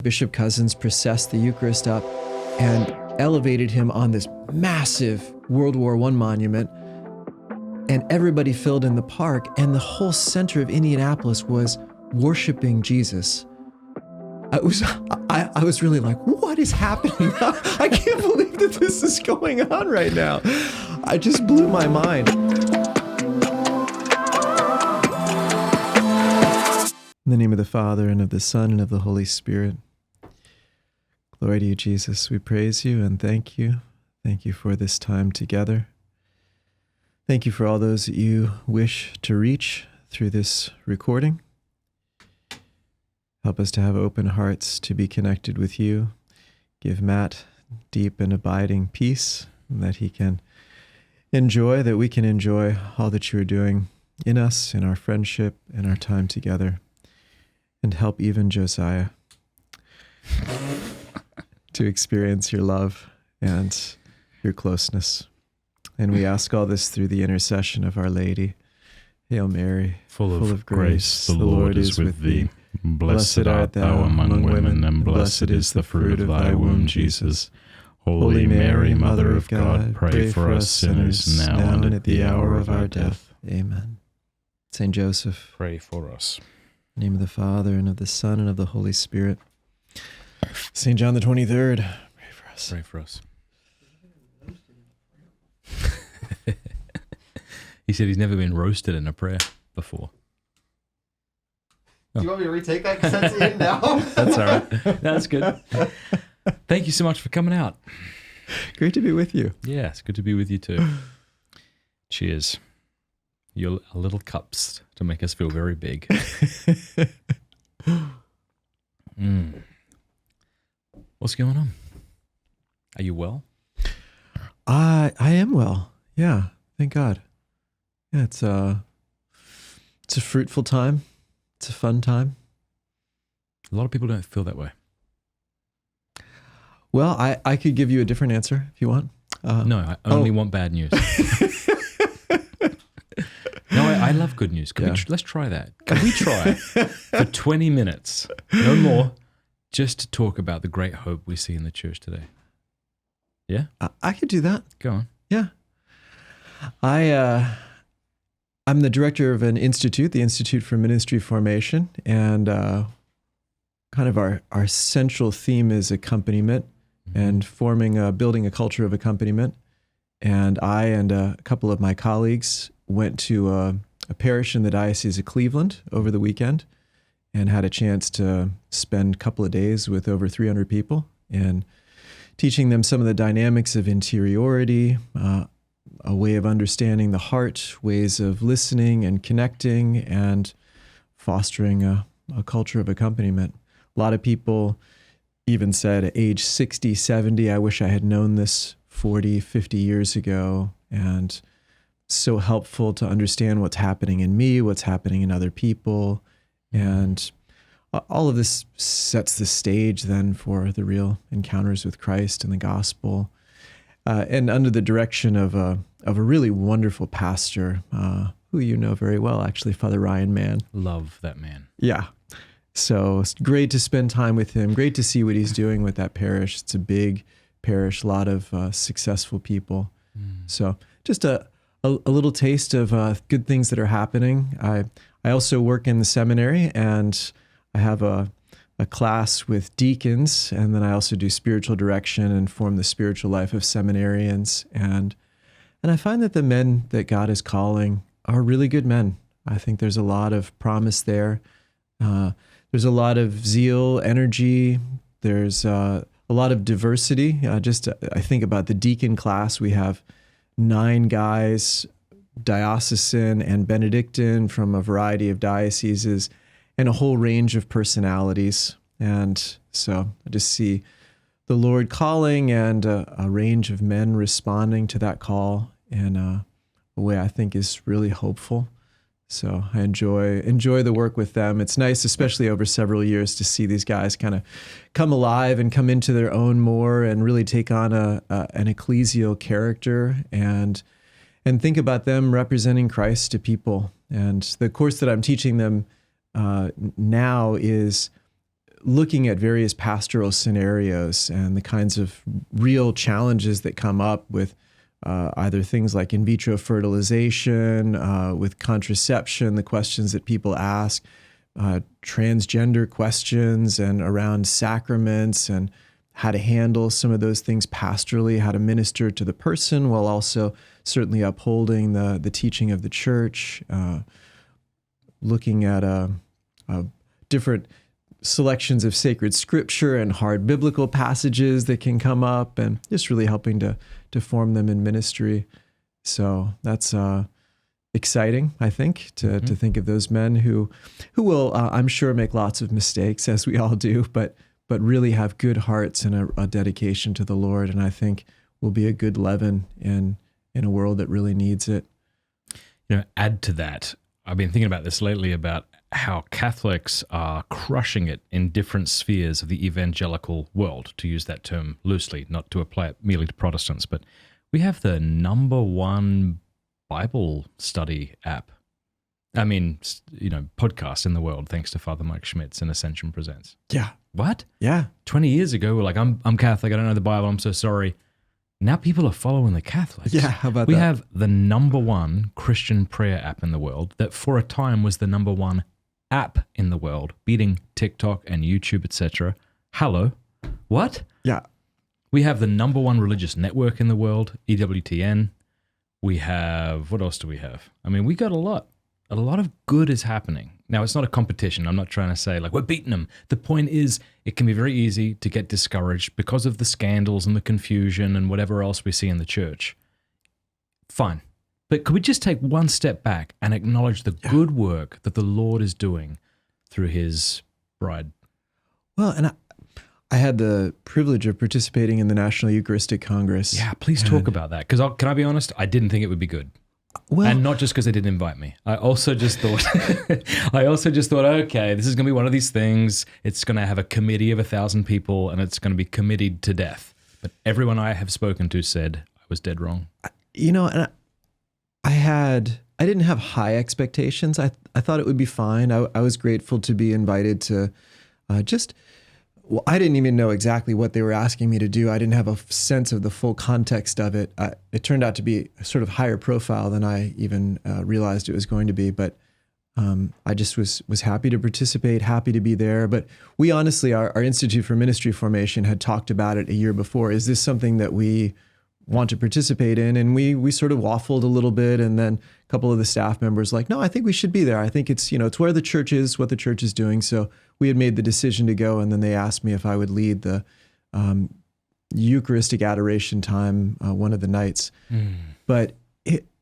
Bishop Cousins processed the Eucharist up and elevated him on this massive World War I monument. And everybody filled in the park, and the whole center of Indianapolis was worshiping Jesus. I was really like, what is happening? I can't believe that this is going on right now. I just blew my mind. In the name of the Father, and of the Son, and of the Holy Spirit. Glory to you, Jesus. We praise you and thank you. Thank you for this time together. Thank you for all those that you wish to reach through this recording. Help us to have open hearts to be connected with you. Give Matt deep and abiding peace, and that he can enjoy, that we can enjoy all that you are doing in us, in our friendship, in our time together. And help even Josiah to experience your love and your closeness. And we ask all this through the intercession of Our Lady. Hail Mary, full of grace, the Lord is with thee. Blessed art thou among women, and blessed is the fruit of thy womb, Jesus. Holy Mary, Mother of God, pray for us sinners, now and at the hour of our death. Amen. Saint Joseph, pray for us. In the name of the Father, and of the Son, and of the Holy Spirit. Saint John the 23rd, pray for us. Pray for us. He said he's never been roasted in a prayer before. Do you want me to retake that because that's in now? That's all right. That's good. Thank you so much for coming out. Great to be with you. Yeah, it's good to be with you too. Cheers. Your little cups to make us feel very big. What's going on? Are you well? I am well. Yeah, thank God. Yeah, it's a fruitful time. It's a fun time. A lot of people don't feel that way. Well, I could give you a different answer if you want. No, I only want bad news. No, I love good news. Let's try that. Can we try for 20 minutes, no more, just to talk about the great hope we see in the church today? Yeah? I could do that. Go on. Yeah. I'm the director of an institute, the Institute for Ministry Formation, and kind of our central theme is accompaniment and building a culture of accompaniment. And I and a couple of my colleagues went to a parish in the Diocese of Cleveland over the weekend and had a chance to spend a couple of days with over 300 people and teaching them some of the dynamics of interiority, a way of understanding the heart, ways of listening and connecting, and fostering a culture of accompaniment. A lot of people even said at age 60, 70, I wish I had known this 40, 50 years ago, and so helpful to understand what's happening in me, what's happening in other people, and all of this sets the stage then for the real encounters with Christ and the gospel. And under the direction of a really wonderful pastor, who you know very well, actually, Father Ryan Mann. Love that man. Yeah. So it's great to spend time with him. Great to see what he's doing with that parish. It's a big parish, a lot of successful people. So just a little taste of good things that are happening. I also work in the seminary, and I have a class with deacons, and then I also do spiritual direction and form the spiritual life of seminarians. And I find that the men that God is calling are really good men. I think there's a lot of promise there. There's a lot of zeal, energy. There's a lot of diversity. I think about the deacon class. We have 9 guys, diocesan and Benedictine from a variety of dioceses, and a whole range of personalities. And so I just see the Lord calling and a range of men responding to that call in a way I think is really hopeful. So I enjoy the work with them. It's nice, especially over several years, to see these guys kind of come alive and come into their own more and really take on an ecclesial character and think about them representing Christ to people. And the course that I'm teaching them now is looking at various pastoral scenarios and the kinds of real challenges that come up with either things like in vitro fertilization, with contraception, the questions that people ask, transgender questions, and around sacraments, and how to handle some of those things pastorally, how to minister to the person while also certainly upholding the teaching of the church, looking at different selections of sacred scripture and hard biblical passages that can come up, and just really helping to form them in ministry. So that's exciting, I think, to think of those men who will, I'm sure, make lots of mistakes, as we all do, but really have good hearts and a dedication to the Lord, and I think will be a good leaven in a world that really needs it. Add to that, I've been thinking about this lately, about how Catholics are crushing it in different spheres of the evangelical world, to use that term loosely, not to apply it merely to Protestants, but we have the #1 Bible study app. Podcast in the world, thanks to Father Mike Schmitz and Ascension Presents. Yeah. What? Yeah. 20 years ago, we're like, I'm Catholic, I don't know the Bible, I'm so sorry. Now people are following the Catholics. Yeah, how about we that? We have the #1 Christian prayer app in the world that for a time was the #1 app in the world, beating TikTok and YouTube, etc. Hello? What? Yeah. We have the #1 religious network in the world, EWTN. We have, what else do we have? We got a lot. A lot of good is happening. Now, it's not a competition. I'm not trying to say, we're beating them. The point is, it can be very easy to get discouraged because of the scandals and the confusion and whatever else we see in the church. Fine. But could we just take one step back and acknowledge the good work that the Lord is doing through his bride? Well, and I had the privilege of participating in the National Eucharistic Congress. Yeah, please talk about that. Because can I be honest? I didn't think it would be good. Well, and not just because they didn't invite me. I also just thought, okay, this is going to be one of these things. It's going to have a committee of 1,000 people, and it's going to be committed to death. But everyone I have spoken to said I was dead wrong. And I didn't have high expectations. I thought it would be fine. I was grateful to be invited to I didn't even know exactly what they were asking me to do. I didn't have a sense of the full context of it. It turned out to be sort of higher profile than I even realized it was going to be. But I just was happy to participate, happy to be there. But we honestly, our Institute for Ministry Formation had talked about it a year before. Is this something that we want to participate in? And we sort of waffled a little bit. And then a couple of the staff members no, I think we should be there. I think it's, it's where the church is, what the church is doing. So we had made the decision to go. And then they asked me if I would lead the Eucharistic adoration time one of the nights. But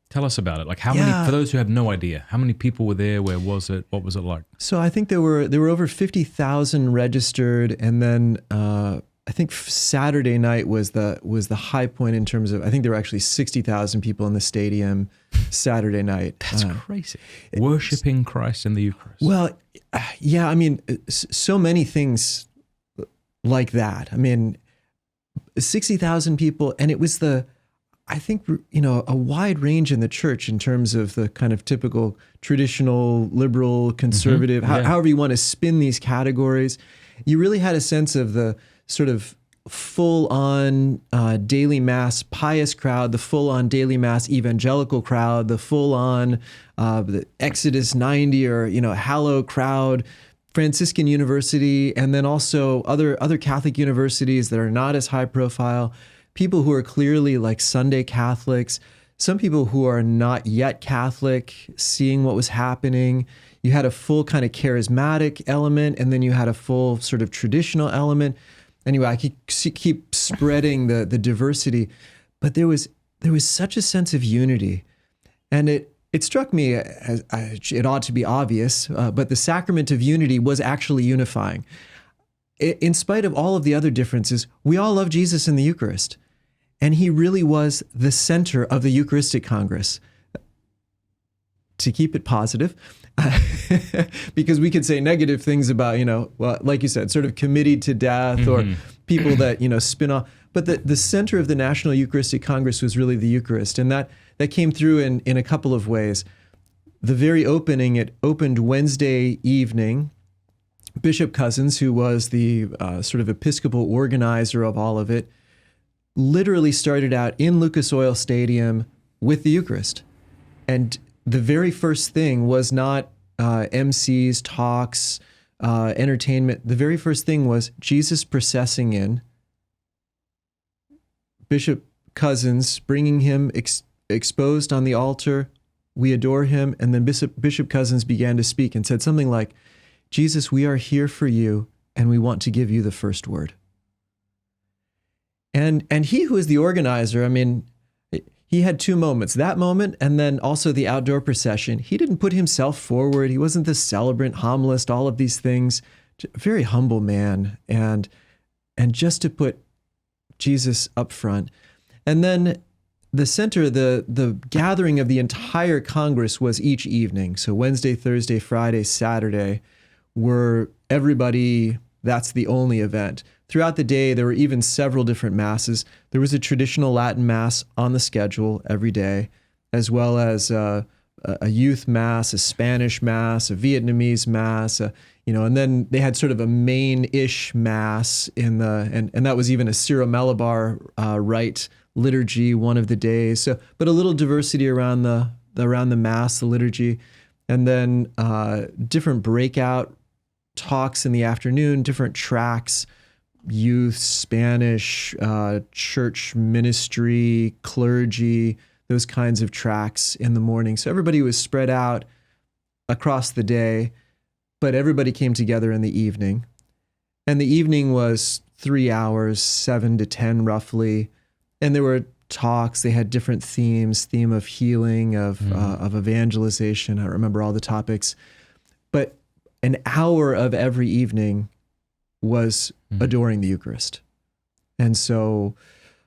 tell us about it. How many, for those who have no idea, how many people were there? Where was it? What was it like? So I think there were over 50,000 registered. And then I think Saturday night was the high point in terms of, I think there were actually 60,000 people in the stadium Saturday night. That's crazy. Worshipping Christ in the Eucharist. Well, yeah, so many things like that. 60,000 people, and it was I think, a wide range in the church in terms of the kind of typical traditional, liberal, conservative, however you want to spin these categories. You really had a sense of the sort of full-on daily mass pious crowd, the full-on daily mass evangelical crowd, the full-on the Exodus 90 or Hallow crowd, Franciscan University, and then also other Catholic universities that are not as high profile, people who are clearly Sunday Catholics, some people who are not yet Catholic, seeing what was happening. You had a full kind of charismatic element, and then you had a full sort of traditional element. Anyway, I could keep spreading the diversity, but there was such a sense of unity, and it struck me as it ought to be obvious, but the sacrament of unity was actually unifying. In spite of all of the other differences, we all love Jesus in the Eucharist, and he really was the center of the Eucharistic Congress. To keep it positive, because we could say negative things about, well, like you said, sort of committed to death or people that, spin off. But the center of the National Eucharistic Congress was really the Eucharist. And that came through in a couple of ways. The very opening, it opened Wednesday evening Bishop Cousins, who was the sort of Episcopal organizer of all of it, literally started out in Lucas Oil Stadium with the Eucharist. And the very first thing was not MCs, talks, entertainment. The very first thing was Jesus processing in, Bishop Cousins bringing him exposed on the altar. We adore him. And then Bishop Cousins began to speak and said something like, Jesus, we are here for you, and we want to give you the first word. And he who is the organizer, I mean, he had two moments, that moment and then also the outdoor procession. He didn't put himself forward. He wasn't the celebrant, homilist, all of these things. Very humble man. And just to put Jesus up front. And then the center, the gathering of the entire Congress was each evening. So Wednesday, Thursday, Friday, Saturday were everybody, that's the only event. Throughout the day, there were even several different masses. There was a traditional Latin mass on the schedule every day, as well as a youth mass, a Spanish mass, a Vietnamese mass, and then they had sort of a main-ish mass and that was even a Syro-Malabar rite liturgy one of the days. So, but a little diversity around the mass, the liturgy, and then different breakout talks in the afternoon, different tracks. Youth, Spanish, church ministry, clergy, those kinds of tracks in the morning. So everybody was spread out across the day, but everybody came together in the evening. And the evening was 3 hours, 7 to 10 roughly. And there were talks. They had different themes, theme of healing, of evangelization. I don't remember all the topics. But an hour of every evening was adoring the Eucharist. And so,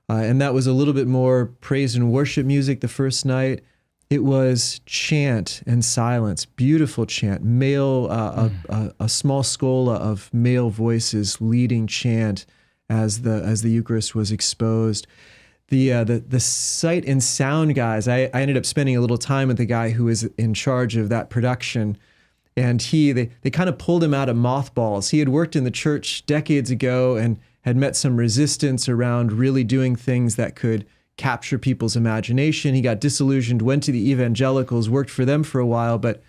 and that was a little bit more praise and worship music the first night. It was chant and silence, beautiful chant, male, a small schola of male voices leading chant as the Eucharist was exposed. The sight and sound guys, I ended up spending a little time with the guy who was in charge of that production. And they kind of pulled him out of mothballs. He had worked in the church decades ago and had met some resistance around really doing things that could capture people's imagination. He got disillusioned, went to the evangelicals, worked for them for a while, but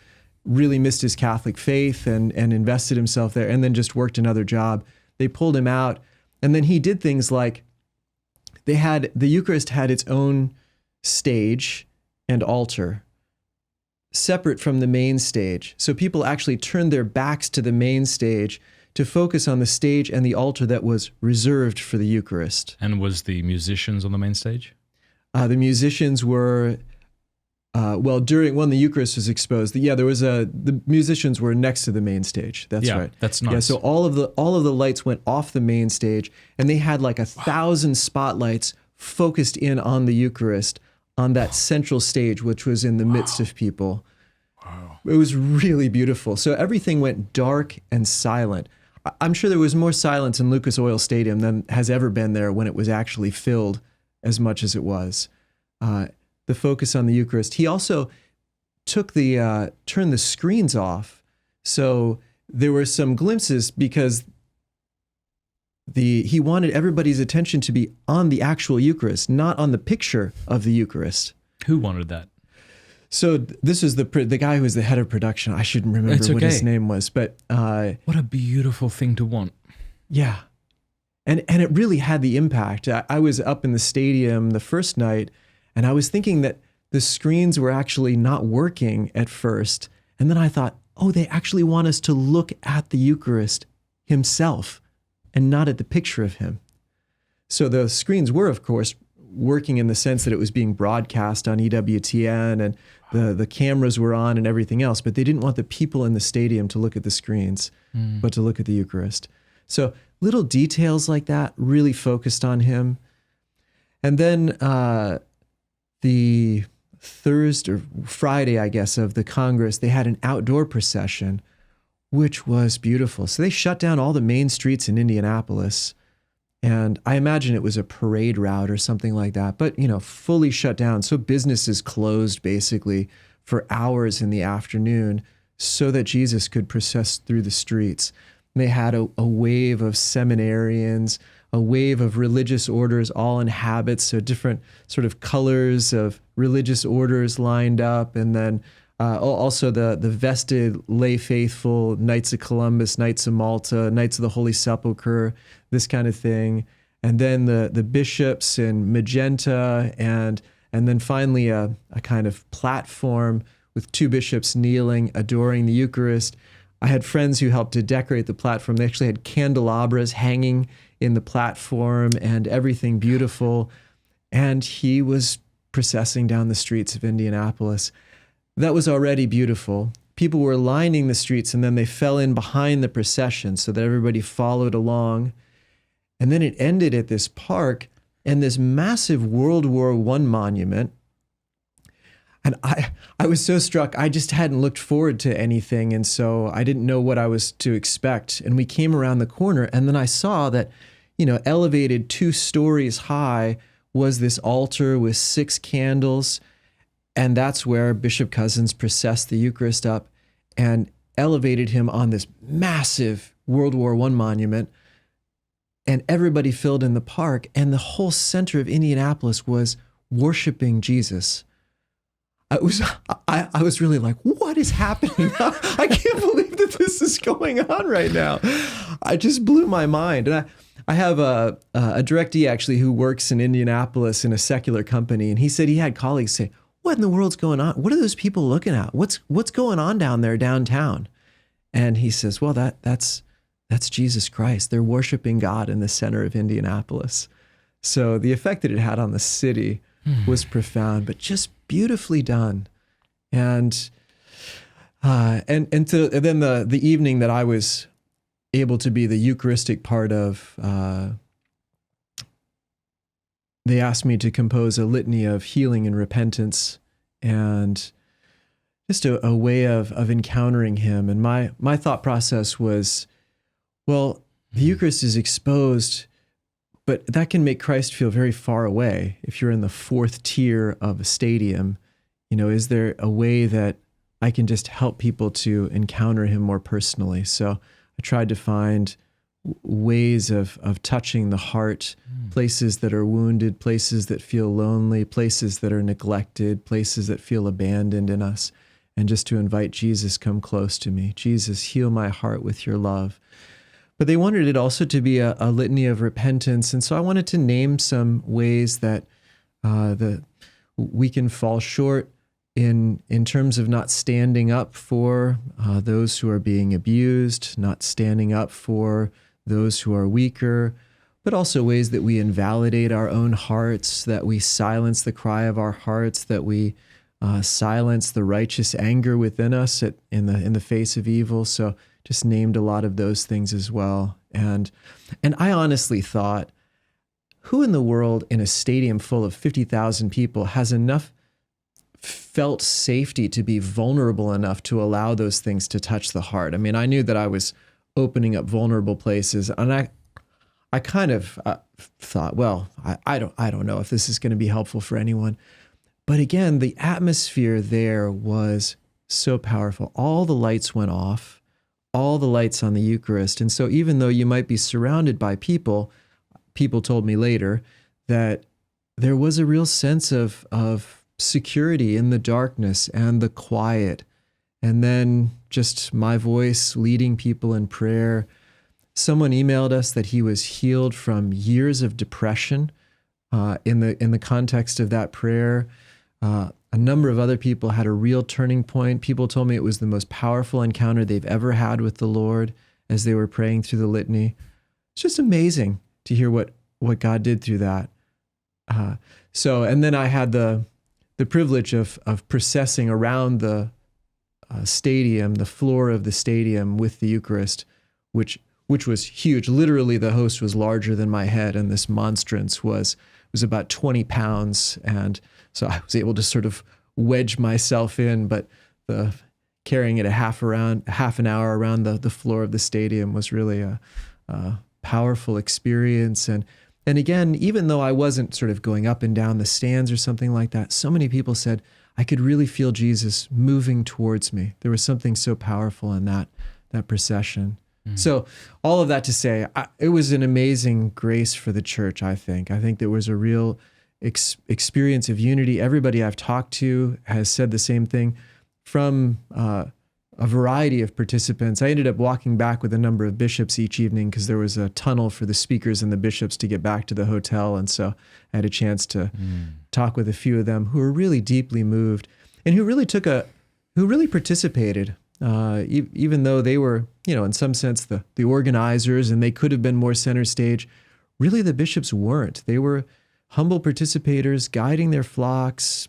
really missed his Catholic faith and invested himself there, and then just worked another job. They pulled him out. And then he did things like the Eucharist had its own stage and altar, separate from the main stage. So people actually turned their backs to the main stage to focus on the stage and the altar that was reserved for the Eucharist. And was the musicians on the main stage? The musicians were, during when the Eucharist was exposed, the musicians were next to the main stage. That's right. That's nice. Yeah, so all of the lights went off the main stage, and they had like 1,000 spotlights focused in on the Eucharist on that central stage, which was in the midst of people. Wow. It was really beautiful. So everything went dark and silent. I'm sure there was more silence in Lucas Oil Stadium than has ever been there when it was actually filled as much as it was. The focus on the Eucharist. He also turned the screens off. So there were some glimpses because he wanted everybody's attention to be on the actual Eucharist, not on the picture of the Eucharist. Who wanted that? So this is the guy who was the head of production. I shouldn't remember what his name was, but what a beautiful thing to want. Yeah, and it really had the impact. I was up in the stadium the first night, and I was thinking that the screens were actually not working at first, and then I thought, oh, they actually want us to look at the Eucharist himself and not at the picture of him. So the screens were, of course, working in the sense that it was being broadcast on EWTN and the cameras were on and everything else, but they didn't want the people in the stadium to look at the screens, but to look at the Eucharist. So little details like that really focused on him. And then the Thursday or Friday, I guess, of the Congress, they had an outdoor procession, which was beautiful. So they shut down all the main streets in Indianapolis. And I imagine it was a parade route or something like that, but, fully shut down. So businesses closed basically for hours in the afternoon so that Jesus could process through the streets. They had a wave of seminarians, a wave of religious orders, all in habits, so different sort of colors of religious orders lined up, and then also the vested lay faithful, Knights of Columbus, Knights of Malta, Knights of the Holy Sepulchre, this kind of thing, and then the bishops in magenta, and then finally a kind of platform with two bishops kneeling, adoring the Eucharist. I had friends who helped to decorate the platform. They actually had candelabras hanging in the platform and everything beautiful. And he was processing down the streets of Indianapolis. That was already beautiful. People were lining the streets, and then they fell in behind the procession so that everybody followed along. And then it ended at this park and this massive World War I monument. And I was so struck. I just hadn't looked forward to anything, and so I didn't know what I was to expect. And we came around the corner, and then I saw that, elevated 2 stories high was this altar with 6 candles, and that's where Bishop Cousins processed the Eucharist up and elevated him on this massive World War I monument. And everybody filled in the park, and the whole center of Indianapolis was worshiping Jesus. I was really like, what is happening? I can't believe that this is going on right now. I just blew my mind. And I have a directee actually who works in Indianapolis in a secular company, and he said he had colleagues say, what in the world's going on? What are those people looking at? What's going on down there downtown? And he says, well, that's Jesus Christ. They're worshiping God in the center of Indianapolis. So the effect that it had on the city was profound, but just beautifully done. And then the evening that I was able to be the Eucharistic part of, they asked me to compose a litany of healing and repentance, and just a way of encountering him. And my thought process was, well, the Eucharist is exposed, but that can make Christ feel very far away. If you're in the 4th tier of a stadium, is there a way that I can just help people to encounter him more personally? So I tried to find ways of touching the heart, places that are wounded, places that feel lonely, places that are neglected, places that feel abandoned in us, and just to invite Jesus, come close to me. Jesus, heal my heart with your love. But they wanted it also to be a litany of repentance. And so I wanted to name some ways that we can fall short in terms of not standing up for those who are being abused, not standing up for those who are weaker, but also ways that we invalidate our own hearts, that we silence the cry of our hearts, that we silence the righteous anger within us in the face of evil. So just named a lot of those things as well. And I honestly thought, who in the world in a stadium full of 50,000 people has enough felt safety to be vulnerable enough to allow those things to touch the heart? I mean, I knew that I was opening up vulnerable places, and I kind of thought, well, I don't know if this is going to be helpful for anyone. But again, the atmosphere there was so powerful. All the lights went off. All the lights on the Eucharist. And so even though you might be surrounded by people told me later that there was a real sense of security in the darkness and the quiet. And then just my voice leading people in prayer. Someone emailed us that he was healed from years of depression in the context of that prayer. A number of other people had a real turning point. People told me it was the most powerful encounter they've ever had with the Lord as they were praying through the litany. It's just amazing to hear what God did through that. And then I had the privilege of processing around the stadium, the floor of the stadium with the Eucharist, which was huge. Literally, the host was larger than my head, and this monstrance was about 20 pounds. And so I was able to sort of wedge myself in, but carrying it half an hour around the floor of the stadium was really a powerful experience. And again, even though I wasn't sort of going up and down the stands or something like that, so many people said, I could really feel Jesus moving towards me. There was something so powerful in that procession. So all of that to say, it was an amazing grace for the church, I think. I think there was a real experience of unity. Everybody I've talked to has said the same thing from a variety of participants. I ended up walking back with a number of bishops each evening because there was a tunnel for the speakers and the bishops to get back to the hotel. And so I had a chance to talk with a few of them who were really deeply moved and who really participated. Even though they were, in some sense, the organizers, and they could have been more center stage, really the bishops weren't. They were humble participators, guiding their flocks,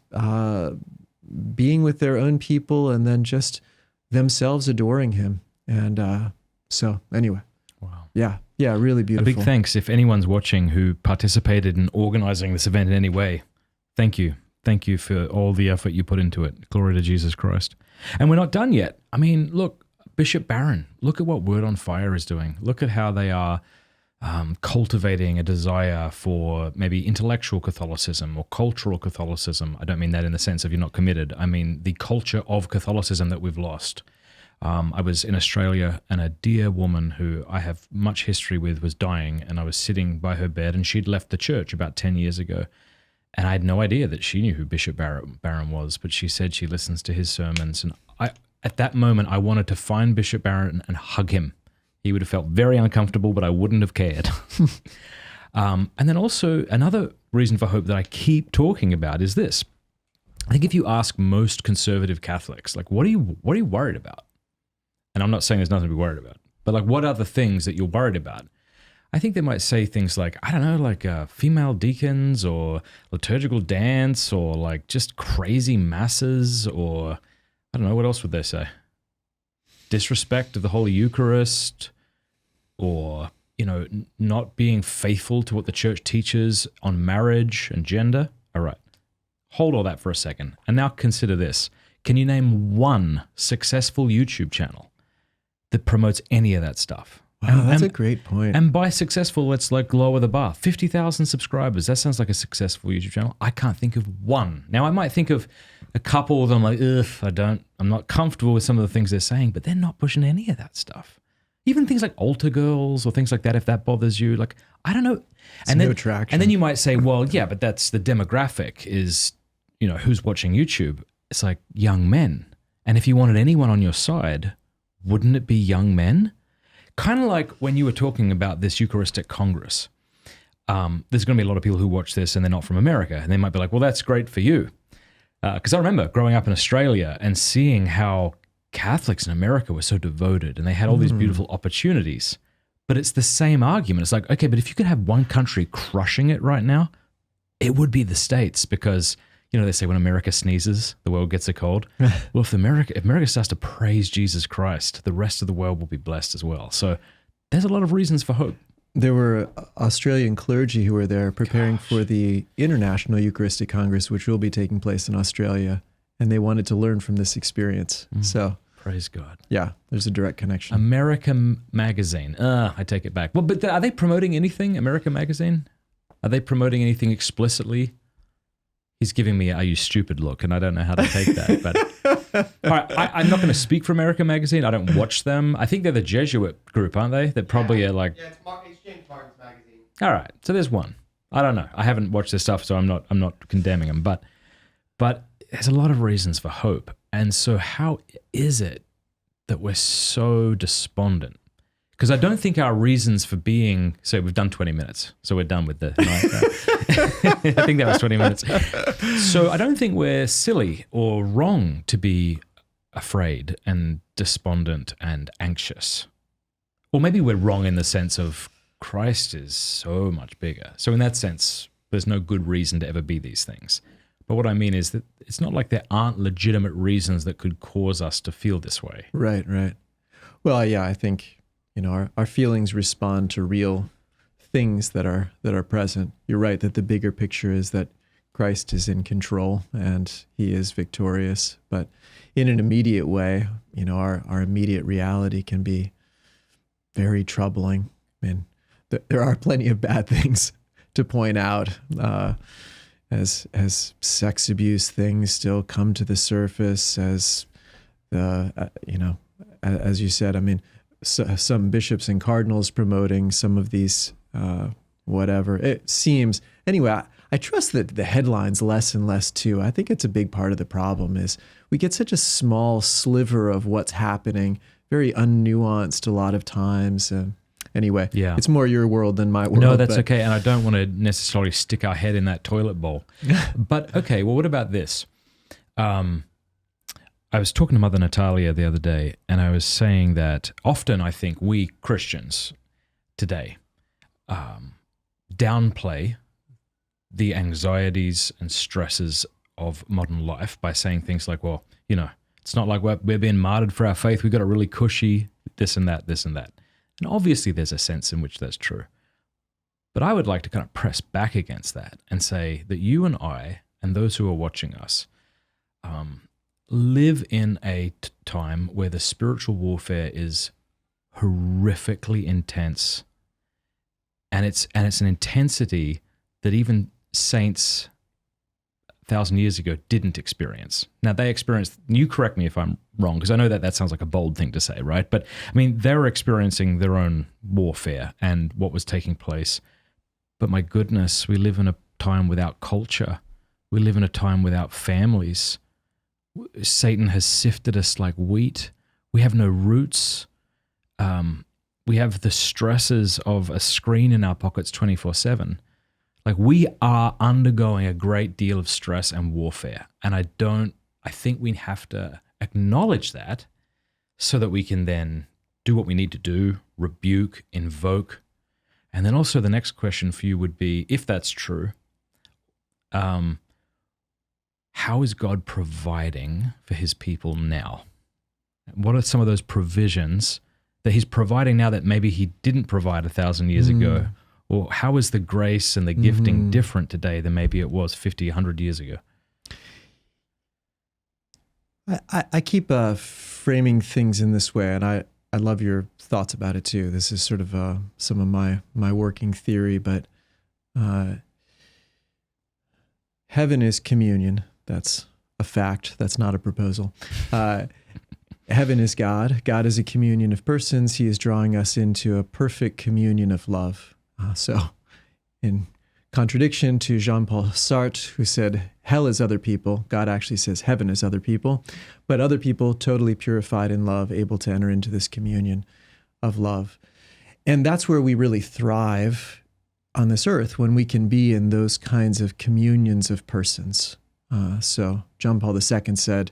being with their own people, and then just themselves adoring him. And so anyway. Wow. Yeah, really beautiful. A big thanks if anyone's watching who participated in organizing this event in any way. Thank you. Thank you for all the effort you put into it. Glory to Jesus Christ. And we're not done yet. I mean, look, Bishop Barron, look at what Word on Fire is doing. Look at how they are cultivating a desire for maybe intellectual Catholicism or cultural Catholicism. I don't mean that in the sense of you're not committed. I mean the culture of Catholicism that we've lost. I was in Australia, and a dear woman who I have much history with was dying, and I was sitting by her bed, and she'd left the church about 10 years ago. And I had no idea that she knew who Bishop Barron was, but she said she listens to his sermons. And at that moment, I wanted to find Bishop Barron and hug him. He would have felt very uncomfortable, but I wouldn't have cared. And then also another reason for hope that I keep talking about is this. I think if you ask most conservative Catholics, like, what are you worried about? And I'm not saying there's nothing to be worried about, but like, what are the things that you're worried about? I think they might say things like, I don't know, like female deacons or liturgical dance or like just crazy masses or I don't know, what else would they say? Disrespect of the Holy Eucharist or, not being faithful to what the church teaches on marriage and gender. All right, hold all that for a second. And now consider this. Can you name one successful YouTube channel that promotes any of that stuff? Wow, that's a great point. And by successful, let's like lower the bar. 50,000 subscribers. That sounds like a successful YouTube channel. I can't think of one. Now, I might think of a couple of them like, I'm not comfortable with some of the things they're saying, but they're not pushing any of that stuff. Even things like altar girls or things like that, if that bothers you, like, I don't know. And no traction. And then you might say, well, yeah, but that's the demographic is, who's watching YouTube. It's like young men. And if you wanted anyone on your side, wouldn't it be young men? Kind of like when you were talking about this Eucharistic Congress. There's going to be a lot of people who watch this and they're not from America. And they might be like, well, that's great for you. Because I remember growing up in Australia and seeing how Catholics in America were so devoted and they had all these beautiful opportunities. But it's the same argument. It's like, okay, but if you could have one country crushing it right now, it would be the States because, they say when America sneezes, the world gets a cold. Well, if America starts to praise Jesus Christ, the rest of the world will be blessed as well. So there's a lot of reasons for hope. There were Australian clergy who were there preparing for the International Eucharistic Congress, which will be taking place in Australia, and they wanted to learn from this experience. So praise God. Yeah, there's a direct connection. American Magazine. I take it back. Well, but are they promoting anything, American Magazine? Are they promoting anything explicitly? He's giving me "Are you stupid?" look, and I don't know how to take that. But all right, I'm not going to speak for American Magazine. I don't watch them. I think they're the Jesuit group, aren't they? That probably are like. Yeah, it's Exchange Martin's magazine. All right, so there's one. I don't know. I haven't watched their stuff, so I'm not condemning them. But there's a lot of reasons for hope, and so how is it that we're so despondent? Because I don't think our reasons for being, so we've done 20 minutes, so we're done with the night. I think that was 20 minutes. So I don't think we're silly or wrong to be afraid and despondent and anxious. Or maybe we're wrong in the sense of Christ is so much bigger. So in that sense, there's no good reason to ever be these things. But what I mean is that it's not like there aren't legitimate reasons that could cause us to feel this way. Right. Well, yeah, I think our feelings respond to real things that are present. You're right that the bigger picture is that Christ is in control and he is victorious. But in an immediate way, our immediate reality can be very troubling. I mean, there are plenty of bad things to point out as sex abuse things still come to the surface, as as you said, I mean, some bishops and cardinals promoting some of these whatever. It seems, anyway, I trust that the headlines less and less too. I think it's a big part of the problem is we get such a small sliver of what's happening, very unnuanced a lot of times. Anyway, Yeah. it's more your world than my world. No, that's but okay. And I don't want to necessarily stick our head in that toilet bowl. But okay, well, what about this? I was talking to Mother Natalia the other day, and I was saying that often I think we Christians today downplay the anxieties and stresses of modern life by saying things like, well, you know, it's not like we're being martyred for our faith. We got it really cushy, this and that, this and that. And obviously there's a sense in which that's true. But I would like to kind of press back against that and say that you and I and those who are watching us live in a time where the spiritual warfare is horrifically intense. And it's an intensity that even saints 1,000 years ago didn't experience. Now they experienced, you correct me if I'm wrong, because I know that sounds like a bold thing to say, right? But I mean, they're experiencing their own warfare and what was taking place. But my goodness, we live in a time without culture. We live in a time without families. Satan has sifted us like wheat. We have no roots. We have the stresses of a screen in our pockets 24/7. Like we are undergoing a great deal of stress and warfare. And I think we have to acknowledge that so that we can then do what we need to do, rebuke, invoke. And then also the next question for you would be, if that's true, how is God providing for his people now? What are some of those provisions that he's providing now that maybe he didn't provide 1,000 years ago? Or how is the grace and the gifting different today than maybe it was 50, 100 years ago? I keep framing things in this way, and I love your thoughts about it too. This is sort of some of my working theory, but heaven is communion. That's a fact. That's not a proposal. Heaven is God. God is a communion of persons. He is drawing us into a perfect communion of love. So in contradiction to Jean-Paul Sartre, who said hell is other people, God actually says heaven is other people, but other people totally purified in love, able to enter into this communion of love. And that's where we really thrive on this earth, when we can be in those kinds of communions of persons. So John Paul II said,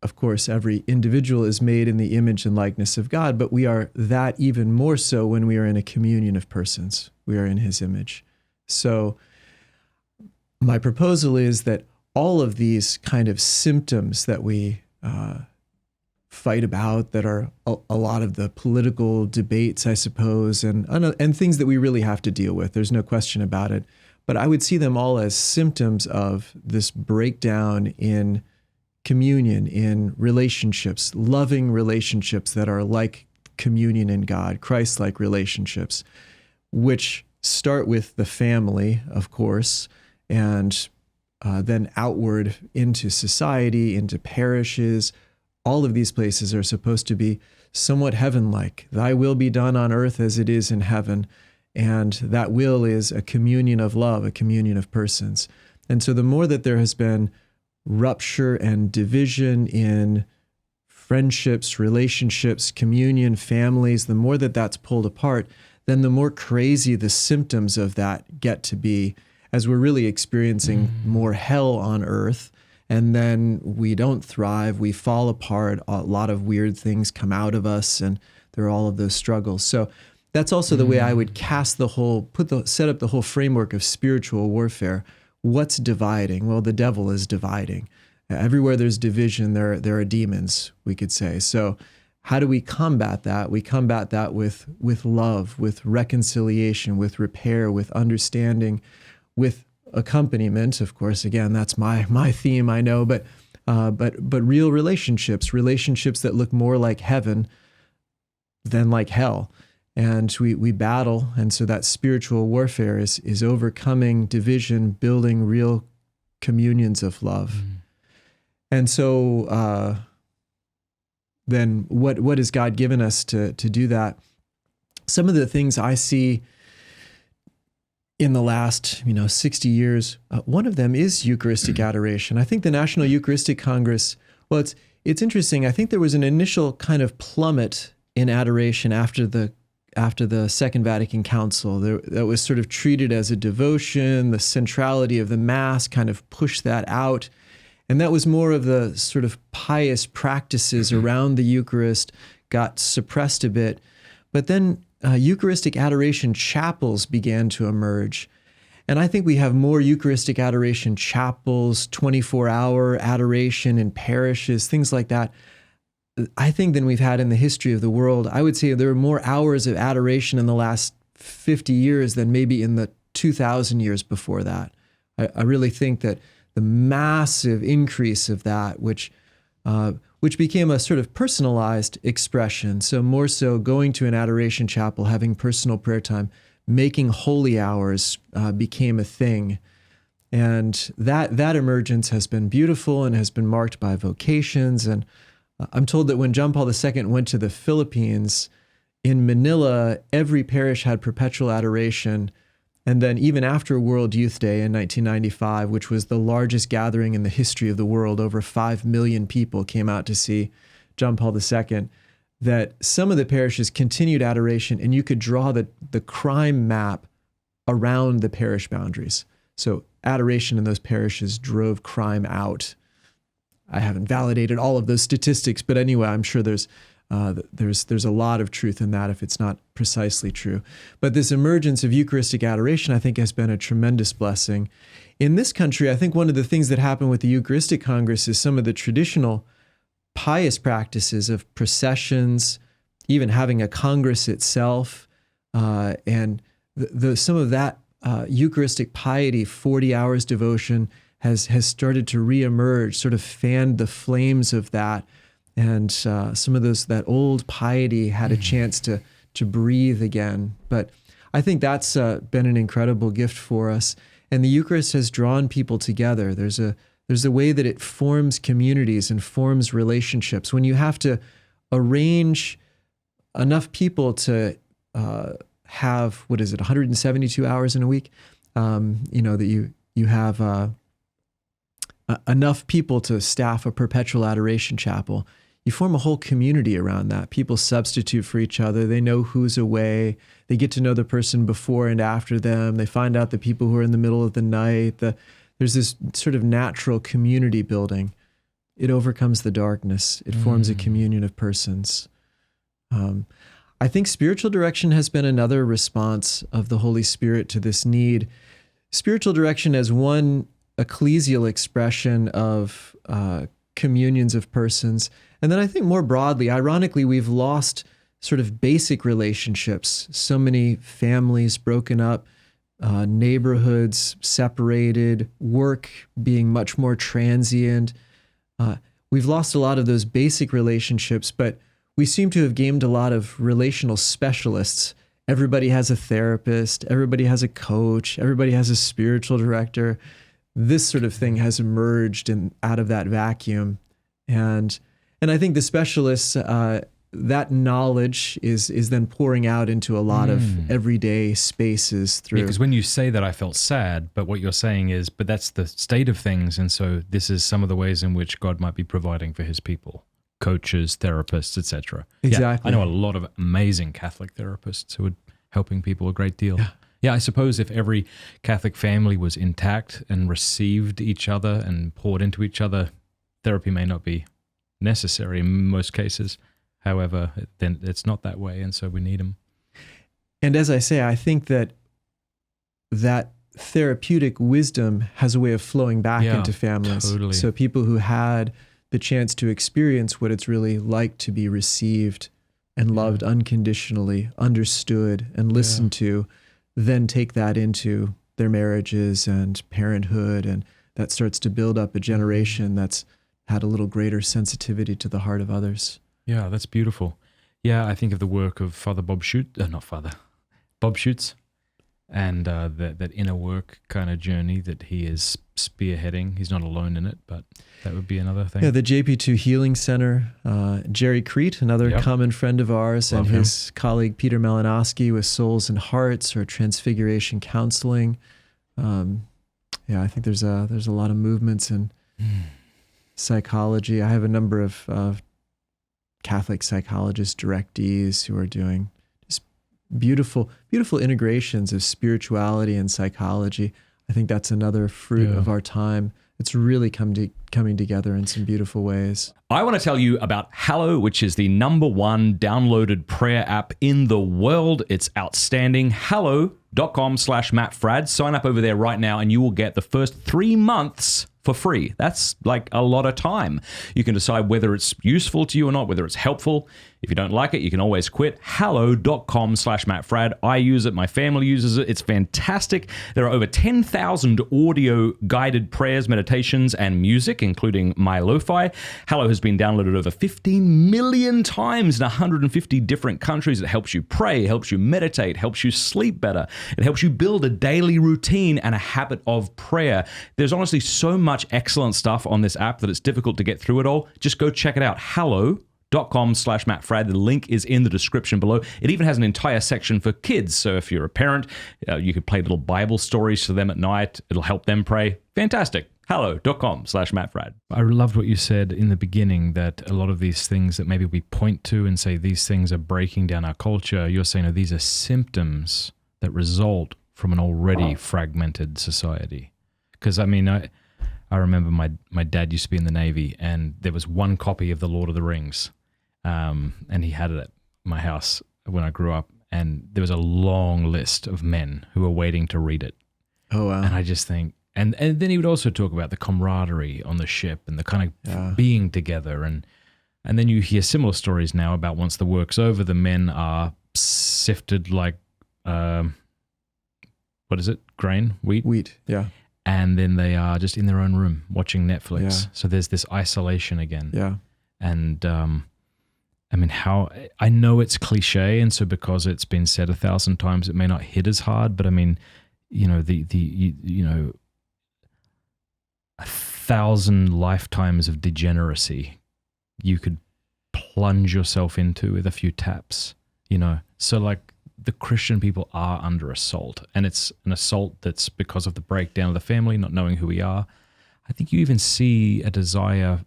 of course, every individual is made in the image and likeness of God, but we are that even more so when we are in a communion of persons. We are in his image. So my proposal is that all of these kind of symptoms that we fight about, that are a lot of the political debates, I suppose, and things that we really have to deal with, there's no question about it. But I would see them all as symptoms of this breakdown in communion, in relationships, loving relationships that are like communion in God, Christ-like relationships, which start with the family, of course, and then outward into society, into parishes. All of these places are supposed to be somewhat heaven-like. Thy will be done on earth as it is in heaven. And that will is a communion of love, a communion of persons. And so the more that there has been rupture and division in friendships, relationships, communion, families, the more that that's pulled apart, then the more crazy the symptoms of that get to be, as we're really experiencing more hell on earth. And then we don't thrive, we fall apart, a lot of weird things come out of us, and there are all of those struggles. So that's also the way I would set up the whole framework of spiritual warfare. What's dividing? Well, the devil is dividing. Everywhere there's division, there are demons, we could say. So how do we combat that? We combat that with love, with reconciliation, with repair, with understanding, with accompaniment. Of course, again, that's my theme, I know, but real relationships that look more like heaven than like hell. And we battle, and so that spiritual warfare is overcoming division, building real communions of love. And so then what has God given us to do that? Some of the things I see in the last 60 years, one of them is Eucharistic adoration. I think the National Eucharistic Congress, well, it's interesting. I think there was an initial kind of plummet in adoration after the Second Vatican Council. That was sort of treated as a devotion. The centrality of the Mass kind of pushed that out. And that was more of the sort of pious practices around the Eucharist got suppressed a bit. But then Eucharistic adoration chapels began to emerge. And I think we have more Eucharistic adoration chapels, 24-hour adoration in parishes, things like that, I think, than we've had in the history of the world. I would say there are more hours of adoration in the last 50 years than maybe in the 2,000 years before that. I really think that the massive increase of that, which became a sort of personalized expression, so more so going to an adoration chapel, having personal prayer time, making holy hours became a thing. And that emergence has been beautiful and has been marked by vocations. And I'm told that when John Paul II went to the Philippines, in Manila, every parish had perpetual adoration. And then even after World Youth Day in 1995, which was the largest gathering in the history of the world, over 5 million people came out to see John Paul II, that some of the parishes continued adoration, and you could draw the crime map around the parish boundaries. So adoration in those parishes drove crime out. I haven't validated all of those statistics, but anyway, I'm sure there's a lot of truth in that if it's not precisely true. But this emergence of Eucharistic adoration, I think, has been a tremendous blessing. In this country, I think one of the things that happened with the Eucharistic Congress is some of the traditional pious practices of processions, even having a Congress itself, and some of that Eucharistic piety, 40 hours devotion, has started to reemerge, sort of fanned the flames of that. And some of that old piety had a chance to breathe again. But I think that's been an incredible gift for us. And the Eucharist has drawn people together. There's a way that it forms communities and forms relationships. When you have to arrange enough people to have, 172 hours in a week, that you have enough people to staff a perpetual adoration chapel. You form a whole community around that. People substitute for each other. They know who's away. They get to know the person before and after them. They find out the people who are in the middle of the night. There's this sort of natural community building. It overcomes the darkness. It forms a communion of persons. I think spiritual direction has been another response of the Holy Spirit to this need. Spiritual direction as one ecclesial expression of communions of persons. And then I think more broadly, ironically, we've lost sort of basic relationships. So many families broken up, neighborhoods separated, work being much more transient. We've lost a lot of those basic relationships, but we seem to have gained a lot of relational specialists. Everybody has a therapist, everybody has a coach, everybody has a spiritual director. This sort of thing has emerged out of that vacuum. And I think the specialists, that knowledge is then pouring out into a lot of everyday spaces through. Because when you say that, I felt sad, but what you're saying is, but that's the state of things, and so this is some of the ways in which God might be providing for his people, coaches, therapists, etc. Exactly. Yeah, I know a lot of amazing Catholic therapists who are helping people a great deal. Yeah, I suppose if every Catholic family was intact and received each other and poured into each other, therapy may not be necessary in most cases. However, then it's not that way, and so we need them. And as I say, I think that therapeutic wisdom has a way of flowing back into families. Totally. So people who had the chance to experience what it's really like to be received and loved unconditionally, understood and listened to, then take that into their marriages and parenthood, and that starts to build up a generation that's had a little greater sensitivity to the heart of others. Yeah, that's beautiful. Yeah, I think of the work of Father Bob Schutz, Bob Schutz, and that inner work kind of journey that he is spearheading. He's not alone in it, but that would be another thing. Yeah, the JP2 Healing Center, Jerry Crete, another common friend of ours, Love and him. his colleague Peter Malinowski with Souls and Hearts or Transfiguration Counseling. I think there's a lot of movements in psychology. I have a number of Catholic psychologist directees who are doing just beautiful integrations of spirituality and psychology. I think that's another fruit of our time. It's really coming together in some beautiful ways. I want to tell you about Hallow, which is the #1 downloaded prayer app in the world. It's outstanding. Hallow.com/MattFrad. Sign up over there right now and you will get the first 3 months for free. That's like a lot of time. You can decide whether it's useful to you or not, whether it's helpful. If you don't like it, you can always quit. Hallow.com/MattFrad. I use it. My family uses it. It's fantastic. There are over 10,000 audio guided prayers, meditations, and music, including my lo-fi. Hallow has been downloaded over 15 million times in 150 different countries. It helps you pray, helps you meditate, helps you sleep better. It helps you build a daily routine and a habit of prayer. There's honestly so much excellent stuff on this app that it's difficult to get through it all. Just go check it out. Hallow.com/MattFrad. The link is in the description below. It even has an entire section for kids. So if you're a parent, you could play little Bible stories to them at night. It'll help them pray. Fantastic. Hallow.com/MattFrad. I loved what you said in the beginning, that a lot of these things that maybe we point to and say these things are breaking down our culture, you're saying these are symptoms that result from an already fragmented society. Because I mean, I remember my dad used to be in the Navy, and there was one copy of The Lord of the Rings, and he had it at my house when I grew up, and there was a long list of men who were waiting to read it. Oh, wow. And I just think, and then he would also talk about the camaraderie on the ship and the kind of being together, and then you hear similar stories now about once the work's over, the men are sifted like, what is it, grain, wheat? Yeah. And then they are just in their own room watching Netflix. Yeah. So there's this isolation again. Yeah. And I mean, I know it's cliche, and so because it's been said 1,000 times, it may not hit as hard. But I mean, you know, the 1,000 lifetimes of degeneracy you could plunge yourself into with a few taps. You know, so like, the Christian people are under assault, and it's an assault that's because of the breakdown of the family, not knowing who we are. I think you even see a desire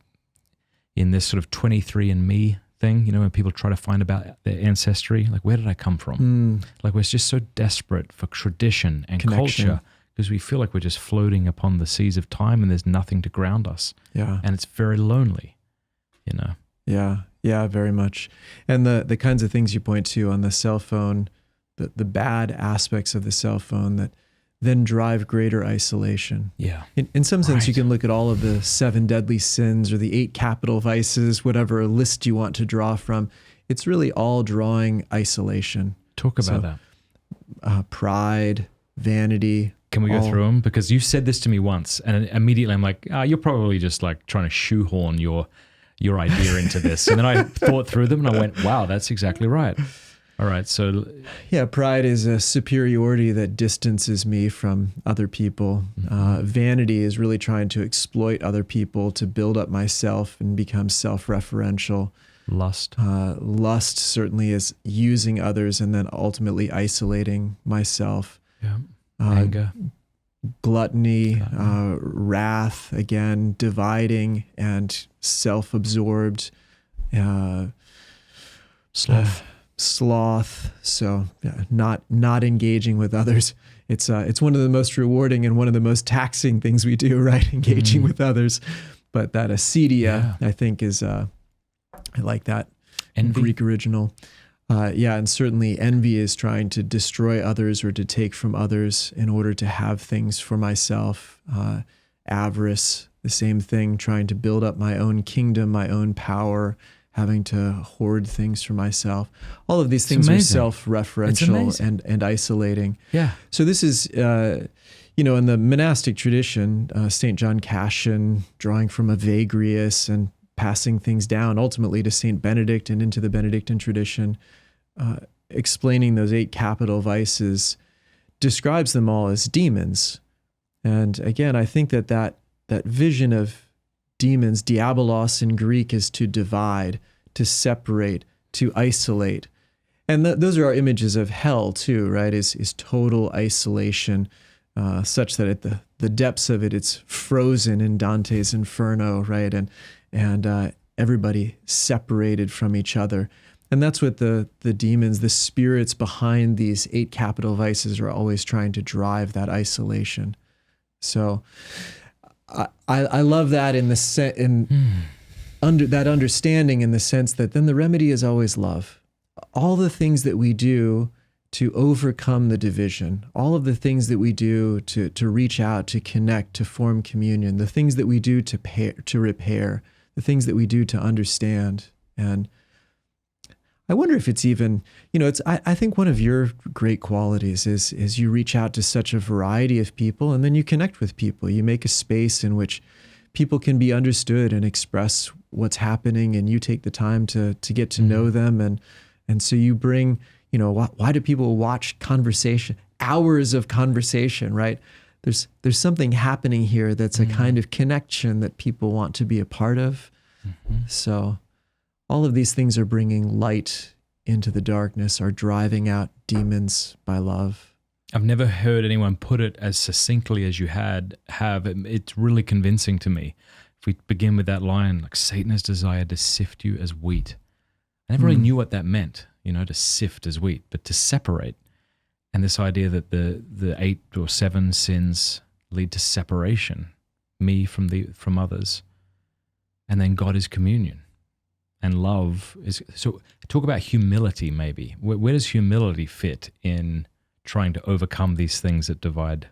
in this sort of 23andMe thing, you know, when people try to find about their ancestry, like, where did I come from? Like, we're just so desperate for tradition and culture because we feel like we're just floating upon the seas of time and there's nothing to ground us. Yeah. And it's very lonely, you know. Yeah, very much. And the kinds of things you point to on the cell phone, the bad aspects of the cell phone that then drive greater isolation. Yeah. In some sense, you can look at all of the 7 deadly sins or the 8 capital vices, whatever list you want to draw from. It's really all drawing isolation. Talk about that. Pride, vanity. Can we go through them? Because you said this to me once, and immediately I'm like, you're probably just like trying to shoehorn your idea into this. And then I thought through them and I went, wow, that's exactly right. All right, so... Yeah, pride is a superiority that distances me from other people. Vanity is really trying to exploit other people to build up myself and become self-referential. Lust. Lust certainly is using others and then ultimately isolating myself. Yeah. Anger. Gluttony, wrath, again, dividing and self-absorbed. Sloth. So not engaging with others. It's one of the most rewarding and one of the most taxing things we do, right? Engaging with others. But that acedia, I think, is I like that Greek original. And certainly envy is trying to destroy others or to take from others in order to have things for myself. Avarice, the same thing, trying to build up my own kingdom, my own power, having to hoard things for myself. All of these things are self-referential and isolating. Yeah. So this is, in the monastic tradition, St. John Cassian drawing from Evagrius and passing things down ultimately to St. Benedict and into the Benedictine tradition, explaining those 8 capital vices, describes them all as demons. And again, I think that vision of demons, diabolos in Greek, is to divide, to separate, to isolate. And those are our images of hell too, right? Is total isolation, such that at the depths of it, it's frozen in Dante's Inferno, right? And everybody separated from each other. And that's what the demons, the spirits behind these 8 capital vices, are always trying to drive, that isolation. So I love that under that understanding, in the sense that then the remedy is always love. All the things that we do to overcome the division, all of the things that we do to reach out, to connect, to form communion, the things that we do to repair, the things that we do to understand. And I wonder if it's even, I think one of your great qualities is you reach out to such a variety of people, and then you connect with people. You make a space in which people can be understood and express what's happening, and you take the time to get to know them. And so you bring, why do people watch conversation, hours of conversation, right? There's something happening here that's a kind of connection that people want to be a part of. So all of these things are bringing light into the darkness, are driving out demons by love. I've never heard anyone put it as succinctly as you have. It's really convincing to me. If we begin with that line, like, Satan has desired to sift you as wheat. I never really knew what that meant, to sift as wheat, but to separate. And this idea that the 8 or 7 sins lead to separation, me from others. And then God is communion. And love is, so talk about humility maybe. Where does humility fit in trying to overcome these things that divide?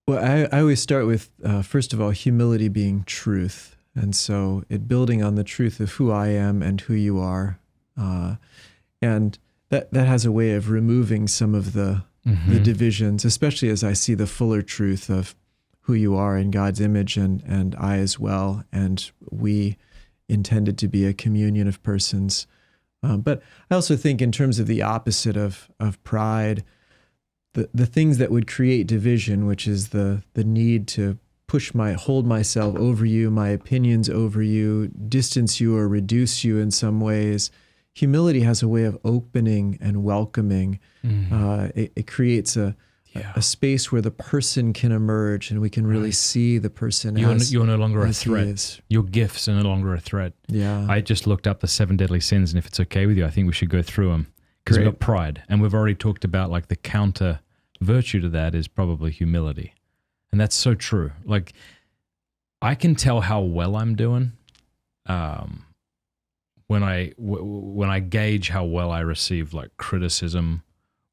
Well, I always start with, first of all, humility being truth. And so it building on the truth of who I am and who you are. And that has a way of removing some of the divisions, especially as I see the fuller truth of who you are in God's image, and I as well, and we intended to be a communion of persons. But I also think in terms of the opposite of pride, the things that would create division, which is the need to hold myself over you, my opinions over you, distance you or reduce you in some ways. Humility has a way of opening and welcoming. It creates a space where the person can emerge, and we can really see the person you're no longer a threat. He is. Your gifts are no longer a threat. Yeah. I just looked up the 7 deadly sins, and if it's okay with you, I think we should go through them, because we've got pride, and we've already talked about, like, the counter virtue to that is probably humility. And that's so true. Like, I can tell how well I'm doing when I gauge how well I receive, like, criticism,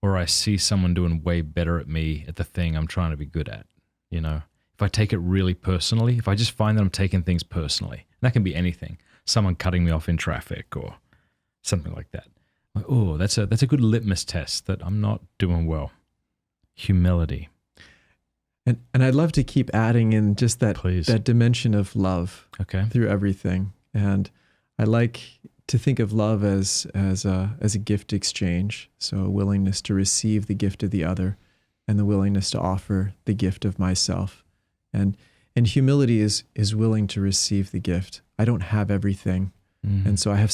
or I see someone doing way better at me at the thing I'm trying to be good at. If I take it really personally, if I just find that I'm taking things personally, that can be anything. Someone cutting me off in traffic or something like that. Like, oh, that's a good litmus test that I'm not doing well. Humility. And I'd love to keep adding in just that dimension of love through everything. And I like to think of love as a gift exchange. So a willingness to receive the gift of the other, and the willingness to offer the gift of myself. And humility is willing to receive the gift. I don't have everything. And so I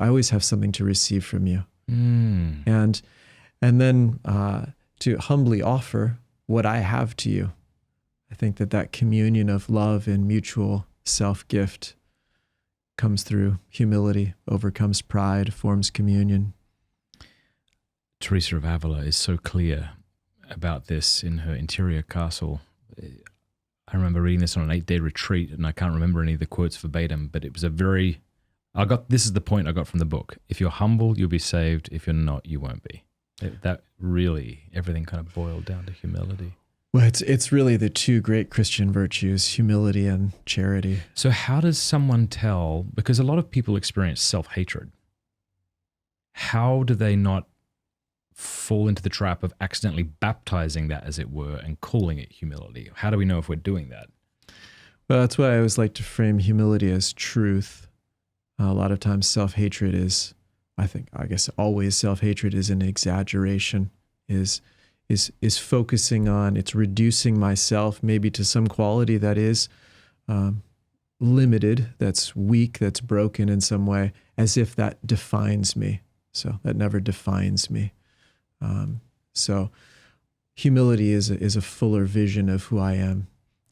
always have something to receive from you. And then to humbly offer what I have to you. I think that communion of love and mutual self-gift comes through humility, overcomes pride, forms communion. Teresa of Avila is so clear about this in her Interior Castle. I remember reading this on an 8-day retreat, and I can't remember any of the quotes verbatim, but it was this is the point I got from the book. If you're humble, you'll be saved. If you're not, you won't be. That really, everything kind of boiled down to humility. Well, it's really the 2 great Christian virtues, humility and charity. So how does someone tell, because a lot of people experience self-hatred, how do they not fall into the trap of accidentally baptizing that, as it were, and calling it humility? How do we know if we're doing that? Well, that's why I always like to frame humility as truth. A lot of times self-hatred is I guess always self-hatred is an exaggeration, is focusing on, it's reducing myself maybe to some quality that is limited, that's weak, that's broken in some way, as if that defines me. So that never defines me. So humility is a fuller vision of who I am.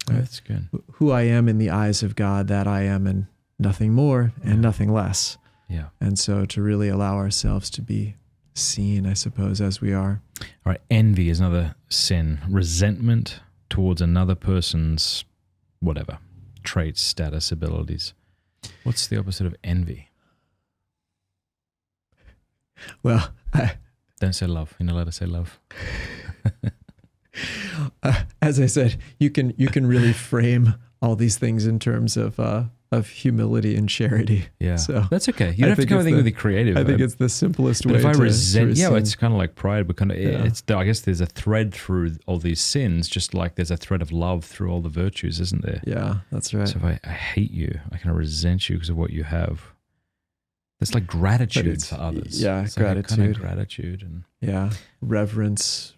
That's good. Who I am in the eyes of God, that I am, and nothing more and nothing less. Yeah. And so to really allow ourselves to be seen, I suppose, as we are. All right. Envy is another sin. Resentment towards another person's whatever, traits, status, abilities. What's the opposite of envy? Well, Don't say love. You're not allowed to say love. As I said, you can really frame all these things in terms of humility and charity. Yeah, so that's okay. You don't have to go anything really creative. I think it's the simplest way. But if I to resent, receive. it's kind of like pride. But kind of, it's. I guess there's a thread through all these sins, just like there's a thread of love through all the virtues, isn't there? Yeah, that's right. So if I hate you, I kind of resent you because of what you have. It's like gratitude for others. Yeah, it's gratitude. Like kind of gratitude and reverence,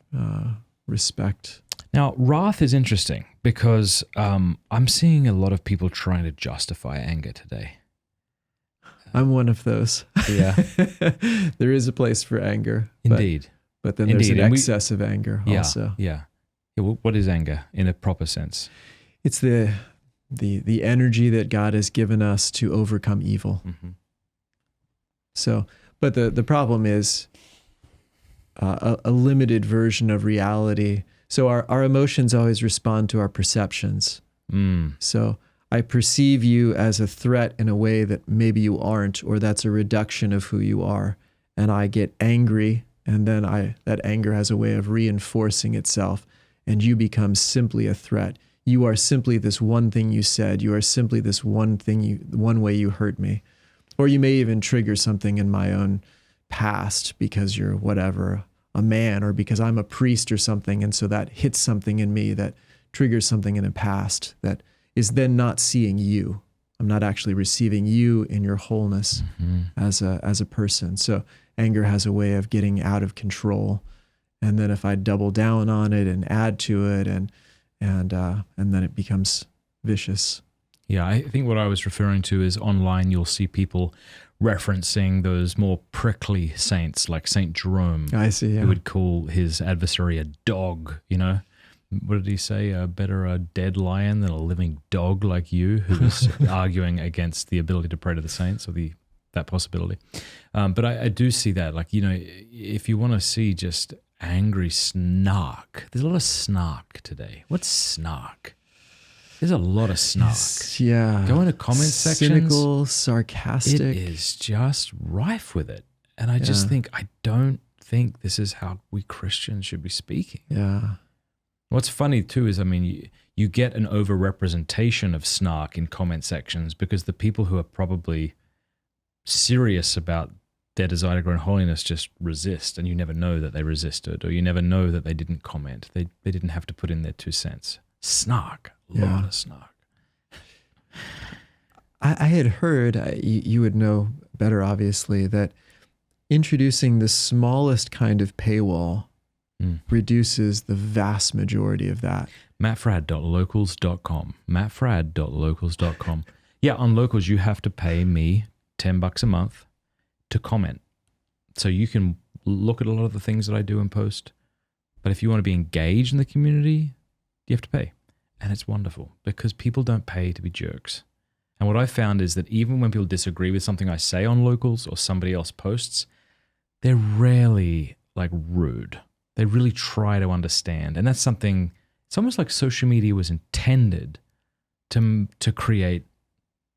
respect. Now, wrath is interesting because I'm seeing a lot of people trying to justify anger today. I'm one of those. Yeah. There is a place for anger. Indeed. But then there's an excess of anger also. Yeah. What is anger in a proper sense? It's the energy that God has given us to overcome evil. Mm-hmm. So, but the problem is a limited version of reality. So our emotions always respond to our perceptions. So I perceive you as a threat in a way that maybe you aren't, or that's a reduction of who you are. And I get angry, and then that anger has a way of reinforcing itself, and you become simply a threat. You are simply this one thing you said. You are simply this one way you hurt me. Or you may even trigger something in my own past because you're whatever, a man, or because I'm a priest or something. And so that hits something in me that triggers something in the past that is then not seeing you. I'm not actually receiving you in your wholeness as a person. So anger has a way of getting out of control. And then if I double down on it and add to it and then it becomes vicious. Yeah, I think what I was referring to is online you'll see people referencing those more prickly saints like Saint Jerome. I see, yeah. Who would call his adversary a dog, you know? What did he say? Better a dead lion than a living dog like you, who was arguing against the ability to pray to the saints or that possibility. But I do see that, like, you know, if you want to see just angry snark, there's a lot of snark today. What's snark? There's a lot of snark. Yeah. Go into comment sections. Cynical, sarcastic. It is just rife with it. And I just think, I don't think this is how we Christians should be speaking. Yeah. What's funny too is, I mean, you get an overrepresentation of snark in comment sections because the people who are probably serious about their desire to grow in holiness just resist, and you never know that they resisted, or you never know that they didn't comment. They didn't have to put in their 2 cents. Snark. A lot of snark. I had heard, you would know better obviously, that introducing the smallest kind of paywall reduces the vast majority of that. mattfrad.locals.com. mattfrad.locals.com. Yeah, on Locals you have to pay me $10 a month to comment. So you can look at a lot of the things that I do and post. But if you want to be engaged in the community, you have to pay. And it's wonderful because people don't pay to be jerks. And what I found is that even when people disagree with something I say on Locals or somebody else posts, they're rarely like rude. They really try to understand. And that's something, it's almost like social media was intended to create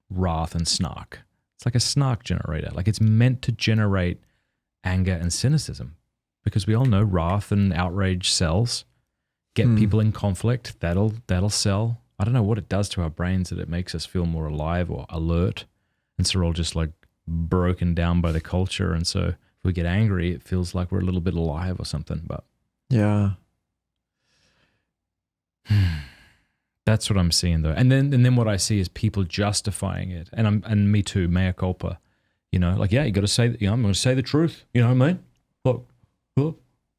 wrath and snark. It's like a snark generator. Like it's meant to generate anger and cynicism because we all know wrath and outrage sells. Get people in conflict, that'll sell. I don't know what it does to our brains that it makes us feel more alive or alert. And so we're all just like broken down by the culture. And so if we get angry, it feels like we're a little bit alive or something. But yeah, that's what I'm seeing though. And then what I see is people justifying it. And me too, mea culpa. You know, like, yeah, you got to say, I'm going to say the truth. You know what I mean? Look,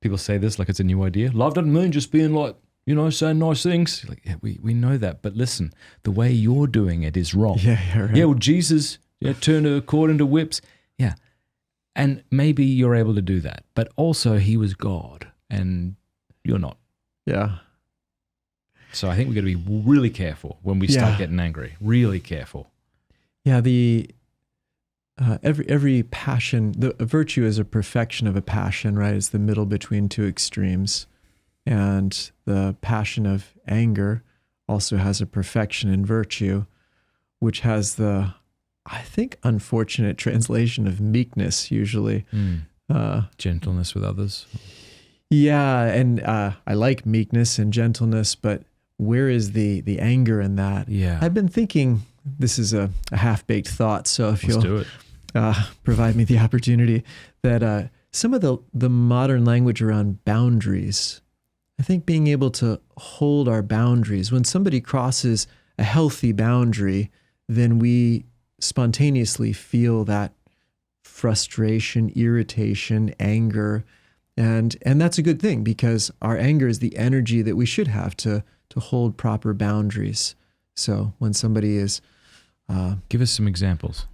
people say this like it's a new idea. Love doesn't mean just being like, you know, saying nice things. Like, yeah, we know that. But listen, the way you're doing it is wrong. Yeah, right. Yeah, well, Jesus turned a cord into whips. Yeah. And maybe you're able to do that. But also he was God and you're not. Yeah. So I think we've got to be really careful when we start getting angry. Really careful. Yeah, every passion, the virtue is a perfection of a passion, right? It's the middle between two extremes. And the passion of anger also has a perfection in virtue, which has the, I think, unfortunate translation of meekness usually. Gentleness with others. Yeah, and I like meekness and gentleness, but where is the anger in that? Yeah. I've been thinking, this is a half-baked thought, so if Let's do you'll it. provide me the opportunity, that some of the modern language around boundaries, I think being able to hold our boundaries, when somebody crosses a healthy boundary, then we spontaneously feel that frustration, irritation, anger, and that's a good thing because our anger is the energy that we should have to hold proper boundaries. So when somebody is give us some examples.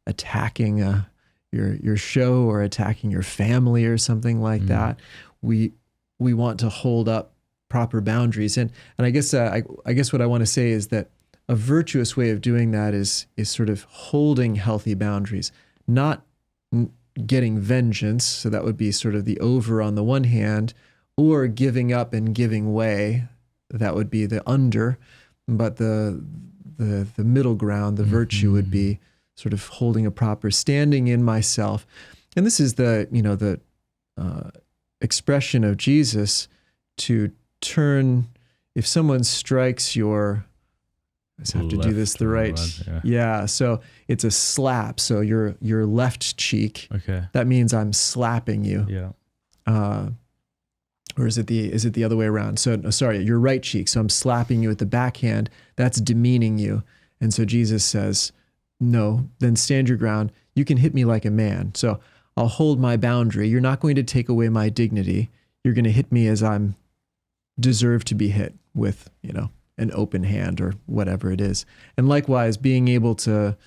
Attacking your show or attacking your family or something like that, we want to hold up proper boundaries. And I guess what I want to say is that a virtuous way of doing that is sort of holding healthy boundaries, not getting vengeance. So that would be sort of the over on the one hand, or giving up and giving way. That would be the under, but the middle ground, the virtue would be sort of holding a proper standing in myself. And this is the expression of Jesus to turn, if someone strikes your, I just have to do this the right. Yeah. So it's a slap. So your left cheek. Okay. That means I'm slapping you. Yeah. Or is it the other way around? So sorry, your right cheek. So I'm slapping you with the backhand. That's demeaning you. And so Jesus says, no, then stand your ground. You can hit me like a man. So I'll hold my boundary. You're not going to take away my dignity. You're going to hit me as I'm deserve to be hit with, an open hand or whatever it is. And likewise, being able to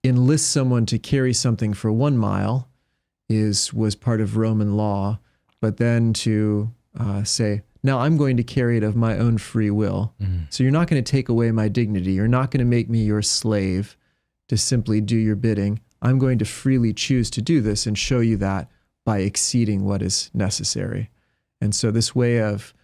enlist someone to carry something for 1 mile was part of Roman law, but then to say, now I'm going to carry it of my own free will. So you're not going to take away my dignity. You're not going to make me your slave to simply do your bidding. I'm going to freely choose to do this and show you that by exceeding what is necessary. And so this way of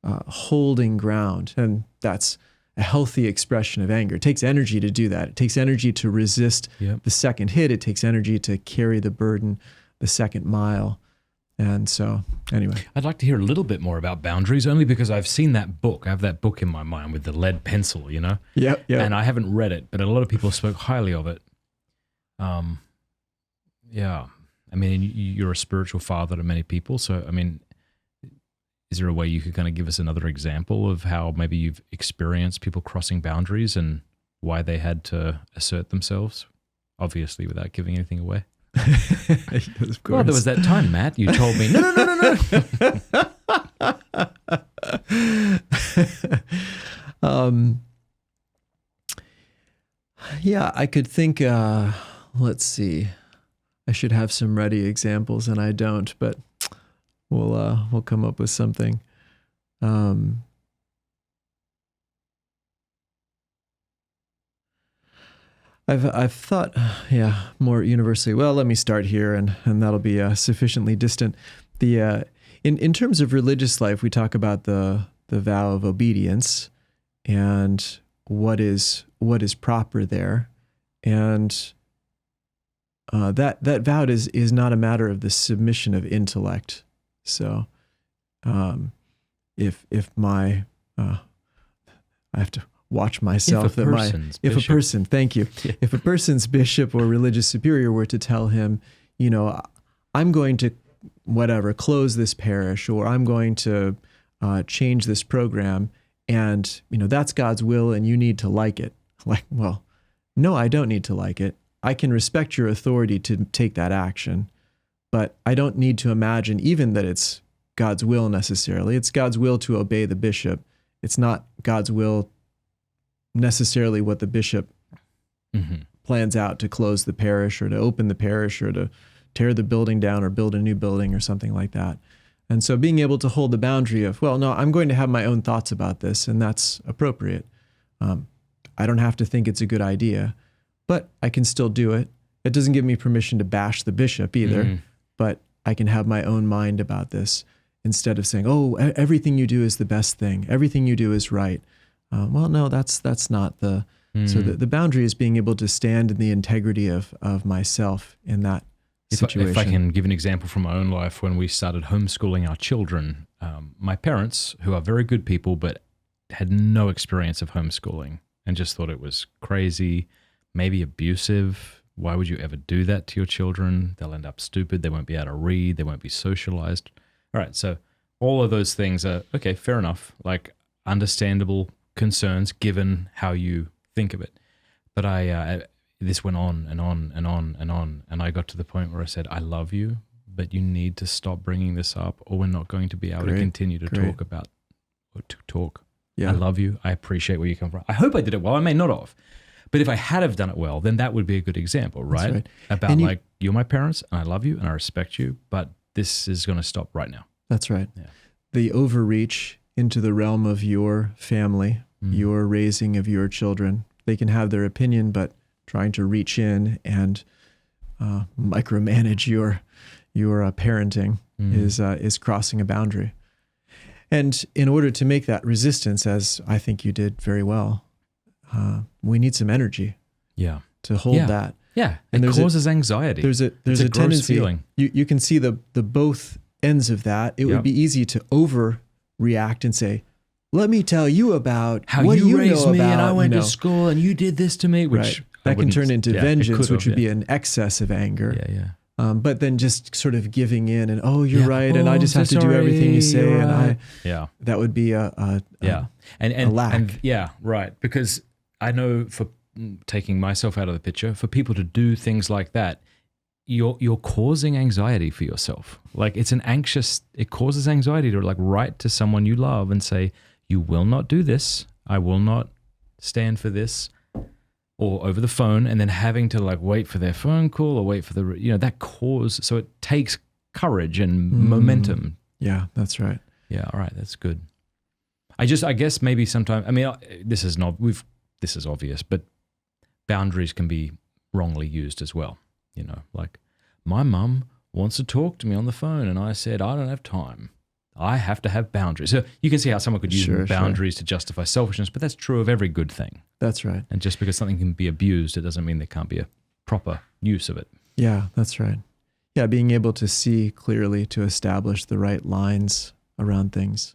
holding ground, and that's a healthy expression of anger. It takes energy to do that. It takes energy to resist the second hit. It takes energy to carry the burden the second mile. And so, anyway. I'd like to hear a little bit more about boundaries, only because I've seen that book. I have that book in my mind with the lead pencil, Yeah. And I haven't read it, but a lot of people spoke highly of it. Yeah. I mean, you're a spiritual father to many people. So, I mean, is there a way you could kind of give us another example of how maybe you've experienced people crossing boundaries and why they had to assert themselves? Obviously, without giving anything away. Of course. Well, there was that time, Matt, you told me, no. Yeah, I could think, let's see. I should have some ready examples and I don't, but we'll come up with something. I've thought, more universally. Well, let me start here, and that'll be sufficiently distant. In terms of religious life, we talk about the vow of obedience and what is proper there, and that vow is not a matter of the submission of intellect. So, if my I have to watch myself if a person's bishop or religious superior were to tell him, I'm going to close this parish, or I'm going to change this program, and that's God's will and you need to like it. Like, well, no, I don't need to like it. I can respect your authority to take that action, but I don't need to imagine even that it's God's will necessarily. It's God's will to obey the bishop. It's not God's will necessarily what the bishop plans out to close the parish or to open the parish or to tear the building down or build a new building or something like that. And so being able to hold the boundary of, well, no, I'm going to have my own thoughts about this, and that's appropriate. I don't have to think it's a good idea, but I can still do it. It doesn't give me permission to bash the bishop either, but I can have my own mind about this instead of saying, oh, everything you do is the best thing. Everything you do is right. Well, no, that's not the... So the boundary is being able to stand in the integrity of myself in that situation. If I can give an example from my own life, when we started homeschooling our children, my parents, who are very good people, but had no experience of homeschooling and just thought it was crazy, maybe abusive. Why would you ever do that to your children? They'll end up stupid. They won't be able to read. They won't be socialized. All right, so all of those things are, okay, fair enough, like understandable concerns given how you think of it. But this went on and on and on and on, and I got to the point where I said, I love you, but you need to stop bringing this up, or we're not going to be able to continue to talk about or to talk. Yeah. I love you. I appreciate where you come from. I hope I did it well. I may not have, but if I had have done it well, then that would be a good example, right? About you're my parents and I love you and I respect you, but this is going to stop right now. That's right. Yeah. The overreach into the realm of your family, your raising of your children. They can have their opinion, but trying to reach in and micromanage your parenting is crossing a boundary. And in order to make that resistance, as I think you did very well, we need some energy. Yeah. To hold that. Yeah. And it causes anxiety. There's a tendency. Feeling. You can see the both ends of that. It would be easy to overreact and say, let me tell you about how what you raised me and I went to school and you did this to me, which that can turn into vengeance, which would be an excess of anger. Yeah. But then just sort of giving in and, you're right, and I just have to do everything you say, and that would be a lack. And right, because I know, for taking myself out of the picture, for people to do things like that, you're causing anxiety for yourself. Like it causes anxiety to write to someone you love and say, you will not do this. I will not stand for this, or over the phone, and then having to wait for their phone call or wait for that so it takes courage and momentum. Yeah, that's right. Yeah. All right. That's good. I guess maybe sometimes, this is obvious, but boundaries can be wrongly used as well. My mum wants to talk to me on the phone and I said, I don't have time. I have to have boundaries. So you can see how someone could use boundaries to justify selfishness, but that's true of every good thing. That's right. And just because something can be abused, it doesn't mean there can't be a proper use of it. Yeah, that's right. Yeah, being able to see clearly, to establish the right lines around things.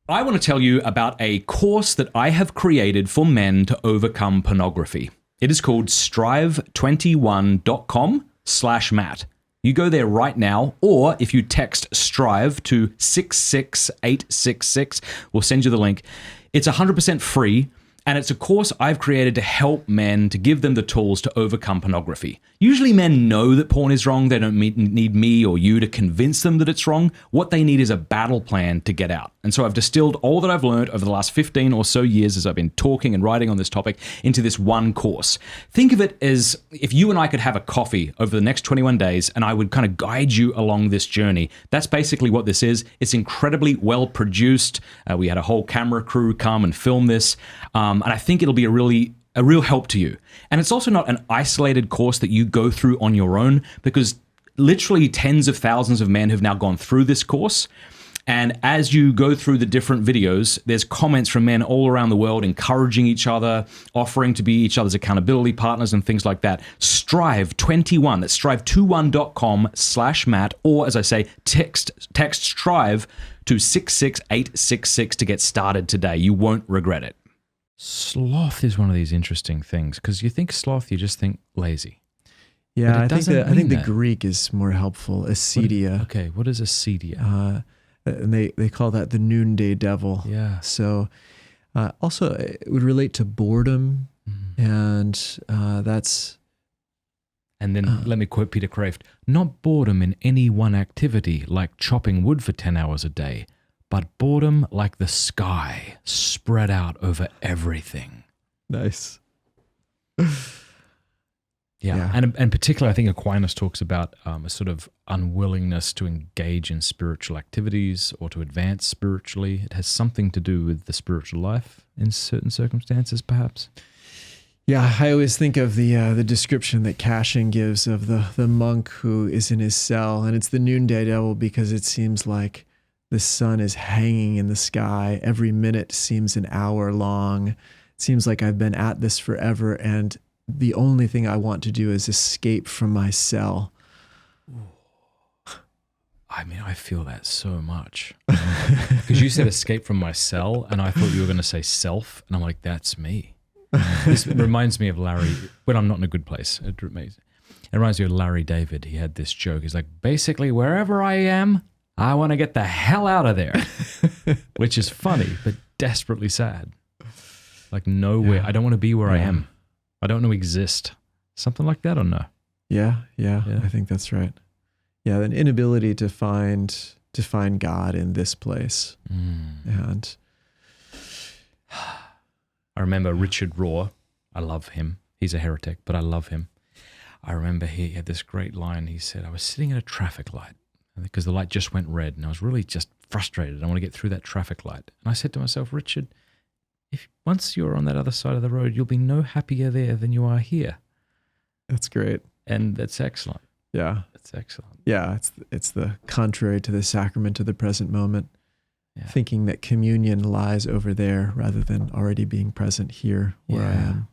I want to tell you about a course that I have created for men to overcome pornography. It is called strive21.com/Matt. You go there right now, or if you text STRIVE to 66866, we'll send you the link. It's 100% free, and it's a course I've created to help men, to give them the tools to overcome pornography. Usually men know that porn is wrong. They don't need me or you to convince them that it's wrong. What they need is a battle plan to get out. And so I've distilled all that I've learned over the last 15 or so years as I've been talking and writing on this topic into this one course. Think of it as if you and I could have a coffee over the next 21 days and I would kind of guide you along this journey. That's basically what this is. It's incredibly well produced. We had a whole camera crew come and film this. And I think it'll be a real help to you. And it's also not an isolated course that you go through on your own, because literally tens of thousands of men have now gone through this course. And as you go through the different videos, there's comments from men all around the world encouraging each other, offering to be each other's accountability partners and things like that. Strive21, that's strive21.com/Matt, or as I say, text STRIVE to 66866 to get started today. You won't regret it. Sloth is one of these interesting things, because you think sloth, you just think lazy. Yeah, I think the Greek is more helpful. Acedia. Okay, what is acedia? And they call that the noonday devil. Yeah. So also it would relate to boredom, and that's And then let me quote Peter Kraft, not boredom in any one activity like chopping wood for 10 hours a day, but boredom like the sky spread out over everything. Nice. Yeah. And particularly, I think Aquinas talks about a sort of unwillingness to engage in spiritual activities or to advance spiritually. It has something to do with the spiritual life in certain circumstances, perhaps. Yeah, I always think of the description that Cashin gives of the monk who is in his cell, and it's the noonday devil because it seems like the sun is hanging in the sky. Every minute seems an hour long. It seems like I've been at this forever, and the only thing I want to do is escape from my cell. I mean, I feel that so much. Because you said escape from my cell, and I thought you were going to say self, and I'm like, that's me. This reminds me of Larry, when I'm not in a good place. It reminds me of Larry David. He had this joke. He's like, basically, wherever I am, I want to get the hell out of there. Which is funny, but desperately sad. Like nowhere. Yeah. I don't want to be where I am. I don't want to exist. Something like that or no? Yeah, I think that's right. Yeah, an inability to find God in this place. And I remember Richard Rohr. I love him. He's a heretic, but I love him. I remember he had this great line. He said, I was sitting at a traffic light because the light just went red and I was really just frustrated. I want to get through that traffic light. And I said to myself, Richard, if once you're on that other side of the road, you'll be no happier there than you are here. That's great. And that's excellent. Yeah. That's excellent. Yeah, it's the contrary to the sacrament of the present moment. Yeah. Thinking that communion lies over there rather than already being present here where I am.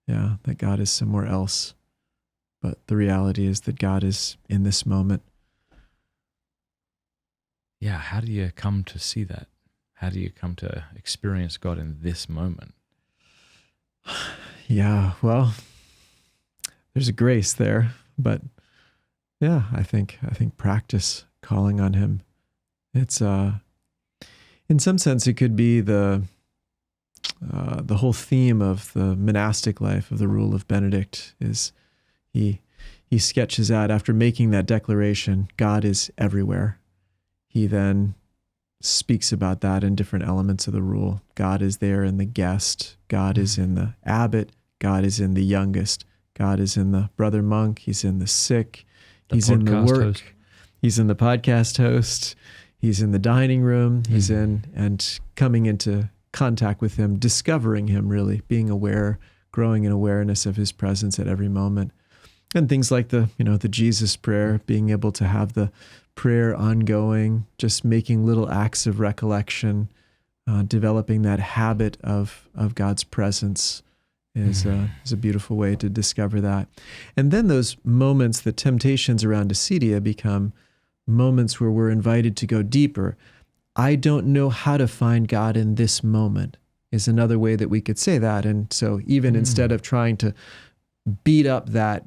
Yeah, that God is somewhere else. But the reality is that God is in this moment. Yeah, how do you come to see that? How do you come to experience God in this moment? Yeah, well, there's a grace there, but yeah, I think practice, calling on Him. It's in some sense, it could be the whole theme of the monastic life of the Rule of Benedict is he sketches out after making that declaration, God is everywhere. He then speaks about that in different elements of the rule. God is there in the guest. God is in the abbot. God is in the youngest. God is in the brother monk. He's in the sick. He's in the work. Host. He's in the podcast host. He's in the dining room. He's in and coming into contact with Him, discovering Him really, being aware, growing in awareness of His presence at every moment. And things like the Jesus prayer, being able to have the prayer ongoing, just making little acts of recollection, developing that habit of God's presence is a beautiful way to discover that. And then those moments, the temptations around acedia become moments where we're invited to go deeper. I don't know how to find God in this moment is another way that we could say that. And so even instead of trying to beat up that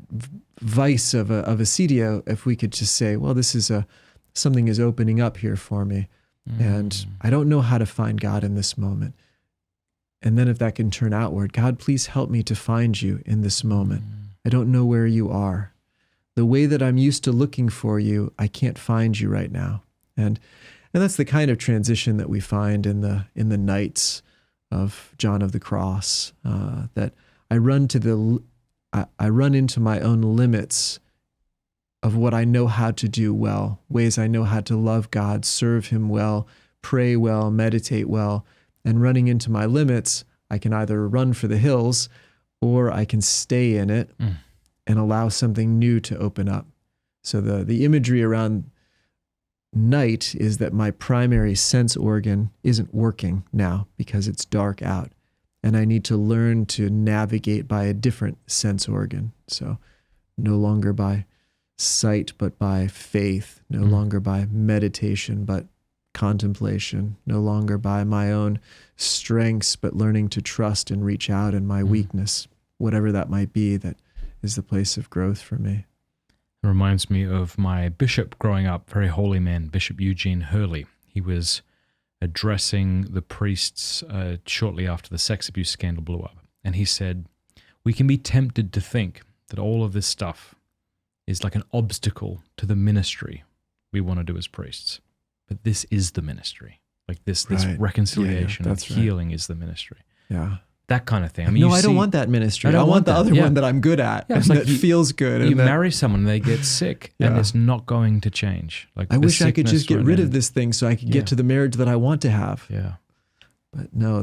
vice of acedia, if we could just say, well, this is something is opening up here for me. And I don't know how to find God in this moment. And then if that can turn outward, God, please help me to find you in this moment. I don't know where you are. The way that I'm used to looking for you, I can't find you right now. And that's the kind of transition that we find in the Nights of John of the Cross, that I run into my own limits of what I know how to do well, ways I know how to love God, serve Him well, pray well, meditate well, and running into my limits, I can either run for the hills or I can stay in it and allow something new to open up. So the imagery around night is that my primary sense organ isn't working now because it's dark out. And I need to learn to navigate by a different sense organ. So no longer by sight, but by faith, no longer by meditation, but contemplation, no longer by my own strengths, but learning to trust and reach out in my weakness, whatever that might be, that is the place of growth for me. It reminds me of my bishop growing up, very holy man, Bishop Eugene Hurley. He was addressing the priests shortly after the sex abuse scandal blew up. And he said, we can be tempted to think that all of this stuff is like an obstacle to the ministry we want to do as priests. But this is the ministry. Like this Right. reconciliation and that's right. healing is the ministry. Yeah. That kind of thing. No, I don't want that ministry. I don't I want want the that. other Yeah. one that I'm good at Yeah, and it's like that you- feels good. You and that, marry someone, they get sick, and Yeah. it's not going to change. Like I the wish I could sickness just get won't rid of end. this thing so I could Yeah. get to the marriage that I want to have. Yeah. But no,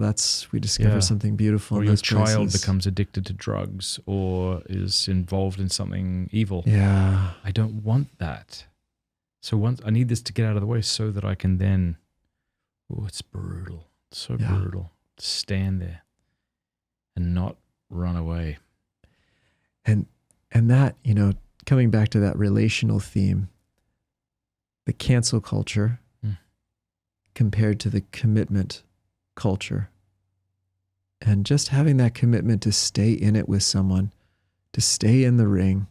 we discover Yeah. something beautiful Or in your those child places. becomes addicted to drugs or is involved in something evil. Yeah. I don't want that. So once I need this to get out of the way so that I can then, it's brutal. It's so Yeah. brutal. Stand there and not run away. And that, coming back to that relational theme, the cancel culture compared to the commitment culture. And just having that commitment to stay in it with someone, to stay in the ring.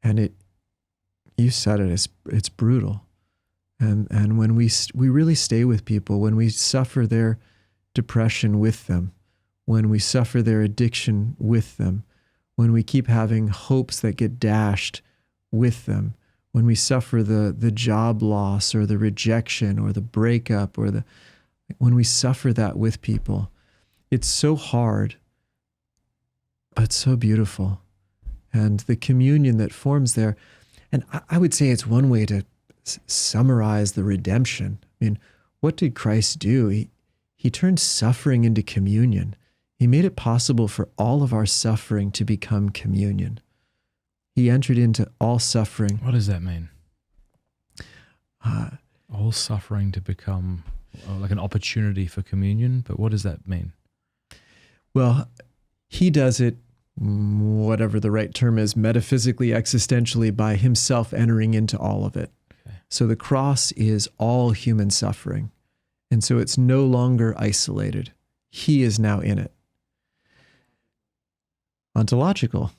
And you said it, it's brutal. And when we really stay with people, when we suffer their depression with them, when we suffer their addiction with them, when we keep having hopes that get dashed with them, when we suffer the job loss or the rejection or the breakup when we suffer that with people, it's so hard, but so beautiful. And the communion that forms there, and I would say it's one way to summarize the redemption. I mean, what did Christ do? He turned suffering into communion. He made it possible for all of our suffering to become communion. He entered into all suffering. What does that mean? All suffering to become like an opportunity for communion, but what does that mean? Well, he does it, whatever the right term is, metaphysically, existentially, by himself entering into all of it. Okay. So the cross is all human suffering. And so it's no longer isolated. He is now in it. Ontological.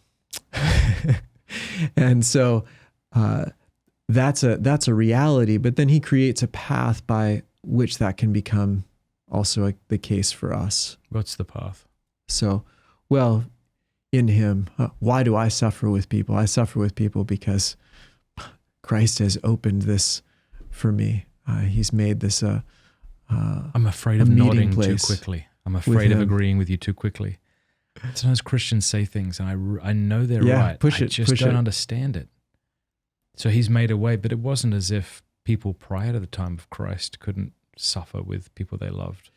And so that's a reality, but then he creates a path by which that can become also the case for us. What's the path? So, well, in him, why do I suffer with people? I suffer with people because Christ has opened this for me. He's made this I'm afraid a of meeting nodding too place quickly. I'm afraid of him. agreeing with you too quickly. Sometimes Christians say things and I know they're Yeah, right. push I it, just push don't it. understand it. So he's made a way, but it wasn't as if people prior to the time of Christ couldn't suffer with people they loved.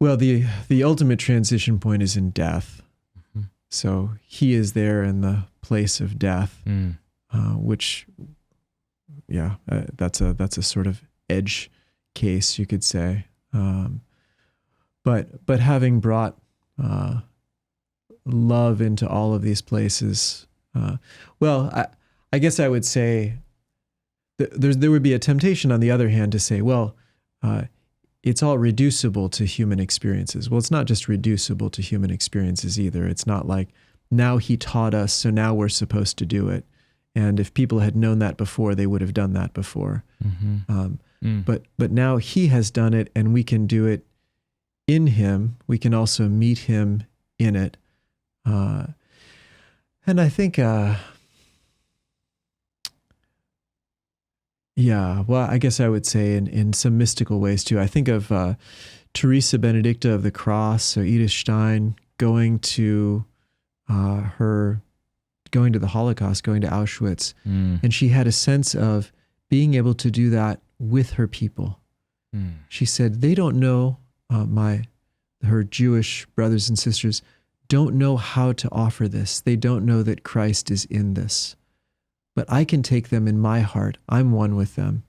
Well, the ultimate transition point is in death. Mhm. So he is there in the place of death, which, that's a sort of edge case, you could say. But having brought love into all of these places, I guess I would say there would be a temptation on the other hand to say, well, it's all reducible to human experiences. Well, it's not just reducible to human experiences either. It's not like now he taught us, so now we're supposed to do it. And if people had known that before, they would have done that before. Mm-hmm. But now he has done it, and we can do it in him. We can also meet him in it. And I think, I guess I would say in some mystical ways too. I think of Teresa Benedicta of the Cross, so Edith Stein going to the Holocaust, going to Auschwitz, and she had a sense of being able to do that with her people. She said, they don't know, her Jewish brothers and sisters don't know how to offer this. They don't know that Christ is in this. But I can take them in my heart. I'm one with them.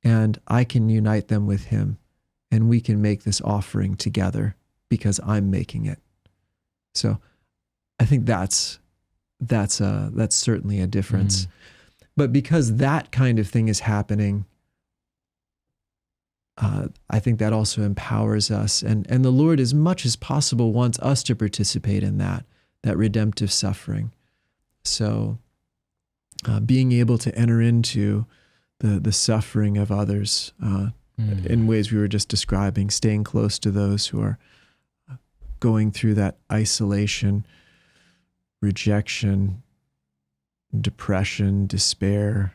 And I can unite them with him. And we can make this offering together because I'm making it. So I think that's certainly a difference. But because that kind of thing is happening, I think that also empowers us. And the Lord, as much as possible, wants us to participate in that redemptive suffering. So being able to enter into the suffering of others in ways we were just describing, staying close to those who are going through that isolation, rejection, depression, despair.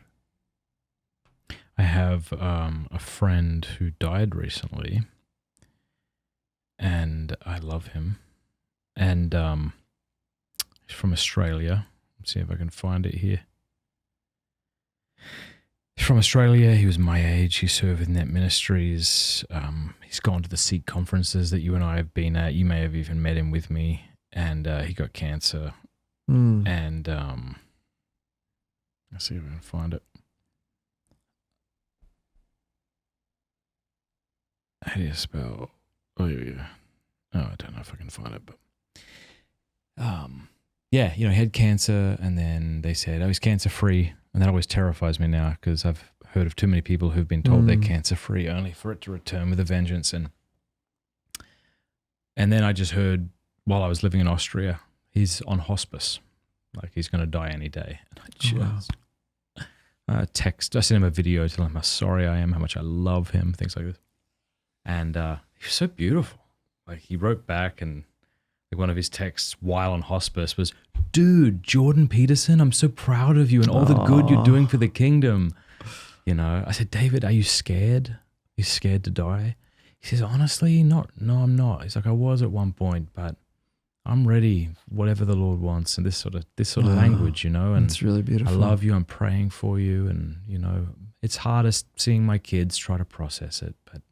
I have a friend who died recently, and I love him. And he's from Australia. Let's see if I can find it here. He's from Australia. He was my age. He served with Net Ministries. He's gone to the Seek conferences that you and I have been at. You may have even met him with me. And he got cancer. And let's see if I can find it. How do you spell? Oh, here we go. Oh, I don't know if I can find it, but yeah, he had cancer, and then they said, "Oh, he's cancer-free," and that always terrifies me now because I've heard of too many people who've been told they're cancer-free only for it to return with a vengeance. And then I just heard while I was living in Austria, he's on hospice, like he's going to die any day. And I just I sent him a video telling him how sorry I am, how much I love him, things like this. And he was so beautiful. Like he wrote back, and like one of his texts while on hospice was, "Dude, Jordan Peterson, I'm so proud of you and all the good you're doing for the kingdom." I said, "David, are you scared? Are you scared to die?" He says, "Honestly, no, I'm not." He's like, "I was at one point, but I'm ready, whatever the Lord wants." And this sort of language, and it's really beautiful. I love you. I'm praying for you. And, it's hardest seeing my kids try to process it, but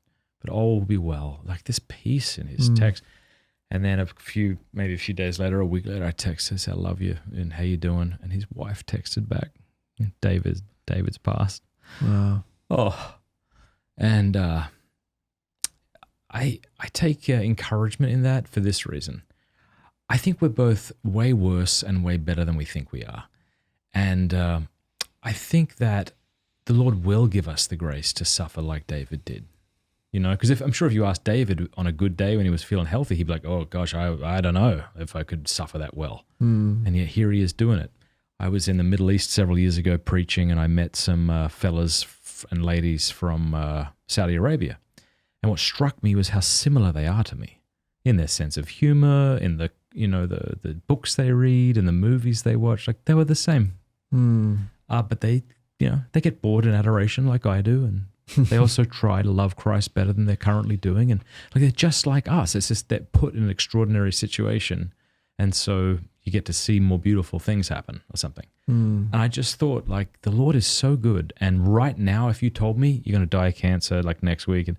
all will be well. Like this peace in his text. And then maybe a few days later, a week later, I texted, "I love you, and how you doing?" And his wife texted back, David's passed. Wow. Oh, and I take encouragement in that for this reason. I think we're both way worse and way better than we think we are. And I think that the Lord will give us the grace to suffer like David did. Because I'm sure if you asked David on a good day when he was feeling healthy, he'd be like, "Oh gosh, I don't know if I could suffer that well." And yet here he is doing it. I was in the Middle East several years ago preaching, and I met some fellas and ladies from Saudi Arabia. And what struck me was how similar they are to me in their sense of humor, in the the books they read and the movies they watch. Like they were the same. But they they get bored in adoration like I do, and they also try to love Christ better than they're currently doing. And like they're just like us. It's just they're put in an extraordinary situation. And so you get to see more beautiful things happen or something. And I just thought, like, the Lord is so good. And right now, if you told me you're going to die of cancer like next week, and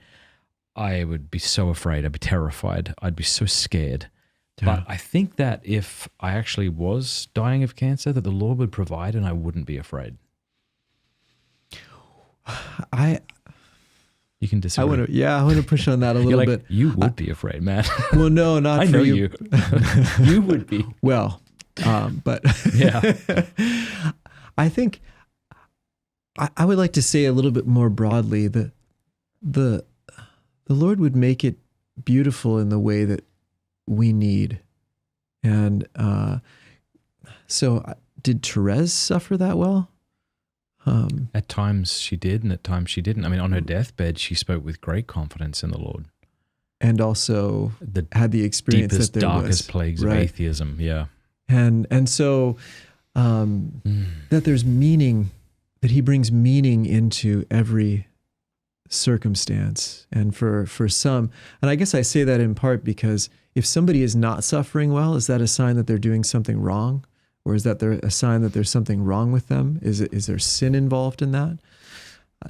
I would be so afraid. I'd be terrified. I'd be so scared. Yeah. But I think that if I actually was dying of cancer, that the Lord would provide and I wouldn't be afraid. You can disagree. I want to push on that a little bit. You would be afraid, man. Well, no, not I for know you. You would be. Well, but yeah, I think I would like to say a little bit more broadly that the Lord would make it beautiful in the way that we need. And so did Therese suffer that well? At times she did, and at times she didn't. I mean, on her deathbed, she spoke with great confidence in the Lord. And also had the experience deepest, that there darkest was, plagues right? of atheism, yeah. And so that there's meaning, that he brings meaning into every circumstance. And for some, and I guess I say that in part because if somebody is not suffering well, is that a sign that they're doing something wrong? Or is that a sign that there's something wrong with them? Is there sin involved in that?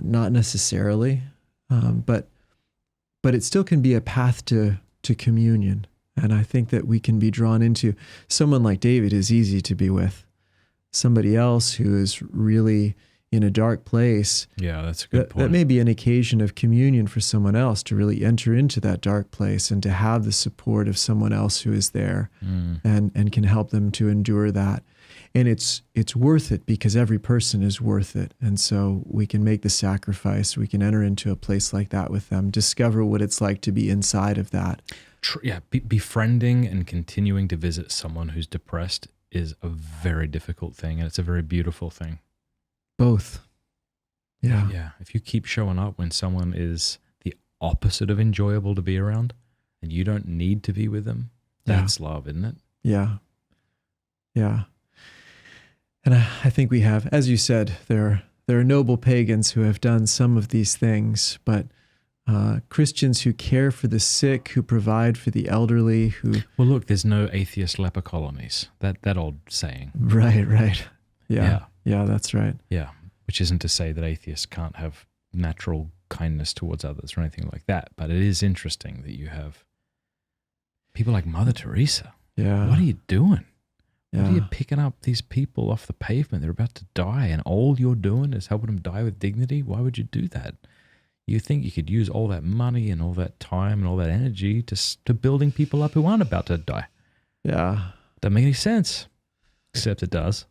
Not necessarily, but it still can be a path to communion. And I think that we can be drawn into someone like David is easy to be with. Somebody else who is really in a dark place. Yeah, that's a good point. That may be an occasion of communion for someone else to really enter into that dark place and to have the support of someone else who is there and can help them to endure that. And it's worth it because every person is worth it. And so we can make the sacrifice. We can enter into a place like that with them, discover what it's like to be inside of that. Befriending and continuing to visit someone who's depressed is a very difficult thing, and it's a very beautiful thing. Both. Yeah. Yeah. If you keep showing up when someone is the opposite of enjoyable to be around and you don't need to be with them, that's love, isn't it? Yeah. Yeah. And I think we have, as you said, there are noble pagans who have done some of these things, but Christians who care for the sick, who provide for the elderly, who... Well, look, there's no atheist leper colonies. That old saying. Right. Yeah, that's right. Yeah, which isn't to say that atheists can't have natural kindness towards others or anything like that, but it is interesting that you have people like Mother Teresa. Yeah. What are you doing? Yeah. What are you picking up these people off the pavement? They're about to die, and all you're doing is helping them die with dignity? Why would you do that? You think you could use all that money and all that time and all that energy to building people up who aren't about to die. Yeah. Doesn't make any sense, except it does.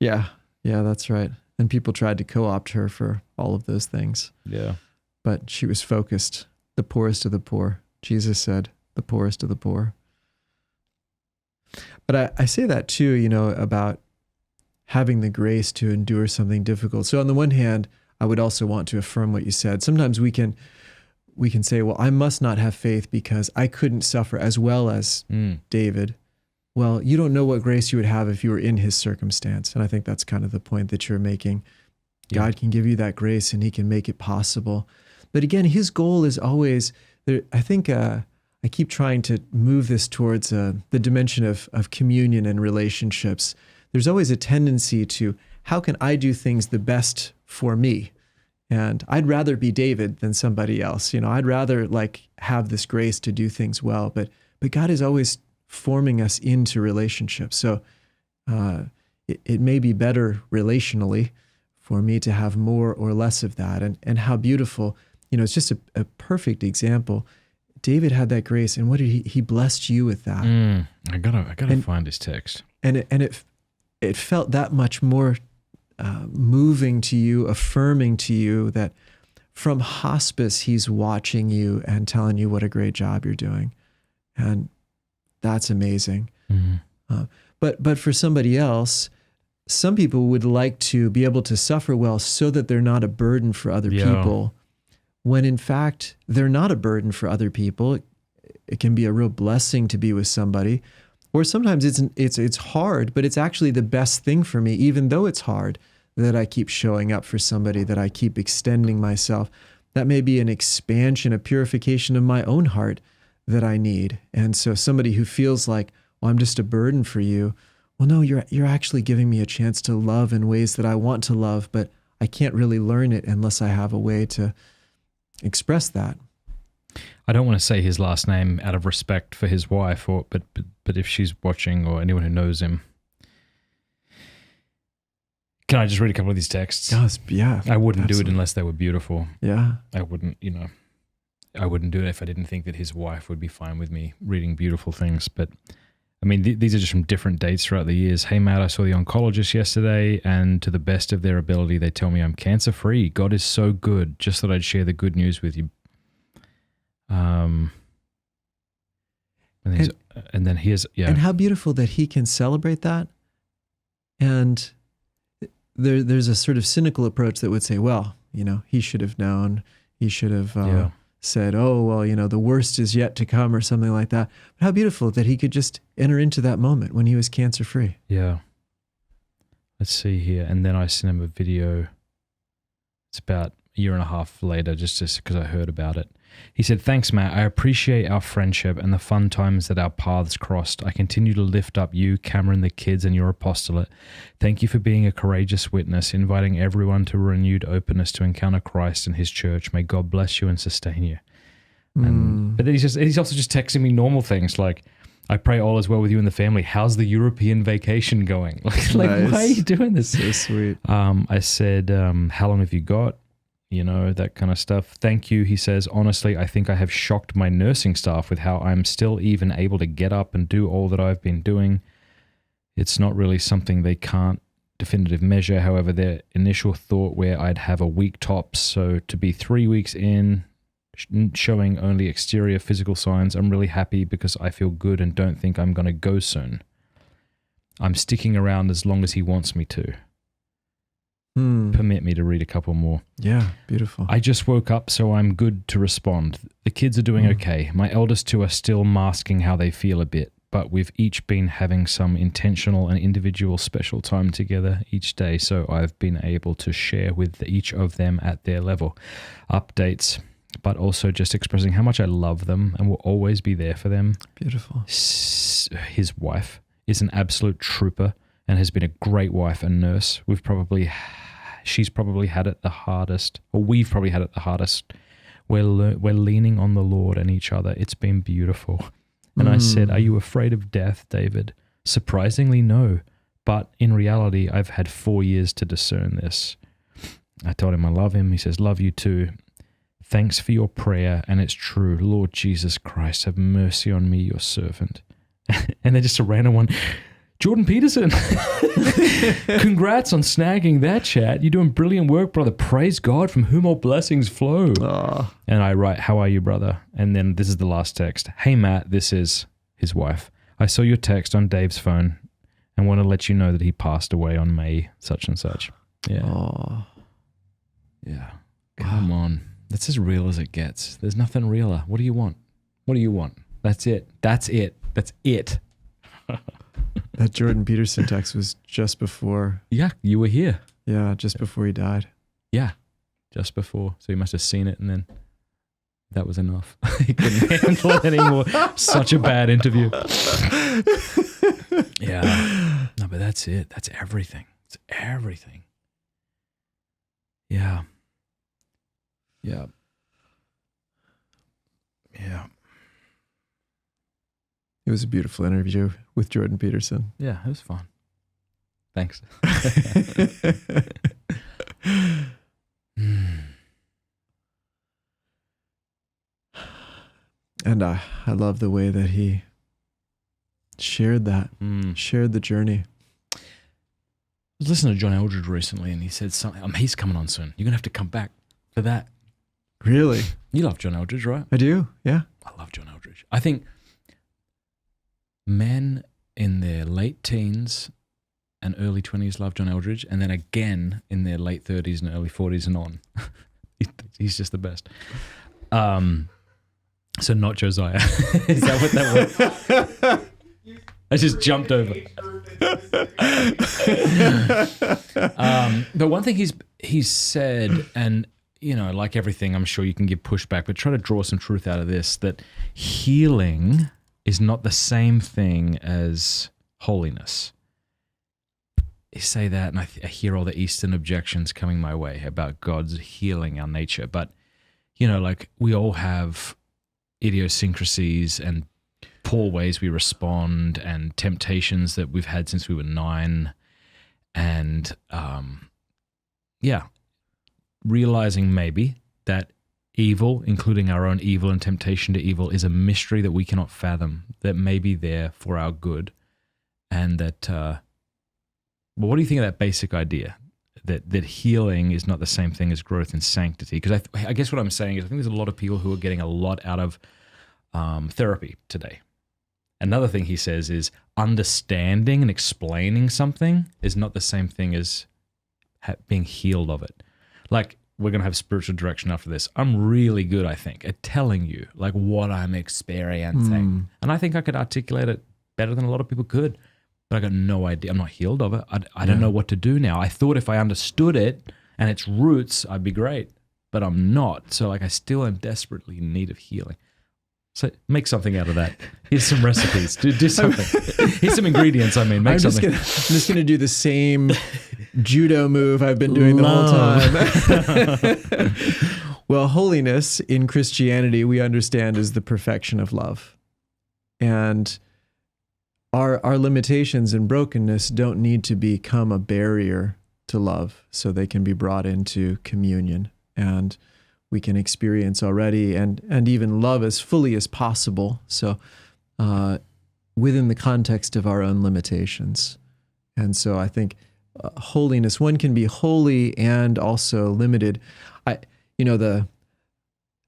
Yeah, that's right. And people tried to co-opt her for all of those things. Yeah. But she was focused. The poorest of the poor. Jesus said, the poorest of the poor. But I say that too, about having the grace to endure something difficult. So on the one hand, I would also want to affirm what you said. Sometimes we can say, well, I must not have faith because I couldn't suffer as well as David. Well, you don't know what grace you would have if you were in his circumstance. And I think that's kind of the point that you're making. Yeah. God can give you that grace and he can make it possible. But again, his goal is always there. I think I keep trying to move this towards the dimension of communion and relationships. There's always a tendency to, how can I do things the best for me? And I'd rather be David than somebody else. I'd rather have this grace to do things well. But God is always forming us into relationships. So it may be better relationally for me to have more or less of that. And how beautiful, it's just a perfect example. David had that grace, and what did he blessed you with that? I gotta find his text. And it felt that much more moving to you, affirming to you that from hospice, he's watching you and telling you what a great job you're doing. And that's amazing. Mm-hmm. But for somebody else, some people would like to be able to suffer well so that they're not a burden for other people, when in fact, they're not a burden for other people. It can be a real blessing to be with somebody. Or sometimes it's hard, but it's actually the best thing for me, even though it's hard, that I keep showing up for somebody, that I keep extending myself. That may be an expansion, a purification of my own heart that I need. And so somebody who feels like, well, I'm just a burden for you. Well, no, you're actually giving me a chance to love in ways that I want to love, but I can't really learn it unless I have a way to express that. I don't want to say his last name out of respect for his wife, but if she's watching or anyone who knows him, can I just read a couple of these texts? Yeah. I wouldn't do it unless they were beautiful. Yeah. I wouldn't do it if I didn't think that his wife would be fine with me reading beautiful things. But I mean, these are just from different dates throughout the years. Hey, Matt, I saw the oncologist yesterday, and to the best of their ability, they tell me I'm cancer-free. God is so good. Just thought I'd share the good news with you. And then here's, And how beautiful that he can celebrate that. And there's a sort of cynical approach that would say, well, he should have known. He should have said, oh, well, the worst is yet to come or something like that. But how beautiful that he could just enter into that moment when he was cancer-free. Yeah. Let's see here. And then I sent him a video. It's about a year and a half later, just because I heard about it. He said, thanks, Matt. I appreciate our friendship and the fun times that our paths crossed. I continue to lift up you, Cameron, the kids, and your apostolate. Thank you for being a courageous witness, inviting everyone to renewed openness to encounter Christ and his church. May God bless you and sustain you. But then he's also just texting me normal things like, I pray all is well with you and the family. How's the European vacation going? Nice. Why are you doing this? So sweet. I said, how long have you got? That kind of stuff. Thank you, he says. Honestly, I think I have shocked my nursing staff with how I'm still even able to get up and do all that I've been doing. It's not really something they can't definitive measure. However, their initial thought where I'd have a week tops. So to be 3 weeks in, showing only exterior physical signs, I'm really happy because I feel good and don't think I'm going to go soon. I'm sticking around as long as he wants me to. Permit me to read a couple more. Yeah, beautiful. I just woke up, so I'm good to respond. The kids are doing okay. My eldest two are still masking how they feel a bit. but we've each been having some intentional and individual special time together each day. So I've been able to share with each of them at their level updates, but also just expressing how much I love them and will always be there for them. Beautiful. His wife is an absolute trooper and has been a great wife and nurse. She's probably had it the hardest, or we've probably had it the hardest. We're leaning on the Lord and each other. It's been beautiful. And I said, "Are you afraid of death, David?" Surprisingly, no. But in reality, I've had 4 years to discern this. I told him I love him. He says, "Love you too. Thanks for your prayer, and it's true. Lord Jesus Christ, have mercy on me, your servant." And then just a random one. Jordan Peterson, congrats on snagging that chat. You're doing brilliant work, brother. Praise God, from whom all blessings flow. Oh. And I write, "How are you, brother?" And then this is the last text. "Hey, Matt," this is his wife. "I saw your text on Dave's phone and want to let you know that he passed away on May such and such." Yeah. Oh. Yeah. Come on. That's as real as it gets. There's nothing realer. What do you want? What do you want? That's it. That's it. That's it. That Jordan Peterson text was just before. Yeah, you were here. Yeah, just before he died. Yeah, just before. So he must have seen it and then that was enough. He couldn't handle it anymore. Such a bad interview. Yeah. No, but that's it. That's everything. It's everything. Yeah. Yeah. Yeah. It was a beautiful interview with Jordan Peterson. Yeah, it was fun. Thanks. And I love the way that he shared that, shared the journey. I was listening to John Eldridge recently and he said something. He's coming on soon. You're going to have to come back for that. Really? You love John Eldridge, right? I do, yeah. I love John Eldridge. I think men in their late teens and early 20s love John Eldridge, and then again in their late 30s and early 40s and on. He's just the best. So not Josiah. Is that what that was? I just jumped over. But one thing he's said, and you know, like everything, I'm sure you can give pushback, but try to draw some truth out of this, that healing is not the same thing as holiness. You say that, and I hear all the Eastern objections coming my way about God's healing our nature. But, you know, like we all have idiosyncrasies and poor ways we respond and temptations that we've had since we were 9. And, realizing maybe that evil, including our own evil and temptation to evil, is a mystery that we cannot fathom, that may be there for our good. And that, well, what do you think of that basic idea? That healing is not the same thing as growth in sanctity? Because I guess what I'm saying is I think there's a lot of people who are getting a lot out of therapy today. Another thing he says is understanding and explaining something is not the same thing as being healed of it. Like, we're going to have spiritual direction after this. I'm really good, I think, at telling you like what I'm experiencing. And I think I could articulate it better than a lot of people could, but I got no idea. I'm not healed of it. I don't know what to do now. I thought if I understood it and its roots, I'd be great, but I'm not. So like I still am desperately in need of healing. So make something out of that. Here's some recipes. Do something. Here's some ingredients. I mean, make something. I'm just gonna do the same judo move I've been doing the whole time. Well, holiness in Christianity, we understand, is the perfection of love. And our limitations and brokenness don't need to become a barrier to love, so they can be brought into communion. And we can experience already and even love as fully as possible. So within the context of our own limitations. And so I think holiness, one can be holy and also limited. The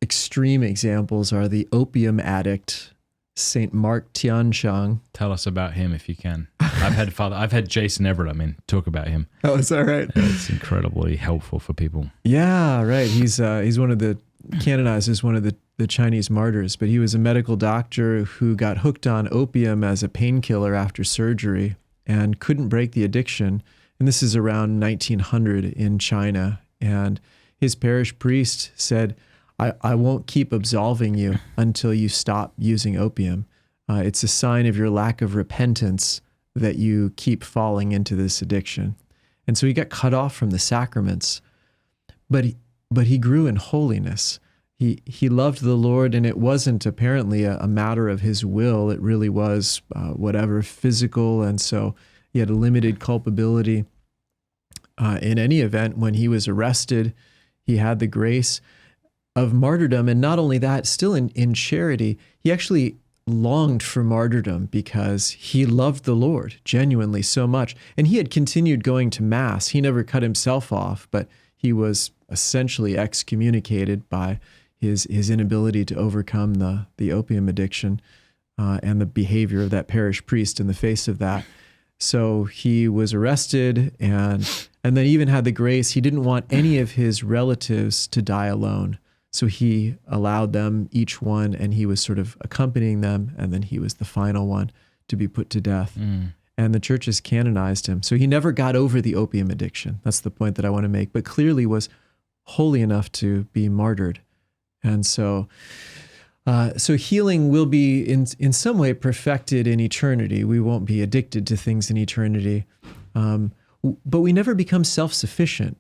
extreme examples are the opium addict, Saint Mark Tianchang. Tell us about him if you can. I've had Jason Everett, talk about him. Oh, is that right? It's incredibly helpful for people. Yeah, right. He's one of the canonized as one of the Chinese martyrs, but he was a medical doctor who got hooked on opium as a painkiller after surgery and couldn't break the addiction. And this is around 1900 in China. And his parish priest said, I won't keep absolving you until you stop using opium. It's a sign of your lack of repentance that you keep falling into this addiction. And so he got cut off from the sacraments, but he grew in holiness. He loved the Lord, and it wasn't apparently a matter of his will. It really was whatever, physical, and so he had a limited culpability. In any event, when he was arrested, he had the grace of martyrdom. And not only that, still in charity, he actually longed for martyrdom because he loved the Lord genuinely so much. And he had continued going to Mass. He never cut himself off, but he was essentially excommunicated by his inability to overcome the opium addiction and the behavior of that parish priest in the face of that. So he was arrested and then even had the grace. He didn't want any of his relatives to die alone. So he allowed them, each one, and he was sort of accompanying them, and then he was the final one to be put to death. And the church has canonized him. So he never got over the opium addiction. That's the point that I want to make, but clearly was holy enough to be martyred. And so healing will be in some way perfected in eternity. We won't be addicted to things in eternity. But we never become self-sufficient.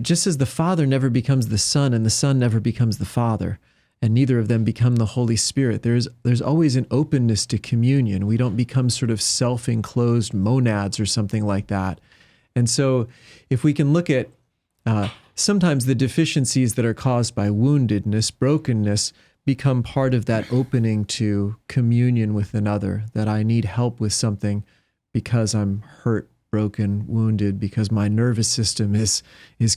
Just as the Father never becomes the Son and the Son never becomes the Father, and neither of them become the Holy Spirit, there's always an openness to communion. We don't become sort of self-enclosed monads or something like that. And so if we can look at sometimes the deficiencies that are caused by woundedness, brokenness, become part of that opening to communion with another, that I need help with something because I'm hurt, broken, wounded, because my nervous system is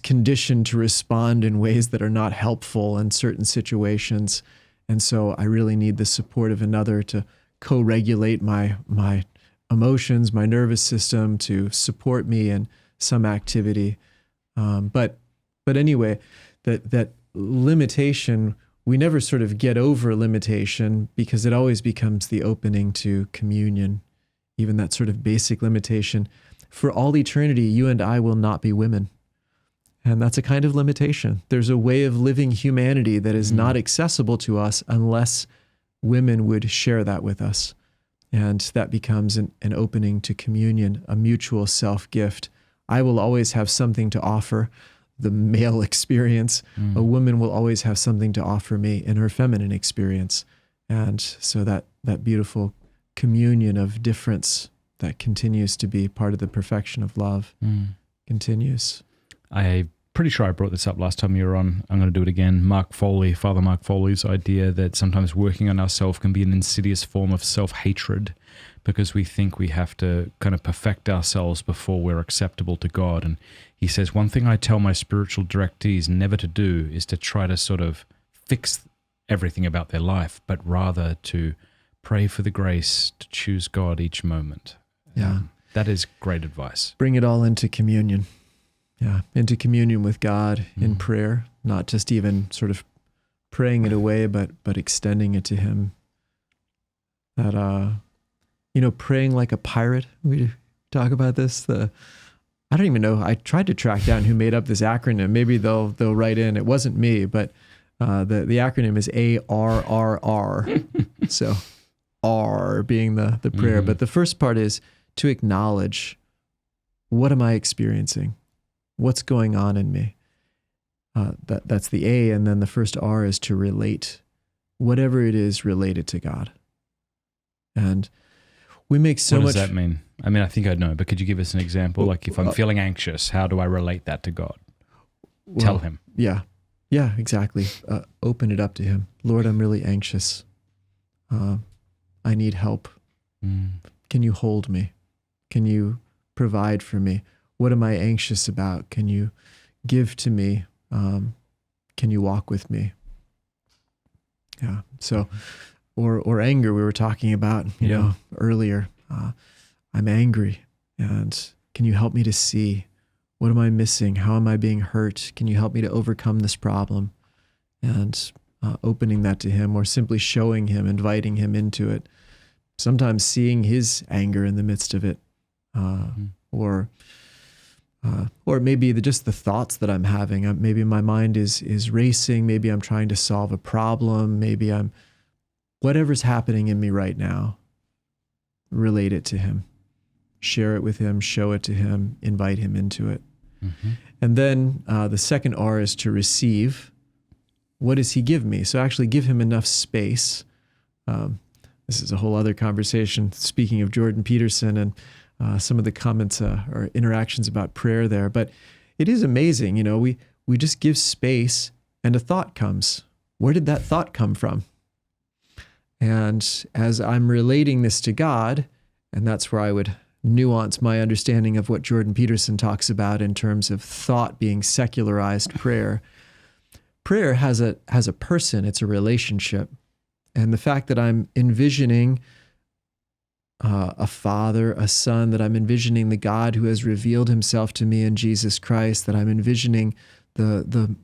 conditioned to respond in ways that are not helpful in certain situations. And so I really need the support of another to co-regulate my emotions, my nervous system, to support me in some activity. But anyway, that limitation, we never sort of get over limitation because it always becomes the opening to communion, even that sort of basic limitation. For all eternity, you and I will not be women. And that's a kind of limitation. There's a way of living humanity that is not accessible to us unless women would share that with us. And that becomes an opening to communion, a mutual self-gift. I will always have something to offer, the male experience. A woman will always have something to offer me in her feminine experience. And so that beautiful communion of difference that continues to be part of the perfection of love continues. I'm pretty sure I brought this up last time you were on. I'm going to do it again. Father Mark Foley's idea that sometimes working on ourselves can be an insidious form of self-hatred because we think we have to kind of perfect ourselves before we're acceptable to God. And he says, one thing I tell my spiritual directees never to do is to try to sort of fix everything about their life, but rather to pray for the grace to choose God each moment. Yeah. That is great advice. Bring it all into communion. Yeah, into communion with God in prayer, not just even sort of praying it away, but extending it to Him. That, praying like a pirate. We talk about this. I don't even know. I tried to track down who made up this acronym. Maybe they'll write in. It wasn't me, but the acronym is ARRR. So R being the prayer. But the first part is to acknowledge, what am I experiencing? What's going on in me? That's the A, and then the first R is to relate, whatever it is related to God. And we make so much... What does that mean? I mean, I think I know, but could you give us an example? Like if I'm feeling anxious, how do I relate that to God? Tell Him. Yeah, exactly. Open it up to Him. Lord, I'm really anxious. I need help. Can you hold me? Can you provide for me? What am I anxious about? Can you give to me? Can you walk with me? Yeah. So, or anger we were talking about, earlier. I'm angry, and can you help me to see? What am I missing? How am I being hurt? Can you help me to overcome this problem? and opening that to him, or simply showing him, inviting him into it. Sometimes seeing his anger in the midst of it, or maybe just the thoughts that I'm having. Maybe my mind is racing. Maybe I'm trying to solve a problem. Maybe whatever's happening in me right now, relate it to him, share it with him, show it to him, invite him into it. Mm-hmm. And then the second R is to receive. What does he give me? So actually give him enough space. This is a whole other conversation, speaking of Jordan Peterson and some of the comments or interactions about prayer there. But it is amazing, we just give space and a thought comes. Where did that thought come from? And as I'm relating this to God, and that's where I would nuance my understanding of what Jordan Peterson talks about in terms of thought being secularized prayer. Prayer has a person, it's a relationship. And the fact that I'm envisioning a Father, a Son, that I'm envisioning the God who has revealed himself to me in Jesus Christ, that I'm envisioning the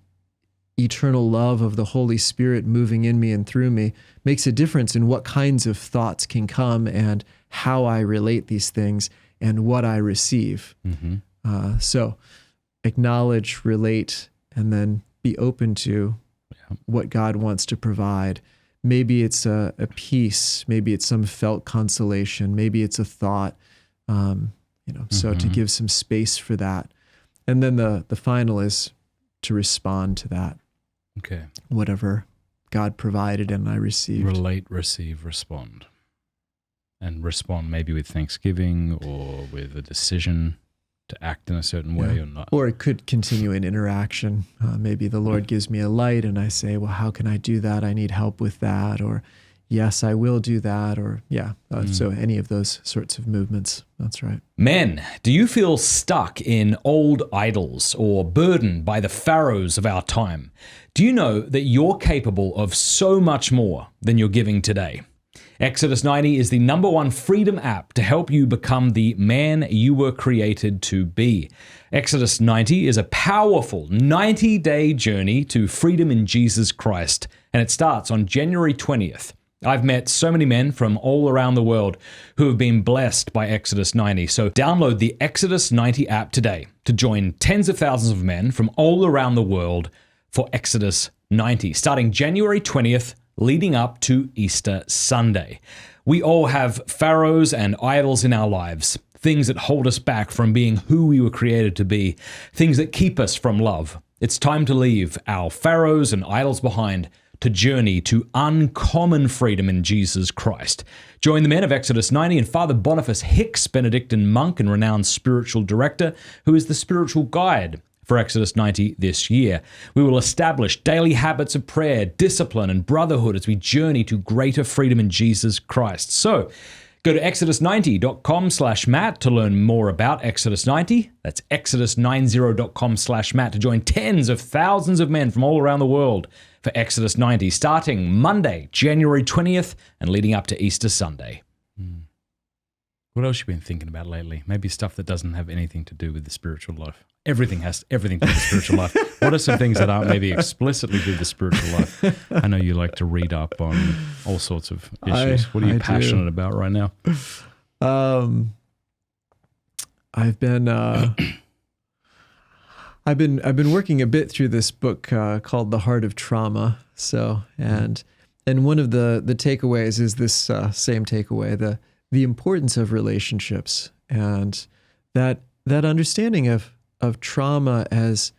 eternal love of the Holy Spirit moving in me and through me, makes a difference in what kinds of thoughts can come and how I relate these things and what I receive. Mm-hmm. So acknowledge, relate, and then be open to what God wants to provide. Maybe it's a peace, maybe it's some felt consolation, maybe it's a thought, so to give some space for that. And then the final is to respond to that. Okay. Whatever God provided and I received. Relate, receive, respond. And respond maybe with thanksgiving or with a decision to act in a certain way or not. Or it could continue in interaction. Maybe the Lord gives me a light and I say, well, how can I do that? I need help with that. Or yes, I will do that. Or so any of those sorts of movements. That's right. Men, do you feel stuck in old idols or burdened by the pharaohs of our time? Do you know that you're capable of so much more than you're giving today? Exodus 90 is the #1 freedom app to help you become the man you were created to be. Exodus 90 is a powerful 90-day journey to freedom in Jesus Christ, and it starts on January 20th. I've met so many men from all around the world who have been blessed by Exodus 90, so download the Exodus 90 app today to join tens of thousands of men from all around the world for Exodus 90, starting January 20th, leading up to Easter Sunday. We all have pharaohs and idols in our lives, things that hold us back from being who we were created to be, things that keep us from love. It's time to leave our pharaohs and idols behind to journey to uncommon freedom in Jesus Christ. Join the men of Exodus 90 and Father Boniface Hicks, Benedictine monk and renowned spiritual director, who is the spiritual guide for Exodus 90 this year. We will establish daily habits of prayer, discipline, and brotherhood as we journey to greater freedom in Jesus Christ. So, go to exodus90.com/Matt to learn more about Exodus 90. That's exodus90.com/Matt to join tens of thousands of men from all around the world for Exodus 90, starting Monday, January 20th, and leading up to Easter Sunday. What else have you been thinking about lately? Maybe stuff that doesn't have anything to do with the spiritual life. Everything has everything to do with the spiritual life. What are some things that aren't maybe explicitly do with the spiritual life? I know you like to read up on all sorts of issues. What are you passionate about right now? I've been working a bit through this book called The Heart of Trauma. So and one of the takeaways is this same takeaway, the importance of relationships, and that understanding of trauma as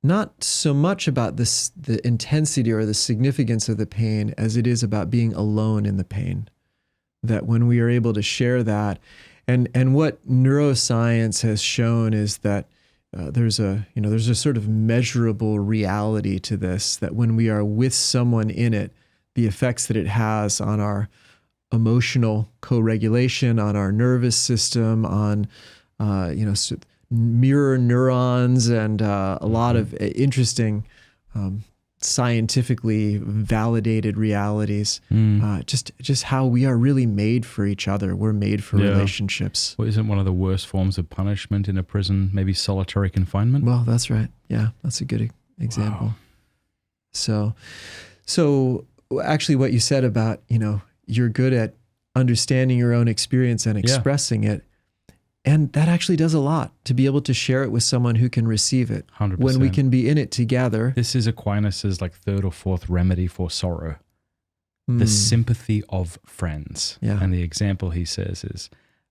not so much about the intensity or the significance of the pain as it is about being alone in the pain. That when we are able to share that, and what neuroscience has shown is that there's a sort of measurable reality to this, that when we are with someone in it, the effects that it has on our emotional co-regulation, on our nervous system, on mirror neurons, and a lot of interesting scientifically validated realities. Just how we are really made for each other. We're made for relationships. Well, isn't one of the worst forms of punishment in a prison maybe solitary confinement? Well, that's right. Yeah, that's a good example. Wow. So actually what you said about, you're good at understanding your own experience and expressing it. And that actually does a lot to be able to share it with someone who can receive it. 100%. When we can be in it together. This is Aquinas' like third or fourth remedy for sorrow. The sympathy of friends. Yeah. And the example he says is,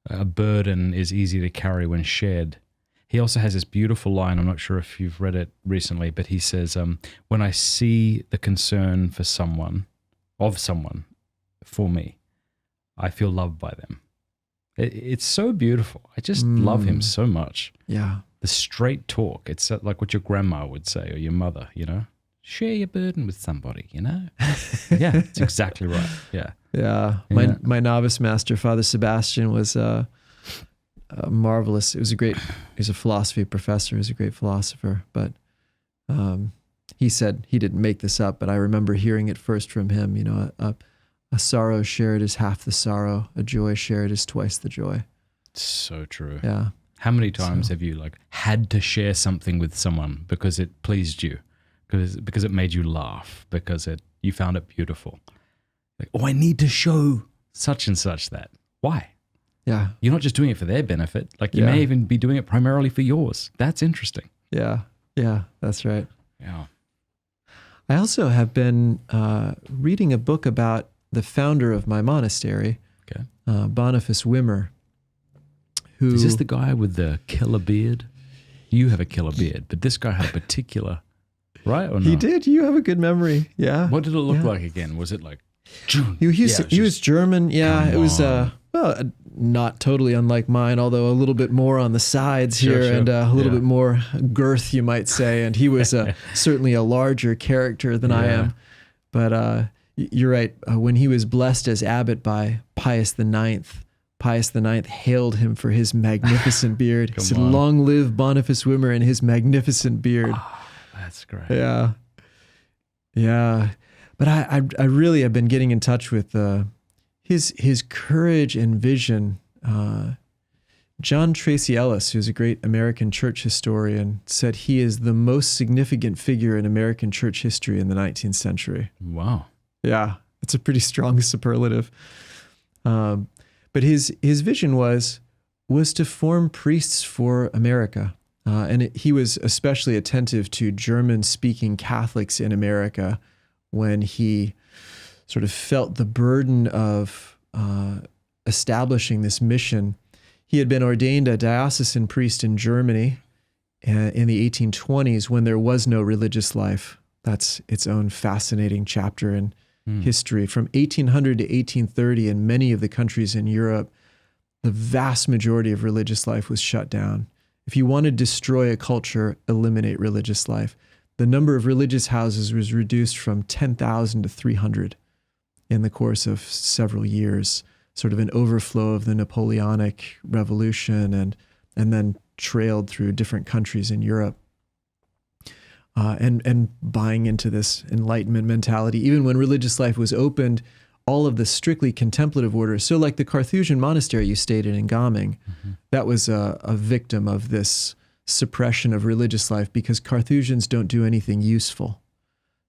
a burden is easy to carry when shared. He also has this beautiful line, I'm not sure if you've read it recently, but he says, when I see the concern for someone, for me, I feel loved by them. It's so beautiful. I just love him so much. Yeah. The straight talk. It's like what your grandma would say or your mother, Share your burden with somebody, Yeah, it's exactly right. Yeah. Yeah. My novice master, Father Sebastian, was marvelous. He's a philosophy professor. He's a great philosopher. But he said, he didn't make this up, but I remember hearing it first from him, a sorrow shared is half the sorrow. A joy shared is twice the joy. So true. Yeah. How many times have you had to share something with someone because it pleased you, because it made you laugh, because you found it beautiful? I need to show such and such that. Why? Yeah. You're not just doing it for their benefit. You may even be doing it primarily for yours. That's interesting. Yeah. Yeah, that's right. Yeah. I also have been reading a book about the founder of my monastery, Boniface Wimmer. Is this the guy with the killer beard? You have a killer beard, but this guy had a particular, right or not? He did. You have a good memory. Yeah. What did it look like again? Was it like... He was German. Yeah, it was not totally unlike mine, although a little bit more on the sides here and a little bit more girth, you might say. And he was certainly a larger character than I am. But you're right. When he was blessed as abbot by Pius IX, Pius IX hailed him for his magnificent beard. He said, "Long live Boniface Wimmer and his magnificent beard." Oh, that's great. Yeah. Yeah. But I really have been getting in touch with his courage and vision. John Tracy Ellis, who's a great American church historian, said he is the most significant figure in American church history in the 19th century. Wow. Yeah, it's a pretty strong superlative. But his vision was to form priests for America. And he was especially attentive to German-speaking Catholics in America when he sort of felt the burden of establishing this mission. He had been ordained a diocesan priest in Germany in the 1820s when there was no religious life. That's its own fascinating chapter in history. From 1800 to 1830, in many of the countries in Europe, the vast majority of religious life was shut down. If you want to destroy a culture, eliminate religious life. The number of religious houses was reduced from 10,000 to 300 in the course of several years, sort of an overflow of the Napoleonic Revolution and then trailed through different countries in Europe. And buying into this Enlightenment mentality, even when religious life was opened, all of the strictly contemplative orders, so like the Carthusian monastery you stayed in Gaming, that was a victim of this suppression of religious life because Carthusians don't do anything useful.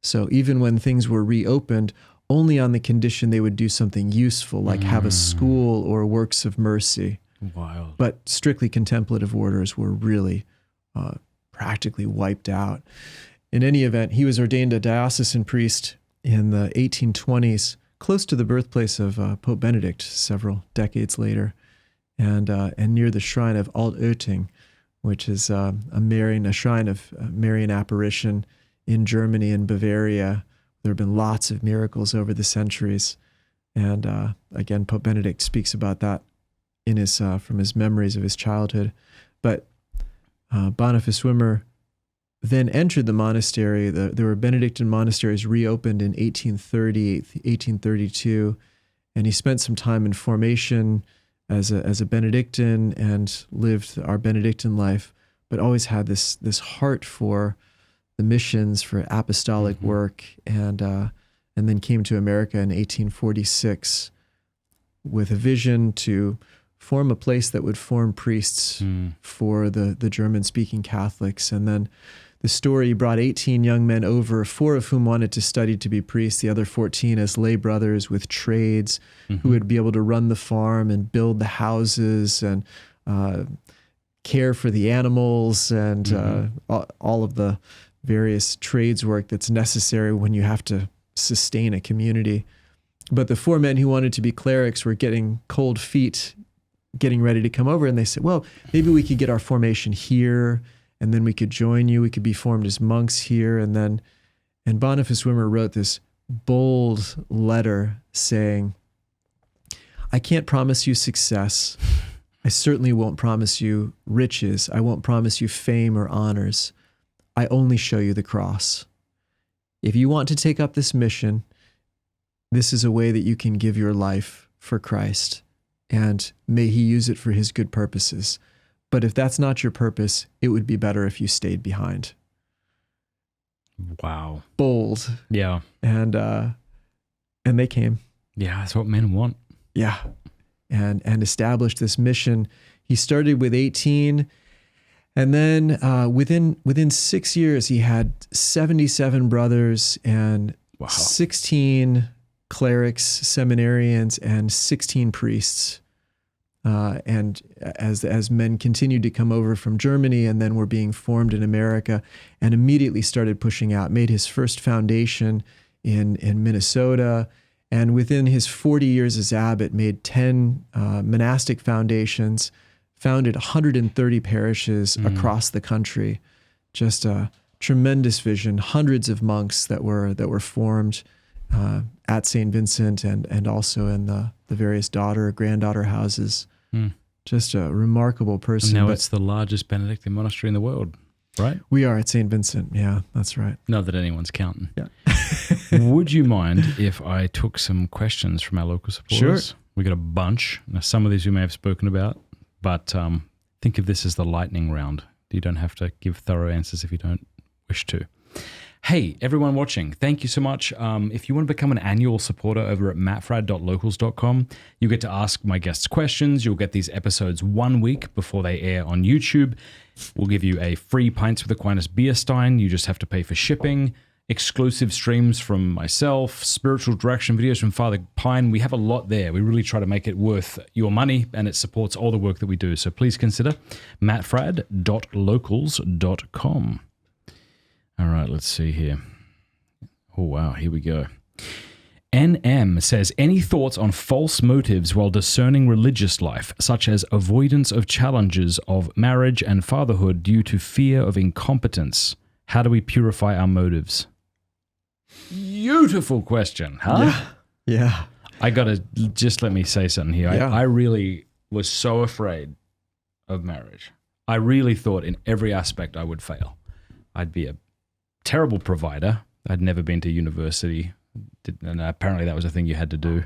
So even when things were reopened, only on the condition they would do something useful, like have a school or works of mercy. Wild. But strictly contemplative orders were really practically wiped out. In any event, he was ordained a diocesan priest in the 1820s, close to the birthplace of Pope Benedict several decades later, and near the shrine of Altötting, which is a shrine of Marian apparition in Germany and Bavaria. There have been lots of miracles over the centuries. And again, Pope Benedict speaks about that in his from his memories of his childhood. But Boniface Wimmer then entered the monastery. There were Benedictine monasteries reopened in 1830, 1832, and he spent some time in formation as a Benedictine and lived our Benedictine life, but always had this heart for the missions, for apostolic work, and then came to America in 1846 with a vision to form a place that would form priests for the German-speaking Catholics. And then the story, he brought 18 young men over, 4 of whom wanted to study to be priests, the other 14 as lay brothers with trades who would be able to run the farm and build the houses and care for the animals and all of the various trades work that's necessary when you have to sustain a community. But the 4 men who wanted to be clerics were getting cold feet, getting ready to come over. And they said, well, maybe we could get our formation here, and then we could join you. We could be formed as monks here. And Boniface Wimmer wrote this bold letter saying, I can't promise you success. I certainly won't promise you riches. I won't promise you fame or honors. I only show you the cross. If you want to take up this mission, this is a way that you can give your life for Christ, and may he use it for his good purposes. But if that's not your purpose, it would be better if you stayed behind. Wow. Bold. Yeah. And they came. Yeah, that's what men want. Yeah. And established this mission. He started with 18, and then within 6 years, he had 77 brothers and 16 clerics, seminarians, and 16 priests. And as men continued to come over from Germany and then were being formed in America, and immediately started pushing out, made his first foundation in Minnesota, and within his 40 years as abbot, made 10 monastic foundations, founded 130 parishes across the country. Just a tremendous vision. Hundreds of monks that were formed at St. Vincent and also in the various granddaughter houses. Just a remarkable person. And now it's the largest Benedictine monastery in the world, right? We are at St. Vincent. Yeah, that's right. Not that anyone's counting. Yeah. Would you mind if I took some questions from our local supporters? Sure. We got a bunch. Now, some of these we may have spoken about, but think of this as the lightning round. You don't have to give thorough answers if you don't wish to. Hey, everyone watching, thank you so much. If you want to become an annual supporter over at mattfrad.locals.com, you get to ask my guests questions. You'll get these episodes 1 week before they air on YouTube. We'll give you a free Pints with Aquinas beer stein. You just have to pay for shipping. Exclusive streams from myself, spiritual direction videos from Father Pine. We have a lot there. We really try to make it worth your money, and it supports all the work that we do. So please consider mattfrad.locals.com. All right, let's see here. Oh, wow, here we go. NM says, any thoughts on false motives while discerning religious life, such as avoidance of challenges of marriage and fatherhood due to fear of incompetence? How do we purify our motives? Beautiful question, huh? Yeah. I got to just let me say something here. Yeah. I really was so afraid of marriage. I really thought in every aspect I would fail. I'd be a terrible provider. I'd never been to university, and apparently that was a thing you had to do.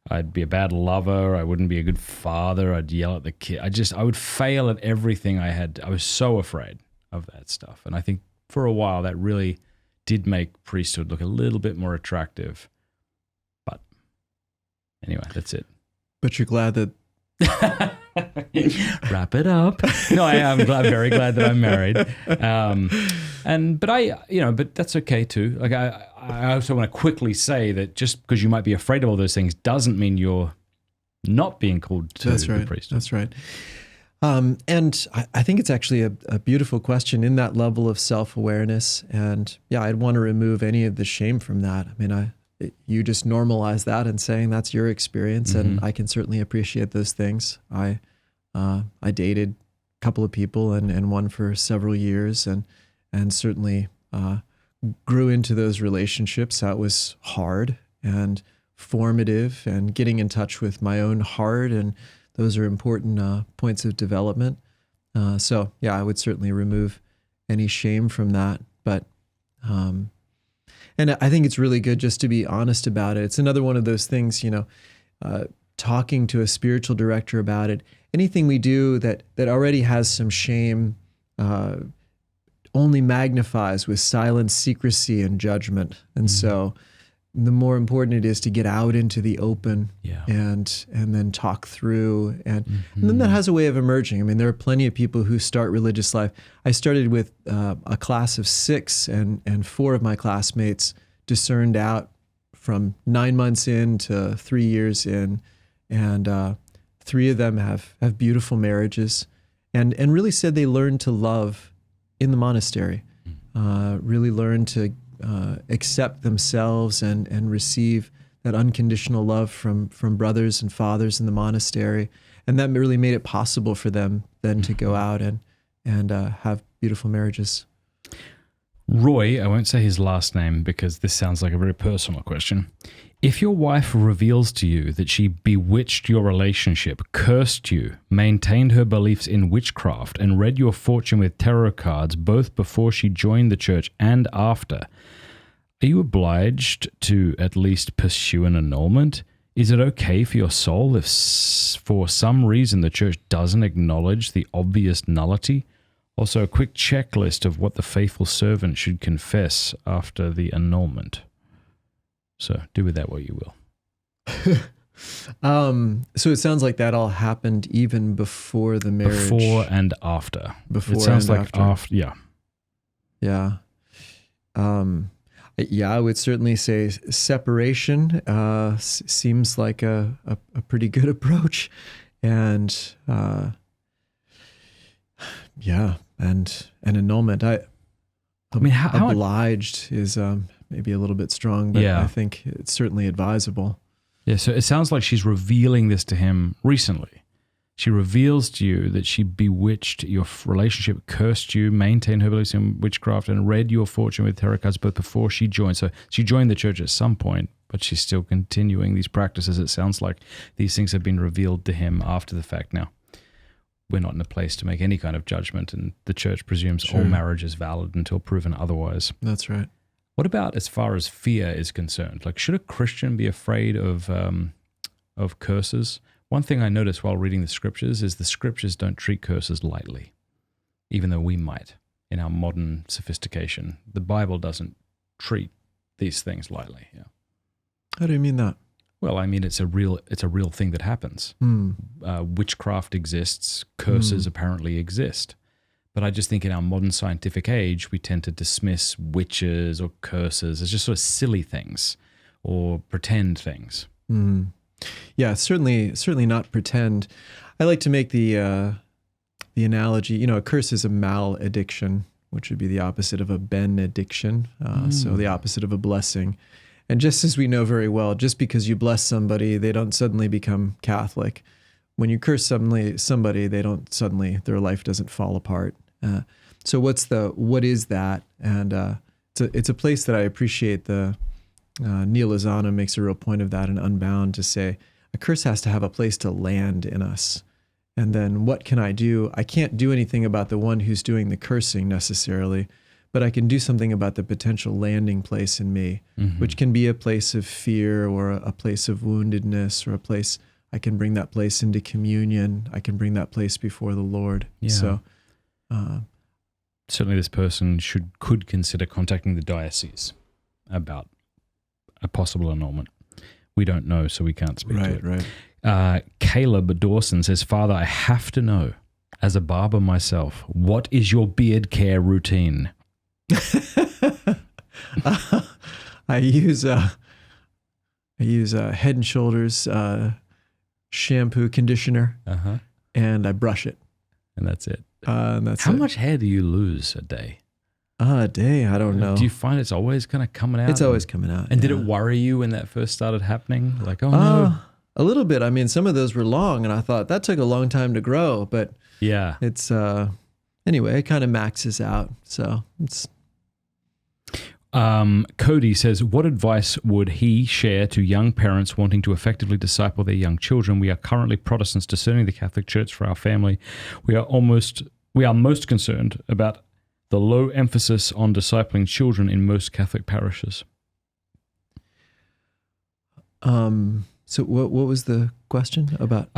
I'd be a bad lover. I wouldn't be a good father. I'd yell at the kid. I would fail at everything I had. I was so afraid of that stuff. And I think for a while that really did make priesthood look a little bit more attractive. But anyway, that's it. But you're glad that... Wrap it up. No, I'm very glad that I'm married. But that's okay too. Like I also want to quickly say that just because you might be afraid of all those things doesn't mean you're not being called to the priesthood. That's right. And I think it's actually a beautiful question in that level of self-awareness. And yeah, I'd want to remove any of the shame from that. I mean, you just normalize that and saying that's your experience, and I can certainly appreciate those things. I dated a couple of people and one for several years, and certainly grew into those relationships. That was hard and formative, and getting in touch with my own heart, and those are important points of development. So yeah, I would certainly remove any shame from that, but. And I think it's really good just to be honest about it. It's another one of those things, talking to a spiritual director about it. Anything we do that already has some shame only magnifies with silence, secrecy, and judgment. And so the more important it is to get out into the open Yeah. and then talk through. And then that has a way of emerging. I mean, there are plenty of people who start religious life. I started with a class of 6, and 4 of my classmates discerned out from 9 months in to 3 years in. And 3 of them have beautiful marriages and really said they learned to love in the monastery, really learned to accept themselves and receive that unconditional love from brothers and fathers in the monastery. And that really made it possible for them then to go out and have beautiful marriages. Roy, I won't say his last name because this sounds like a very personal question. If your wife reveals to you that she bewitched your relationship, cursed you, maintained her beliefs in witchcraft, and read your fortune with tarot cards both before she joined the church and after, are you obliged to at least pursue an annulment? Is it okay for your soul if for some reason the church doesn't acknowledge the obvious nullity? Also, a quick checklist of what the faithful servant should confess after the annulment. So do with that what you will. So it sounds like that all happened even before the marriage. Before and after. Before it sounds and like after. yeah. Yeah. Yeah, I would certainly say separation seems like a pretty good approach. And yeah, and an annulment. I mean, how obliged is maybe a little bit strong, but Yeah. I think it's certainly advisable. Yeah, so it sounds like she's revealing this to him recently. She reveals to you that she bewitched your relationship, cursed you, maintained her beliefs in witchcraft, and read your fortune with tarot cards, but before she joined. So she joined the church at some point, but she's still continuing these practices. It sounds like these things have been revealed to him after the fact. Now, we're not in a place to make any kind of judgment, and the church presumes all marriage is valid until proven otherwise. That's right. What about as far as fear is concerned? Like, should a Christian be afraid of curses? One thing I noticed while reading the scriptures is the scriptures don't treat curses lightly, even though we might in our modern sophistication. The Bible doesn't treat these things lightly. Yeah. How do you mean that? Well, I mean, it's a real thing that happens. Witchcraft exists. Curses apparently exist. But I just think in our modern scientific age, we tend to dismiss witches or curses as just sort of silly things or pretend things. Yeah, certainly not pretend. I like to make the analogy, a curse is a maleddiction, which would be the opposite of a benediction, so the opposite of a blessing. And just as we know very well, just because you bless somebody, they don't suddenly become Catholic. When you curse somebody, they don't suddenly, their life doesn't fall apart. So what is that? And it's a place that I appreciate. The Neil Lozano makes a real point of that in Unbound, to say a curse has to have a place to land in us. And then what can I do? I can't do anything about the one who's doing the cursing necessarily, but I can do something about the potential landing place in me, which can be a place of fear or a place of woundedness, or a place, I can bring that place into communion. I can bring that place before the Lord. Yeah. So certainly this person could consider contacting the diocese about a possible annulment. We don't know, so we can't speak to it. Right. Caleb Dawson says, Father, I have to know, as a barber myself, what is your beard care routine? I use Head and Shoulders shampoo, conditioner, and I brush it. And that's it. And that's How it. much hair do you lose a day? A day? I don't know. Do you find it's always kind of coming out? It's always coming out. And did it worry you when that first started happening? Like, oh no. A little bit. I mean, some of those were long, and I thought that took a long time to grow. But Yeah. it's anyway, it kind of maxes out. So it's Cody says, what advice would he share to young parents wanting to effectively disciple their young children? We are currently Protestants discerning the Catholic Church for our family. We are most concerned about the low emphasis on discipling children in most Catholic parishes. So what was the question about?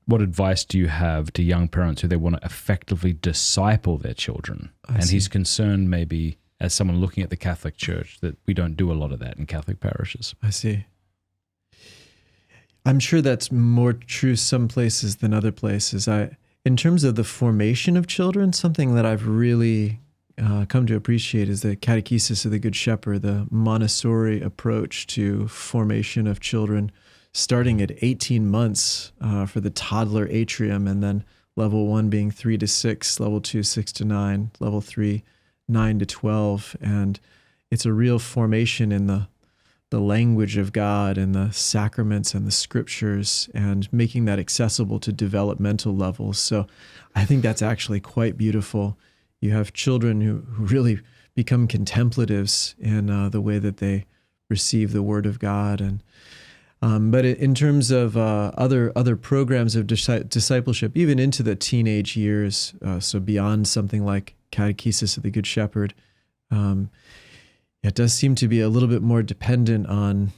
What advice do you have to young parents who they want to effectively disciple their children? And he's concerned maybe as someone looking at the Catholic Church, that we don't do a lot of that in Catholic parishes. I see. I'm sure that's more true some places than other places. In terms of the formation of children, something that I've really come to appreciate is the catechesis of the Good Shepherd, the Montessori approach to formation of children, starting at 18 months for the toddler atrium, and then level 1 being 3 to 6, level 2, 6 to 9, level 3, 9 to 12. And it's a real formation in the language of God and the sacraments and the scriptures, and making that accessible to developmental levels. So I think that's actually quite beautiful. You have children who really become contemplatives in the way that they receive the Word of God. And but in terms of other programs of discipleship, even into the teenage years, so beyond something like Catechesis of the Good Shepherd, it does seem to be a little bit more dependent on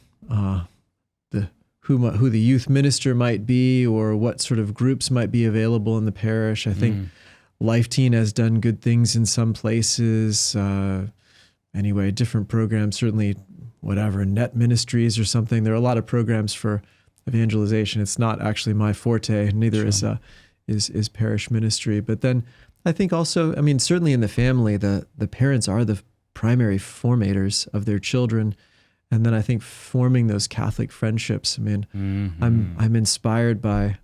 who the youth minister might be, or what sort of groups might be available in the parish. I think Life Teen has done good things in some places. Anyway, different programs, certainly whatever, Net Ministries or something. There are a lot of programs for evangelization. It's not actually my forte, neither is parish ministry. But then I think also, I mean, certainly in the family, the parents are the primary formators of their children. And then I think forming those Catholic friendships. I mean, I'm inspired by,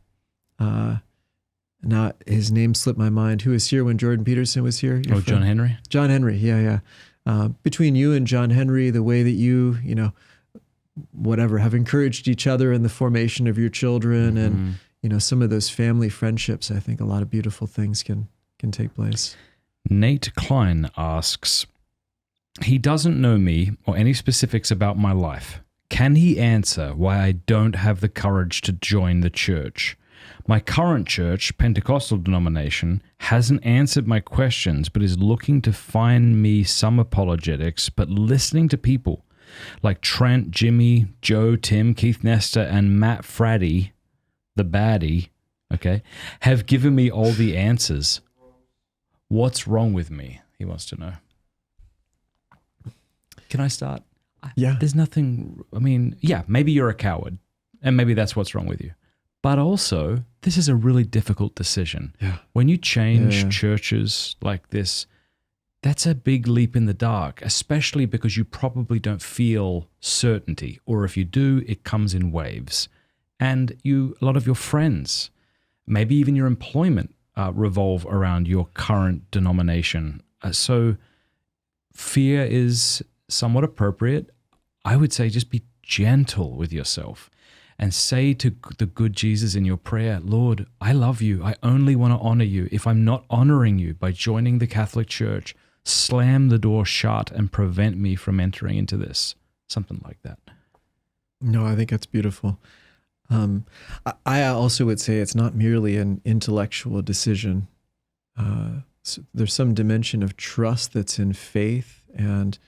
now his name slipped my mind. Who was here when Jordan Peterson was here? Your friend? John Henry? John Henry, yeah. Between you and John Henry, the way that you have encouraged each other in the formation of your children, and, some of those family friendships, I think a lot of beautiful things can take place. Nate Klein asks, he doesn't know me or any specifics about my life. Can he answer why I don't have the courage to join the church? My current church, Pentecostal denomination, hasn't answered my questions, but is looking to find me some apologetics, but listening to people like Trent, Jimmy, Joe, Tim, Keith Nestor, and Matt Fraddy, the baddie, have given me all the answers. What's wrong with me? He wants to know. Can I start? Yeah. There's nothing, maybe you're a coward, and maybe that's what's wrong with you. But also, this is a really difficult decision. Yeah. When you change churches like this, that's a big leap in the dark, especially because you probably don't feel certainty, or if you do, it comes in waves. And a lot of your friends, maybe even your employment, revolve around your current denomination. So fear is somewhat appropriate. I would say just be gentle with yourself and say to the good Jesus in your prayer, Lord, I love you. I only want to honor you. If I'm not honoring you by joining the Catholic Church, slam the door shut and prevent me from entering into this. Something like that. No, I think that's beautiful. I also would say it's not merely an intellectual decision. So there's some dimension of trust that's in faith, and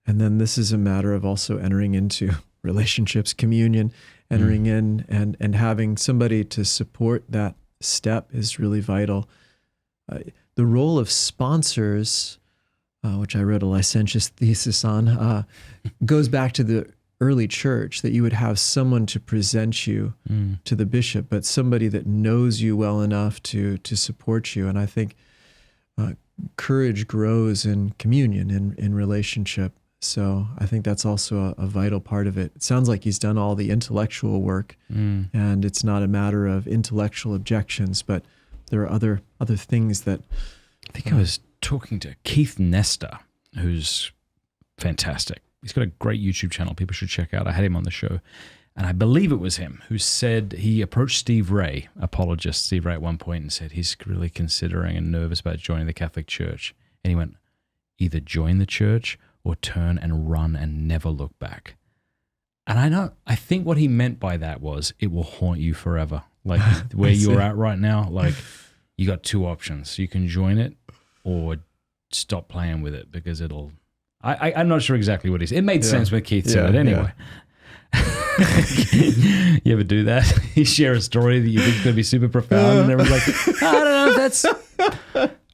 then this is a matter of also entering into relationships, communion, entering in and having somebody to support that step is really vital. The role of sponsors, which I wrote a licentious thesis on, goes back to the early church, that you would have someone to present you to the bishop, but somebody that knows you well enough to support you. And I think courage grows in communion, in relationship. So I think that's also a vital part of it. It sounds like he's done all the intellectual work, and it's not a matter of intellectual objections, but there are other things that... I think I was talking to Keith Nestor, who's fantastic. He's got a great YouTube channel people should check out. I had him on the show, and I believe it was him who said he approached Steve Ray, apologist Steve Ray, at one point and said he's really considering and nervous about joining the Catholic Church. And he went, either join the church or turn and run and never look back. And I think what he meant by that was it will haunt you forever. Like where you're at right now, like you got two options. You can join it or stop playing with it, because it'll... I'm not sure exactly what he said. It made sense when Keith said it anyway. You ever do that? You share a story that you think is going to be super profound and everyone's like, I don't know if that's...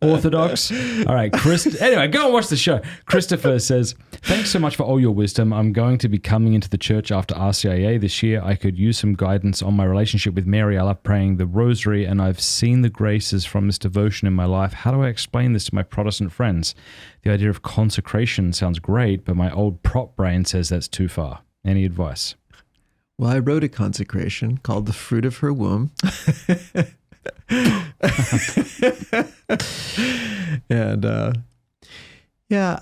Orthodox. All right, anyway, go and watch the show. Christopher says, thanks so much for all your wisdom. I'm going to be coming into the church after RCIA this year. I could use some guidance on my relationship with Mary. I love praying the rosary, and I've seen the graces from this devotion in my life. How do I explain this to my Protestant friends? The idea of consecration sounds great, but my old prop brain says that's too far. Any advice? Well, I wrote a consecration called The Fruit of Her Womb. And yeah,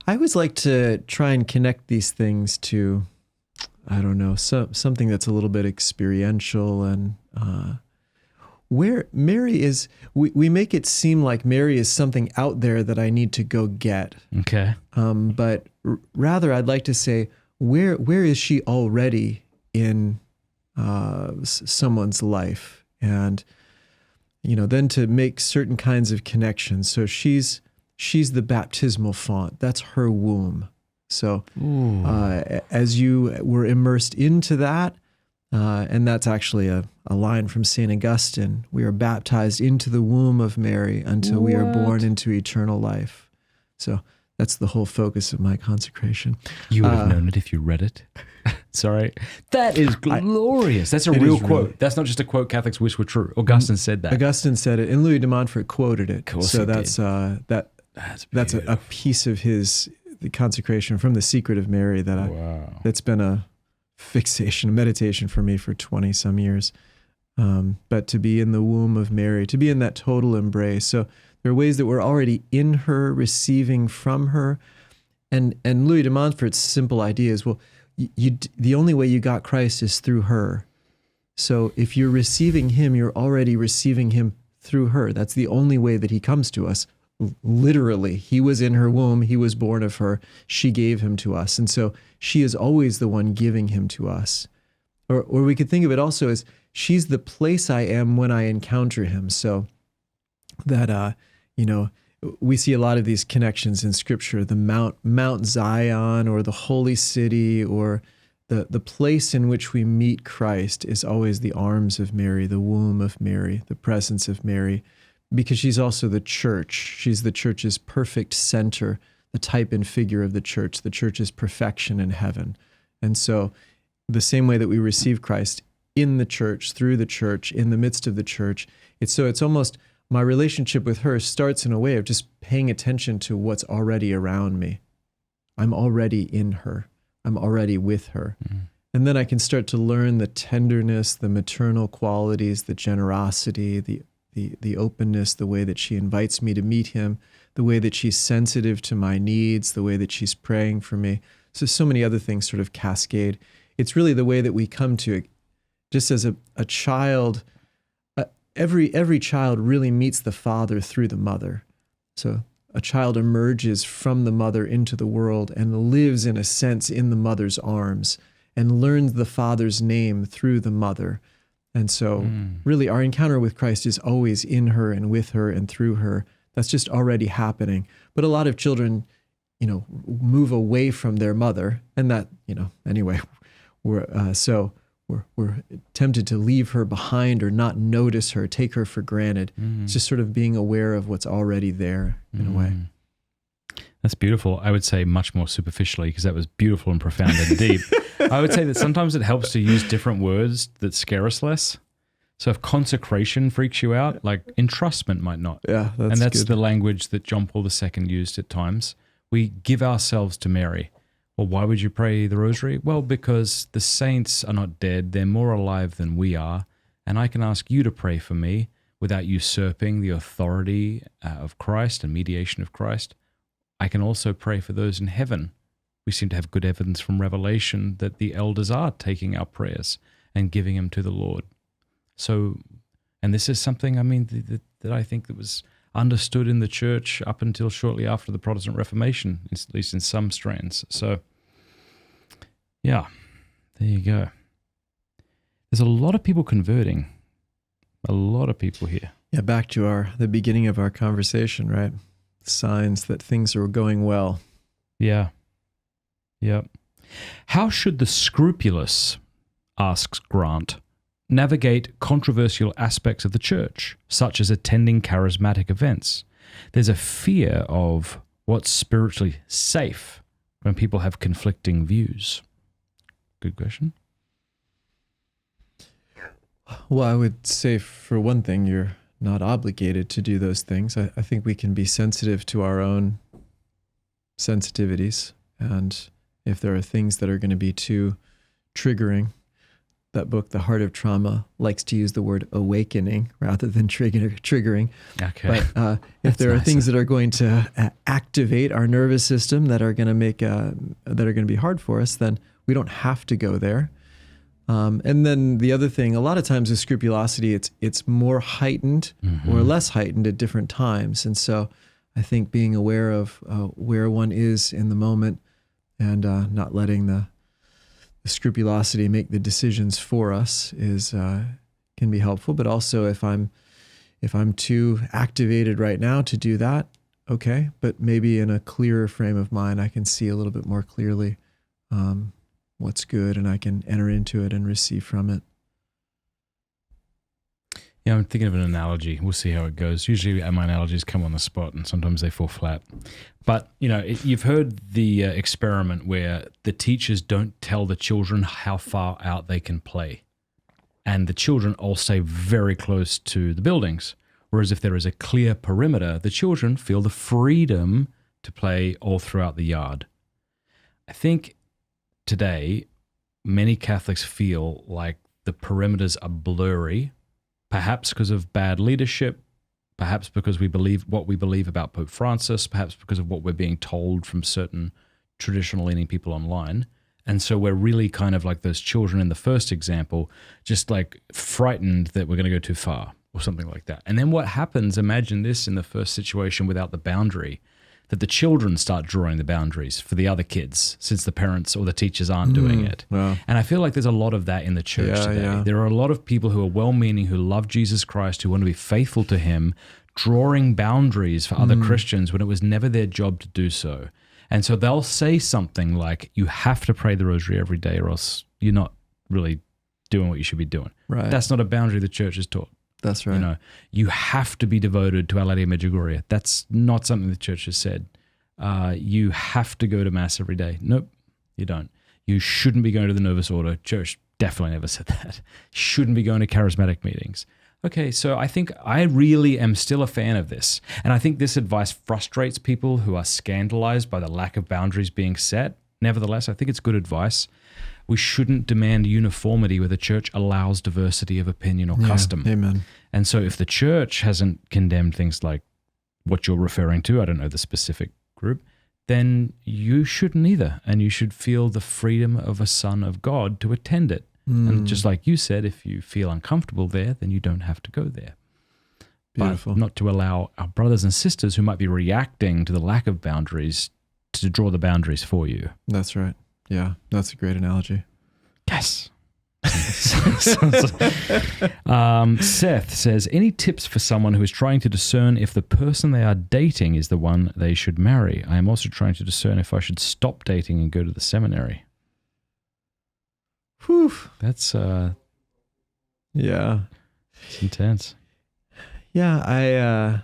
I always like to try and connect these things to, I don't know, something that's a little bit experiential, and where Mary is, we make it seem like Mary is something out there that I need to go get. Okay. But rather, I'd like to say, where is she already in someone's life? And then to make certain kinds of connections. So she's the baptismal font. That's her womb. So as you were immersed into that, and that's actually a line from St. Augustine, we are baptized into the womb of Mary until we are born into eternal life. So that's the whole focus of my consecration. You would have known it if you read it. Sorry. That is glorious. That's a real quote. Really. That's not just a quote Catholics wish were true. Augustine said that. Augustine said it, and Louis de Montfort quoted it. Of course so he that's did. a piece of the consecration from the Secret of Mary that's been a fixation, a meditation for me for 20 some years. But to be in the womb of Mary, to be in that total embrace. So there are ways that we're already in her, receiving from her. And Louis de Montfort's simple idea is, well, the only way you got Christ is through her. So if you're receiving him, you're already receiving him through her. That's the only way that he comes to us. Literally, he was in her womb. He was born of her. She gave him to us. And so she is always the one giving him to us. Or we could think of it also as she's the place I am when I encounter him. So that, we see a lot of these connections in Scripture, the Mount Zion or the holy city, or the place in which we meet Christ is always the arms of Mary, the womb of Mary, the presence of Mary, because she's also the church. She's the church's perfect center, the type and figure of the church's perfection in heaven. And so the same way that we receive Christ in the church, through the church, in the midst of the church, it's almost my relationship with her starts in a way of just paying attention to what's already around me. I'm already in her. I'm already with her. Mm-hmm. And then I can start to learn the tenderness, the maternal qualities, the generosity, the openness, the way that she invites me to meet him, the way that she's sensitive to my needs, the way that she's praying for me. So many other things sort of cascade. It's really the way that we come to it. Just as a child, every child really meets the father through the mother. So a child emerges from the mother into the world and lives, in a sense, in the mother's arms and learns the father's name through the mother. And so really our encounter with Christ is always in her and with her and through her. That's just already happening. But a lot of children, move away from their mother, and that, anyway, we're tempted to leave her behind or not notice her, take her for granted. It's just sort of being aware of what's already there in a way. That's beautiful. I would say much more superficially, because that was beautiful and profound and deep. I would say that sometimes it helps to use different words that scare us less. So if consecration freaks you out, like entrustment might not. Yeah, that's good. The language that John Paul II used at times. We give ourselves to Mary. Well, why would you pray the rosary? Well, because the saints are not dead. They're more alive than we are. And I can ask you to pray for me without usurping the authority of Christ and mediation of Christ. I can also pray for those in heaven. We seem to have good evidence from Revelation that the elders are taking our prayers and giving them to the Lord. So, and this is something, that I think that was understood in the church up until shortly after the Protestant Reformation, at least in some strands. So, yeah, there you go. There's a lot of people converting. A lot of people here. Yeah, back to the beginning of our conversation, right? Signs that things are going well. Yeah. Yep. How should the scrupulous, asks Grant, navigate controversial aspects of the church, such as attending charismatic events? there's a fear of what's spiritually safe when people have conflicting views. Good question. Well, I would say for one thing, you're not obligated to do those things. I think we can be sensitive to our own sensitivities. And if there are things that are going to be too triggering, that book, The Heart of Trauma, likes to use the word awakening rather than triggering. Okay. But if there are things that are going to activate our nervous system that are going to make that are going to be hard for us, then we don't have to go there. And then the other thing, a lot of times with scrupulosity, it's more heightened or less heightened at different times. And so I think being aware of where one is in the moment and not letting the scrupulosity make the decisions for us is can be helpful. But also if I'm too activated right now to do that, okay, but maybe in a clearer frame of mind, I can see a little bit more clearly what's good, and I can enter into it and receive from it. Yeah, I'm thinking of an analogy. We'll see how it goes. Usually my analogies come on the spot, and sometimes they fall flat. But, you've heard the experiment where the teachers don't tell the children how far out they can play. And the children all stay very close to the buildings. Whereas if there is a clear perimeter, the children feel the freedom to play all throughout the yard. I think today, many Catholics feel like the perimeters are blurry, perhaps because of bad leadership, perhaps because we believe what we believe about Pope Francis, perhaps because of what we're being told from certain traditional-leaning people online. And so we're really kind of like those children in the first example, just like frightened that we're going to go too far or something like that. And then what happens, imagine this in the first situation without the boundary, that the children start drawing the boundaries for the other kids since the parents or the teachers aren't doing it. Wow. And I feel like there's a lot of that in the church today. Yeah. There are a lot of people who are well-meaning, who love Jesus Christ, who want to be faithful to him, drawing boundaries for other Christians when it was never their job to do so. And so they'll say something like, you have to pray the rosary every day or else you're not really doing what you should be doing. Right. That's not a boundary the church has taught. That's right. You have to be devoted to Our Lady of Medjugorje. That's not something the church has said. You have to go to Mass every day. Nope, you don't. You shouldn't be going to the Novus Ordo. Church definitely never said that. Shouldn't be going to charismatic meetings. Okay, so I think I really am still a fan of this. And I think this advice frustrates people who are scandalized by the lack of boundaries being set. Nevertheless, I think it's good advice. We shouldn't demand uniformity where the church allows diversity of opinion or custom. Amen. And so if the church hasn't condemned things like what you're referring to, I don't know the specific group, then you shouldn't either. And you should feel the freedom of a son of God to attend it. And just like you said, if you feel uncomfortable there, then you don't have to go there. Beautiful. But not to allow our brothers and sisters who might be reacting to the lack of boundaries to draw the boundaries for you. That's right. Yeah, that's a great analogy. Yes. Seth says, any tips for someone who is trying to discern if the person they are dating is the one they should marry? I am also trying to discern if I should stop dating and go to the seminary. Whew. That's Yeah. it's intense. Yeah,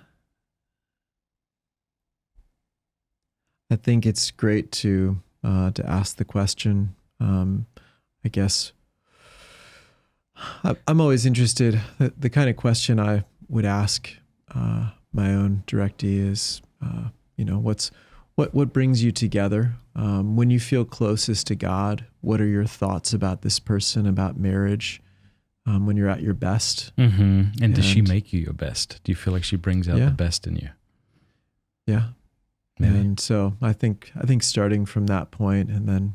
I think it's great to ask the question. I guess I'm always interested. The kind of question I would ask my own directee is, what brings you together? When you feel closest to God, what are your thoughts about this person, about marriage? When you're at your best. Mm-hmm. And does she make you your best? Do you feel like she brings out the best in you? Yeah. Maybe. And so I think starting from that point and then,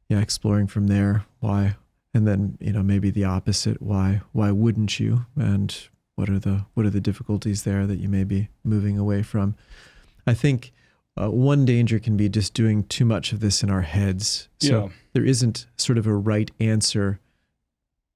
exploring from there, why, and then, maybe the opposite, why wouldn't you? And what are the difficulties there that you may be moving away from? I think one danger can be just doing too much of this in our heads. So there isn't sort of a right answer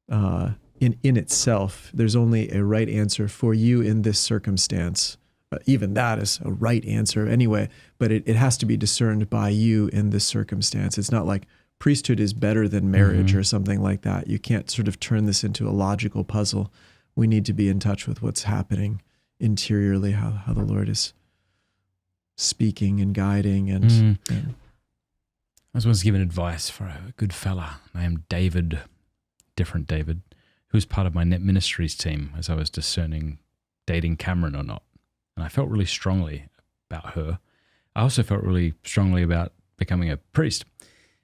in itself. There's only a right answer for you in this circumstance. Even that is a right answer anyway, but it has to be discerned by you in this circumstance. It's not like priesthood is better than marriage or something like that. You can't sort of turn this into a logical puzzle. We need to be in touch with what's happening interiorly how the Lord is speaking and guiding. And I was once given advice for a good fella named David, different David, who was part of my net ministries team as I was discerning dating Cameron or not. And I felt really strongly about her. I also felt really strongly about becoming a priest.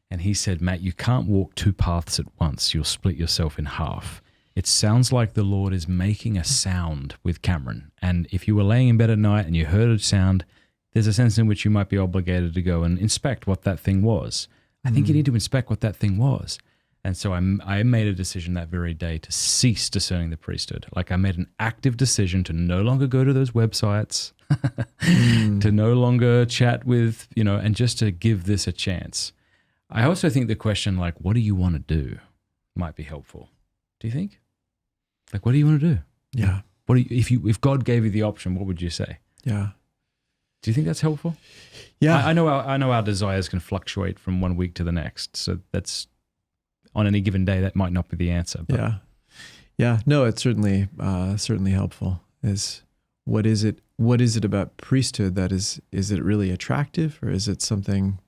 And he said, Matt, you can't walk two paths at once. You'll split yourself in half. It sounds like the Lord is making a sound with Cameron. And if you were laying in bed at night and you heard a sound, there's a sense in which you might be obligated to go and inspect what that thing was. I think you need to inspect what that thing was. And so I made a decision that very day to cease discerning the priesthood. Like I made an active decision to no longer go to those websites, to no longer chat with, and just to give this a chance. I also think the question, like, what do you want to do, might be helpful. Do you think? Like, what do you want to do? Yeah. If God gave you the option, what would you say? Yeah. Do you think that's helpful? Yeah. I know our desires can fluctuate from one week to the next. So that's, on any given day, that might not be the answer. But. Yeah. Yeah. No, it's certainly helpful. What is it about priesthood that is it really attractive, or is it something,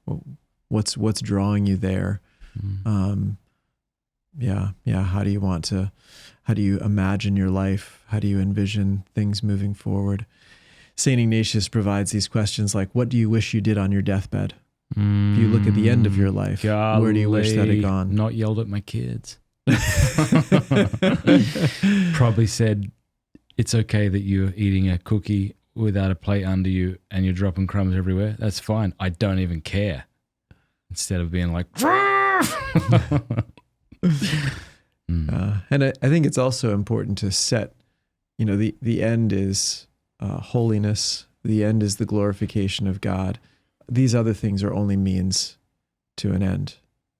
what's drawing you there? Yeah. How do you imagine your life? How do you envision things moving forward? St. Ignatius provides these questions like, what do you wish you did on your deathbed? If you look at the end of your life, where do you wish that had gone? Not yelled at my kids. Probably said, it's okay that you're eating a cookie without a plate under you and you're dropping crumbs everywhere. That's fine. I don't even care. Instead of being like, and I think it's also important to set, the end is holiness. The end is the glorification of God. These other things are only means to an end.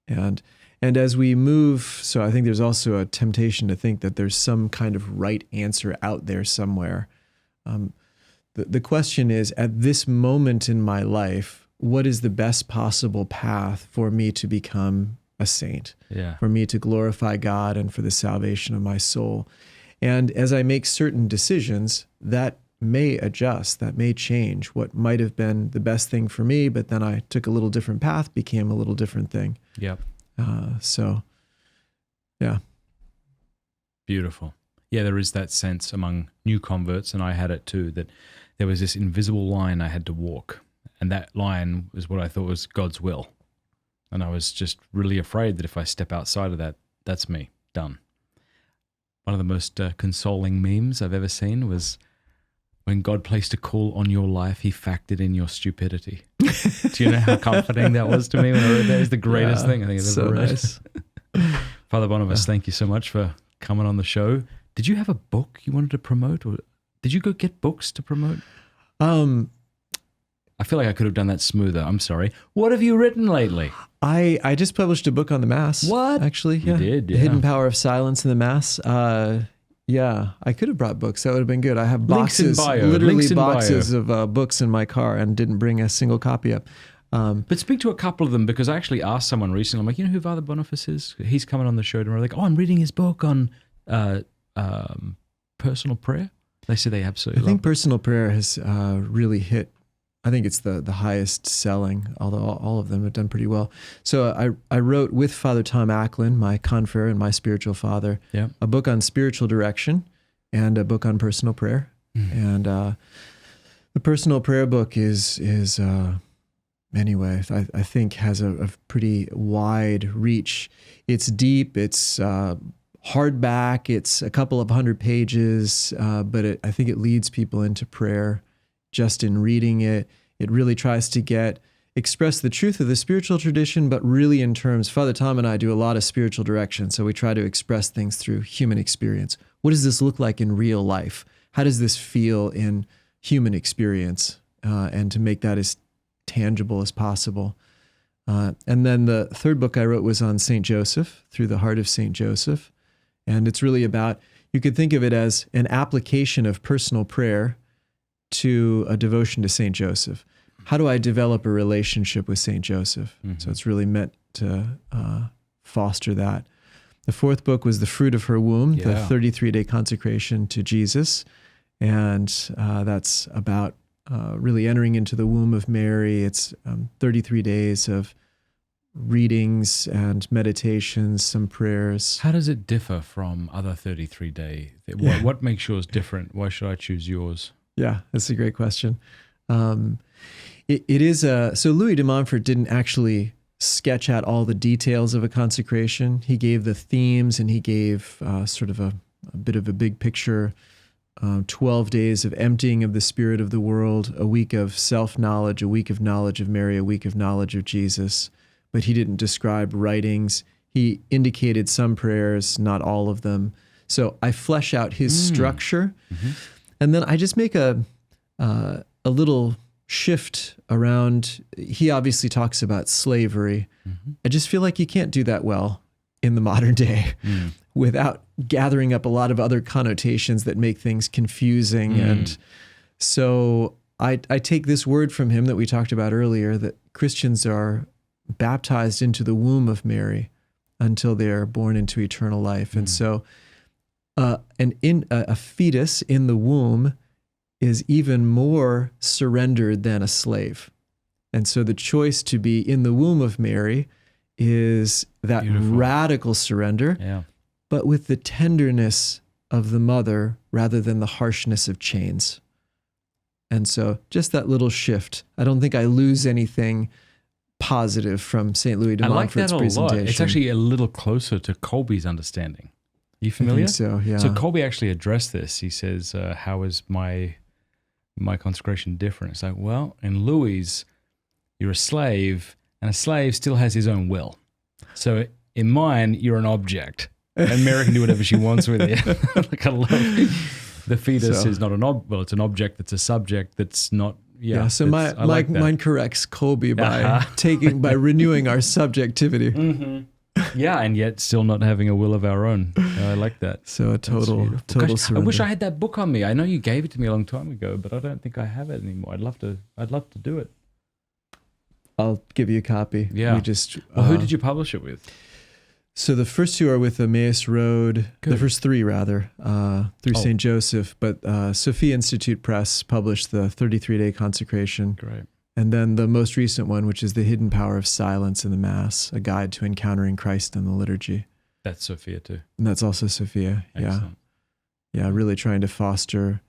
And as we move, so I think there's also a temptation to think that there's some kind of right answer out there somewhere. The question is, at this moment in my life, what is the best possible path for me to become a saint? Yeah. For me to glorify God and for the salvation of my soul. And as I make certain decisions, that may adjust, that may change. What might have been the best thing for me, but then I took a little different path, became a little different thing. Yep. So, yeah. Beautiful. Yeah, there is that sense among new converts, and I had it too, that there was this invisible line I had to walk. And that line was what I thought was God's will. And I was just really afraid that if I step outside of that, that's me, done. One of the most consoling memes I've ever seen was when God placed a call on your life, he factored in your stupidity. Do you know how comforting that was to me when I read that? It was the greatest thing I think I've ever read. Nice. Father Boniface, thank you so much for coming on the show. Did you have a book you wanted to promote, or did you go get books to promote? I feel like I could have done that smoother. I'm sorry. What have you written lately? I just published a book on the Mass. What? Actually, yeah. You did, The yeah. Hidden Power of Silence in the Mass. Yeah, I could have brought books. That would have been good. I have boxes, literally boxes of books in my car, and didn't bring a single copy up. But speak to a couple of them, because I actually asked someone recently, I'm like, you know who Father Boniface is? He's coming on the show tomorrow. Like, I'm reading his book on personal prayer. They say they absolutely I think personal prayer has really hit. I think it's the highest selling, although all of them have done pretty well. So I wrote with Father Tom Acklin, my confrere and my spiritual father, a book on spiritual direction and a book on personal prayer. And the personal prayer book is anyway, I think has a pretty wide reach. It's deep, it's hardback, it's a couple of 100 pages, but I think it leads people into prayer. Just in reading it, it really tries to express the truth of the spiritual tradition, but really in terms, Father Tom and I do a lot of spiritual direction, so we try to express things through human experience. What does this look like in real life? How does this feel in human experience? And to make that as tangible as possible. And then the third book I wrote was on St. Joseph, Through the Heart of St. Joseph. And it's really about, you could think of it as an application of personal prayer to a devotion to St. Joseph. How do I develop a relationship with St. Joseph? Mm-hmm. So it's really meant to foster that. The fourth book was The Fruit of Her Womb, the 33-day consecration to Jesus. And that's about really entering into the womb of Mary. It's 33 days of readings and meditations, some prayers. How does it differ from other 33-day? What makes yours different? Why should I choose yours? Yeah, that's a great question. It is so Louis de Montfort didn't actually sketch out all the details of a consecration. He gave the themes, and he gave sort of a bit of a big picture. 12 days of emptying of the spirit of the world, a week of self-knowledge, a week of knowledge of Mary, a week of knowledge of Jesus. But he didn't describe writings. He indicated some prayers, not all of them. So I flesh out his structure, and then I just make a little shift around. He obviously talks about slavery. I just feel like you can't do that well in the modern day without gathering up a lot of other connotations that make things confusing. And so I take this word from him that we talked about earlier, that Christians are baptized into the womb of Mary until they are born into eternal life. And so a fetus in the womb is even more surrendered than a slave. And so the choice to be in the womb of Mary is that Beautiful. radical surrender, Yeah. but with the tenderness of the mother rather than the harshness of chains. And so just that little shift. I don't think I lose anything positive from St. Louis de I like Montfort's that a presentation. lot. It's actually a little closer to Colby's understanding. You I familiar? think so, yeah. So Colby actually addressed this. He says, how is my consecration different? It's like, well, in Louis, you're a slave, and a slave still has his own will. So in mine, you're an object, and Mary can do whatever she wants with you. Like, I love the fetus is not it's an object that's a subject that's not. Yeah. So mine corrects Colby by by renewing our subjectivity. Yeah, and yet still not having a will of our own. I like that. So a total Gosh, surrender. I wish I had that book on me. I know you gave it to me a long time ago, but I don't think I have it anymore. I'd love to do it. I'll give you a copy. Yeah. We just. Well, who did you publish it with? So the first two are with Emmaus Road. Good. The first three, rather, through St. Joseph. But Sophia Institute Press published the 33-day consecration. Great. And then the most recent one, which is The Hidden Power of Silence in the Mass, a guide to encountering Christ in the liturgy. That's Sophia too. And that's also Sophia. Excellent. Yeah, really trying to foster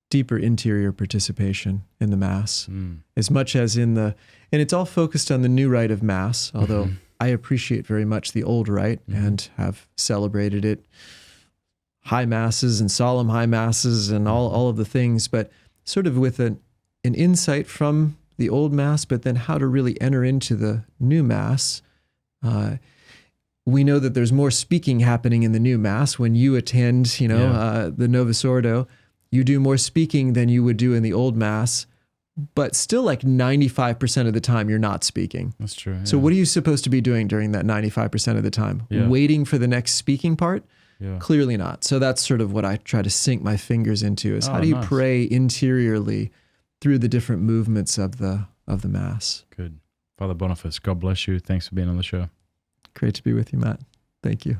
deeper interior participation in the Mass, as much as and it's all focused on the new rite of Mass, although I appreciate very much the old rite and have celebrated it, high Masses and solemn high Masses and all of the things, but sort of with an insight from the old Mass, but then how to really enter into the new Mass. We know that there's more speaking happening in the new Mass. When you attend, the Novus Ordo, you do more speaking than you would do in the old Mass, but still like 95% of the time you're not speaking. That's true. Yeah. So what are you supposed to be doing during that 95% of the time? Yeah. Waiting for the next speaking part? Yeah. Clearly not. So that's sort of what I try to sink my fingers into, is how do you nice. pray interiorly through the different movements of the Mass. Good. Father Boniface, God bless you. Thanks for being on the show. Great to be with you, Matt. Thank you.